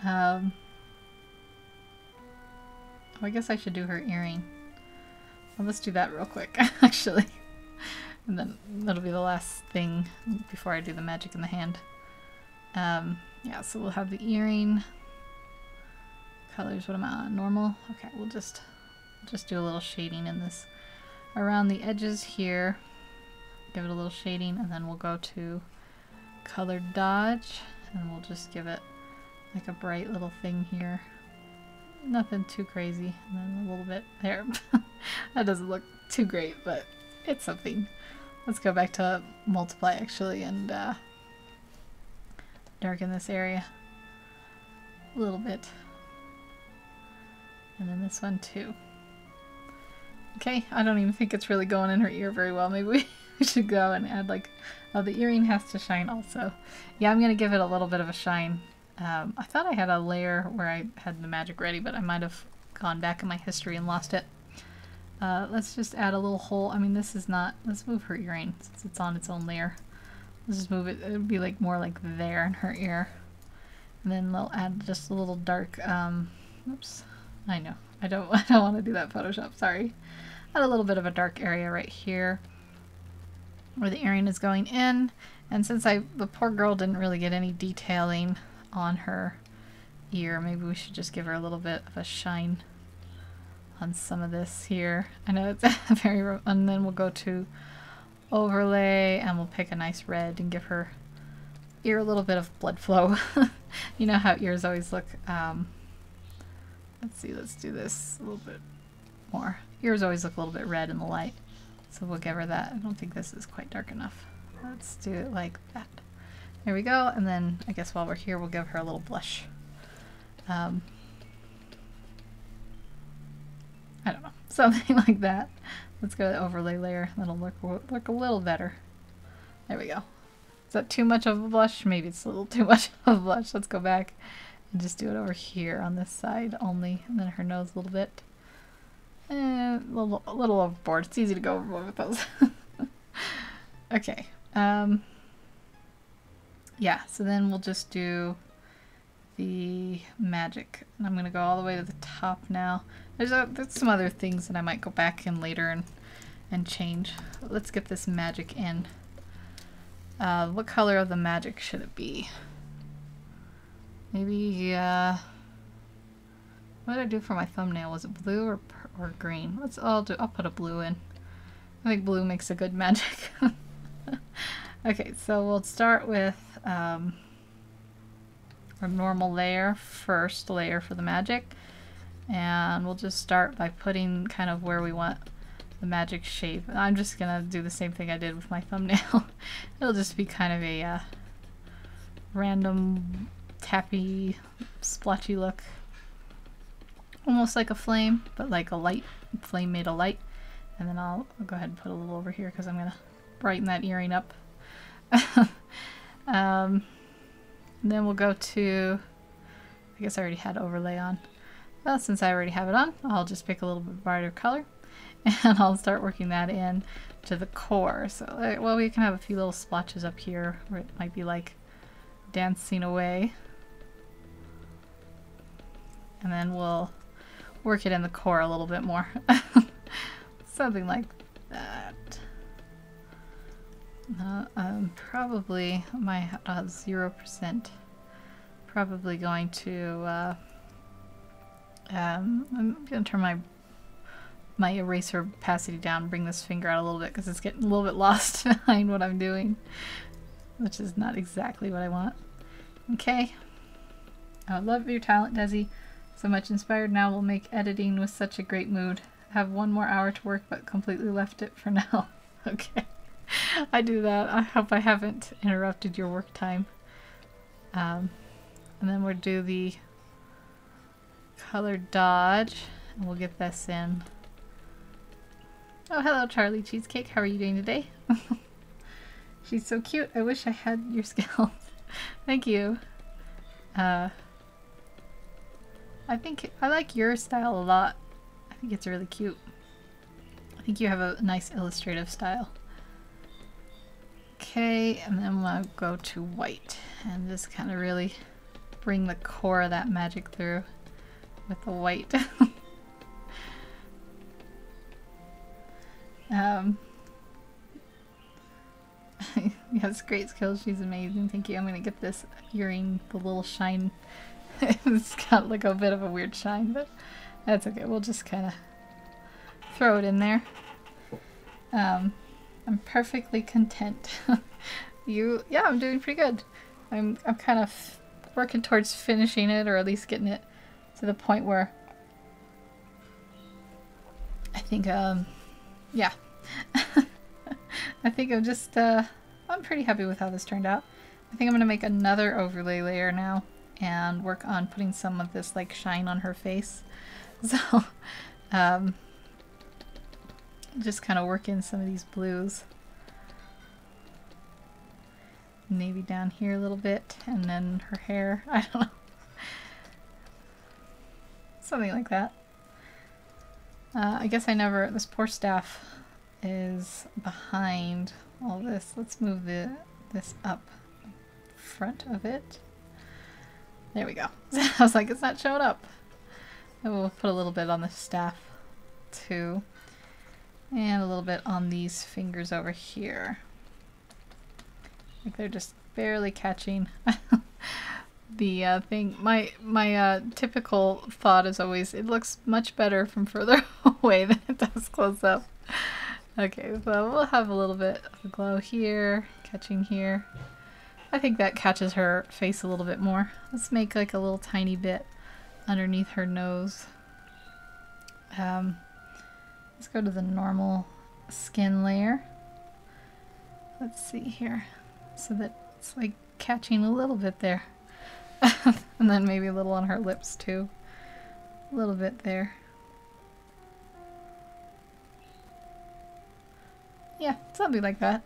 A: Oh, I guess I should do her earring. Well, let's do that real quick, actually. And then that'll be the last thing before I do the magic in the hand. Yeah, so we'll have the earring. Colors, what am I on? Normal? Okay, we'll just do a little shading in this. Around the edges here. Give it a little shading, and then we'll go to color dodge, and we'll just give it like a bright little thing here. Nothing too crazy. And then a little bit there. That doesn't look too great, but it's something. Let's go back to multiply actually and darken this area a little bit. And then this one too. Okay, I don't even think it's really going in her ear very well. Maybe we should go and add like, oh, the earring has to shine also. Yeah, I'm gonna give it a little bit of a shine. I thought I had a layer where I had the magic ready, but I might have gone back in my history and lost it. Let's just add a little hole. I mean, this is not, let's move her earring since it's on its own layer. Let's just move it, it would be like more like there in her ear. And then we'll add just a little dark, oops, I know, I don't want to do that Photoshop, sorry. Add a little bit of a dark area right here where the earring is going in. And since the poor girl didn't really get any detailing on her ear, maybe we should just give her a little bit of a shine on some of this here. I know it's very, and then we'll go to overlay and we'll pick a nice red and give her ear a little bit of blood flow. You know how ears always look, let's see, let's do this a little bit more. Ears always look a little bit red in the light, so we'll give her that. I don't think this is quite dark enough. Let's do it like that. There we go, and then I guess while we're here we'll give her a little blush. I don't know, something like that. Let's go to the overlay layer, that'll look a little better. There we go. Is that too much of a blush? Maybe it's a little too much of a blush. Let's go back and just do it over here on this side only, and then her nose a little bit. A little overboard. It's easy to go overboard with those. Okay. Yeah, so then we'll just do the magic. And I'm going to go all the way to the top now. There's some other things that I might go back in later and change. Let's get this magic in. What color of the magic should it be? Maybe, what did I do for my thumbnail? Was it blue or green? I'll put a blue in. I think blue makes a good magic. Okay, so we'll start with our normal layer, first layer for the magic. And we'll just start by putting kind of where we want the magic shape. I'm just gonna do the same thing I did with my thumbnail. It'll just be kind of a random tappy, splotchy look. Almost like a flame, but like a light flame made of light. And then I'll go ahead and put a little over here because I'm gonna brighten that earring up. And then we'll go to, I guess I already had overlay on. Well, since I already have it on, I'll just pick a little bit brighter color and I'll start working that in to the core. So, well, we can have a few little splotches up here where it might be like dancing away. And then we'll work it in the core a little bit more. Something like that. Probably my 0%. Probably going to I'm gonna turn my eraser opacity down, bring this finger out a little bit because it's getting a little bit lost behind what I'm doing, which is not exactly what I want. Okay. I love your talent, Desi. So much inspired now will make editing with such a great mood. Have 1 more hour to work, but completely left it for now. Okay. I do that. I hope I haven't interrupted your work time. And then we'll do the color dodge, and we'll get this in. Oh, hello, Charlie Cheesecake. How are you doing today? She's so cute. I wish I had your skills. Thank you. I think I like your style a lot. I think it's really cute. I think you have a nice illustrative style. Okay, and then we'll go to white and just kind of really bring the core of that magic through with the white. Um, yes, great skills. She's amazing. Thank you. I'm gonna get this earring, the little shine. It's got like a bit of a weird shine, but that's okay. We'll just kind of throw it in there. I'm perfectly content. Yeah, I'm doing pretty good. I'm kind of working towards finishing it, or at least getting it to the point where I think, yeah. I think I'm just, I'm pretty happy with how this turned out. I think I'm gonna make another overlay layer now and work on putting some of this like shine on her face. So, just kind of work in some of these blues. Maybe down here a little bit, and then her hair. I don't know. Something like that. I guess this poor staff is behind all this. Let's move this up front of it. There we go. I was like, it's not showing up. And we'll put a little bit on the staff too. And a little bit on these fingers over here. Like they're just barely catching the thing. My typical thought is always, it looks much better from further away than it does close up. Okay, so we'll have a little bit of glow here, catching here. I think that catches her face a little bit more. Let's make like a little tiny bit underneath her nose. Let's go to the normal skin layer. Let's see here. So that it's like catching a little bit there. And then maybe a little on her lips too. A little bit there. Yeah, something like that.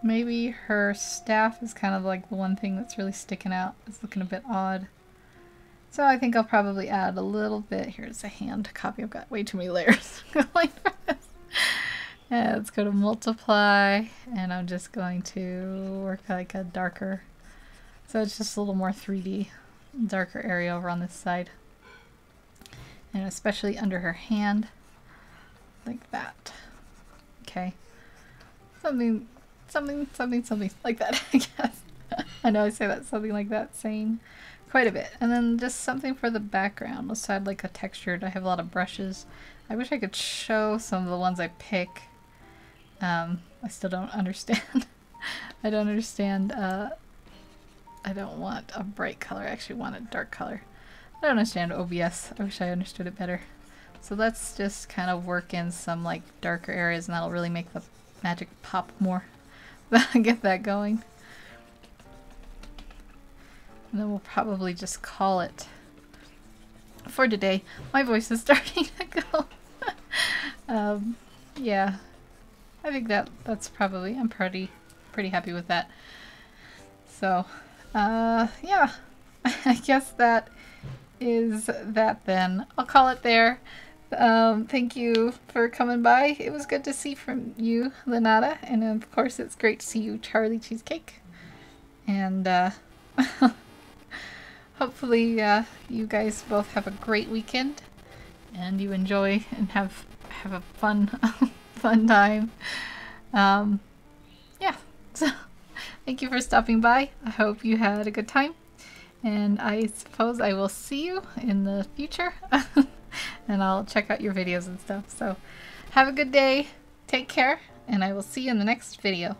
A: Maybe her staff is kind of like the one thing that's really sticking out. It's looking a bit odd. So I think I'll probably add a little bit. Here's a hand copy. I've got way too many layers going for this. Yeah, let's go to multiply, and I'm just going to work like a darker, so it's just a little more 3D, darker area over on this side, and especially under her hand, like that. Okay, something like that. I guess. I know I say that, something like that, saying quite a bit, and then just something for the background. Let's add like a textured. I have a lot of brushes. I wish I could show some of the ones I pick. I still don't understand. I don't understand, I don't want a bright color, I actually want a dark color. I don't understand OBS, I wish I understood it better. So let's just kind of work in some like darker areas, and that'll really make the magic pop more. Get that going. And then we'll probably just call it for today. My voice is starting to go. Yeah. I think that's probably, I'm pretty happy with that. So, yeah, I guess that is that then. I'll call it there. Thank you for coming by. It was good to see from you, Lenata, and of course it's great to see you, Charlie Cheesecake. And, hopefully, you guys both have a great weekend, and you enjoy and have a fun fun time. Yeah, so thank you for stopping by. I hope you had a good time, and I suppose I will see you in the future. And I'll check out your videos and stuff. So have a good day, take care, and I will see you in the next video.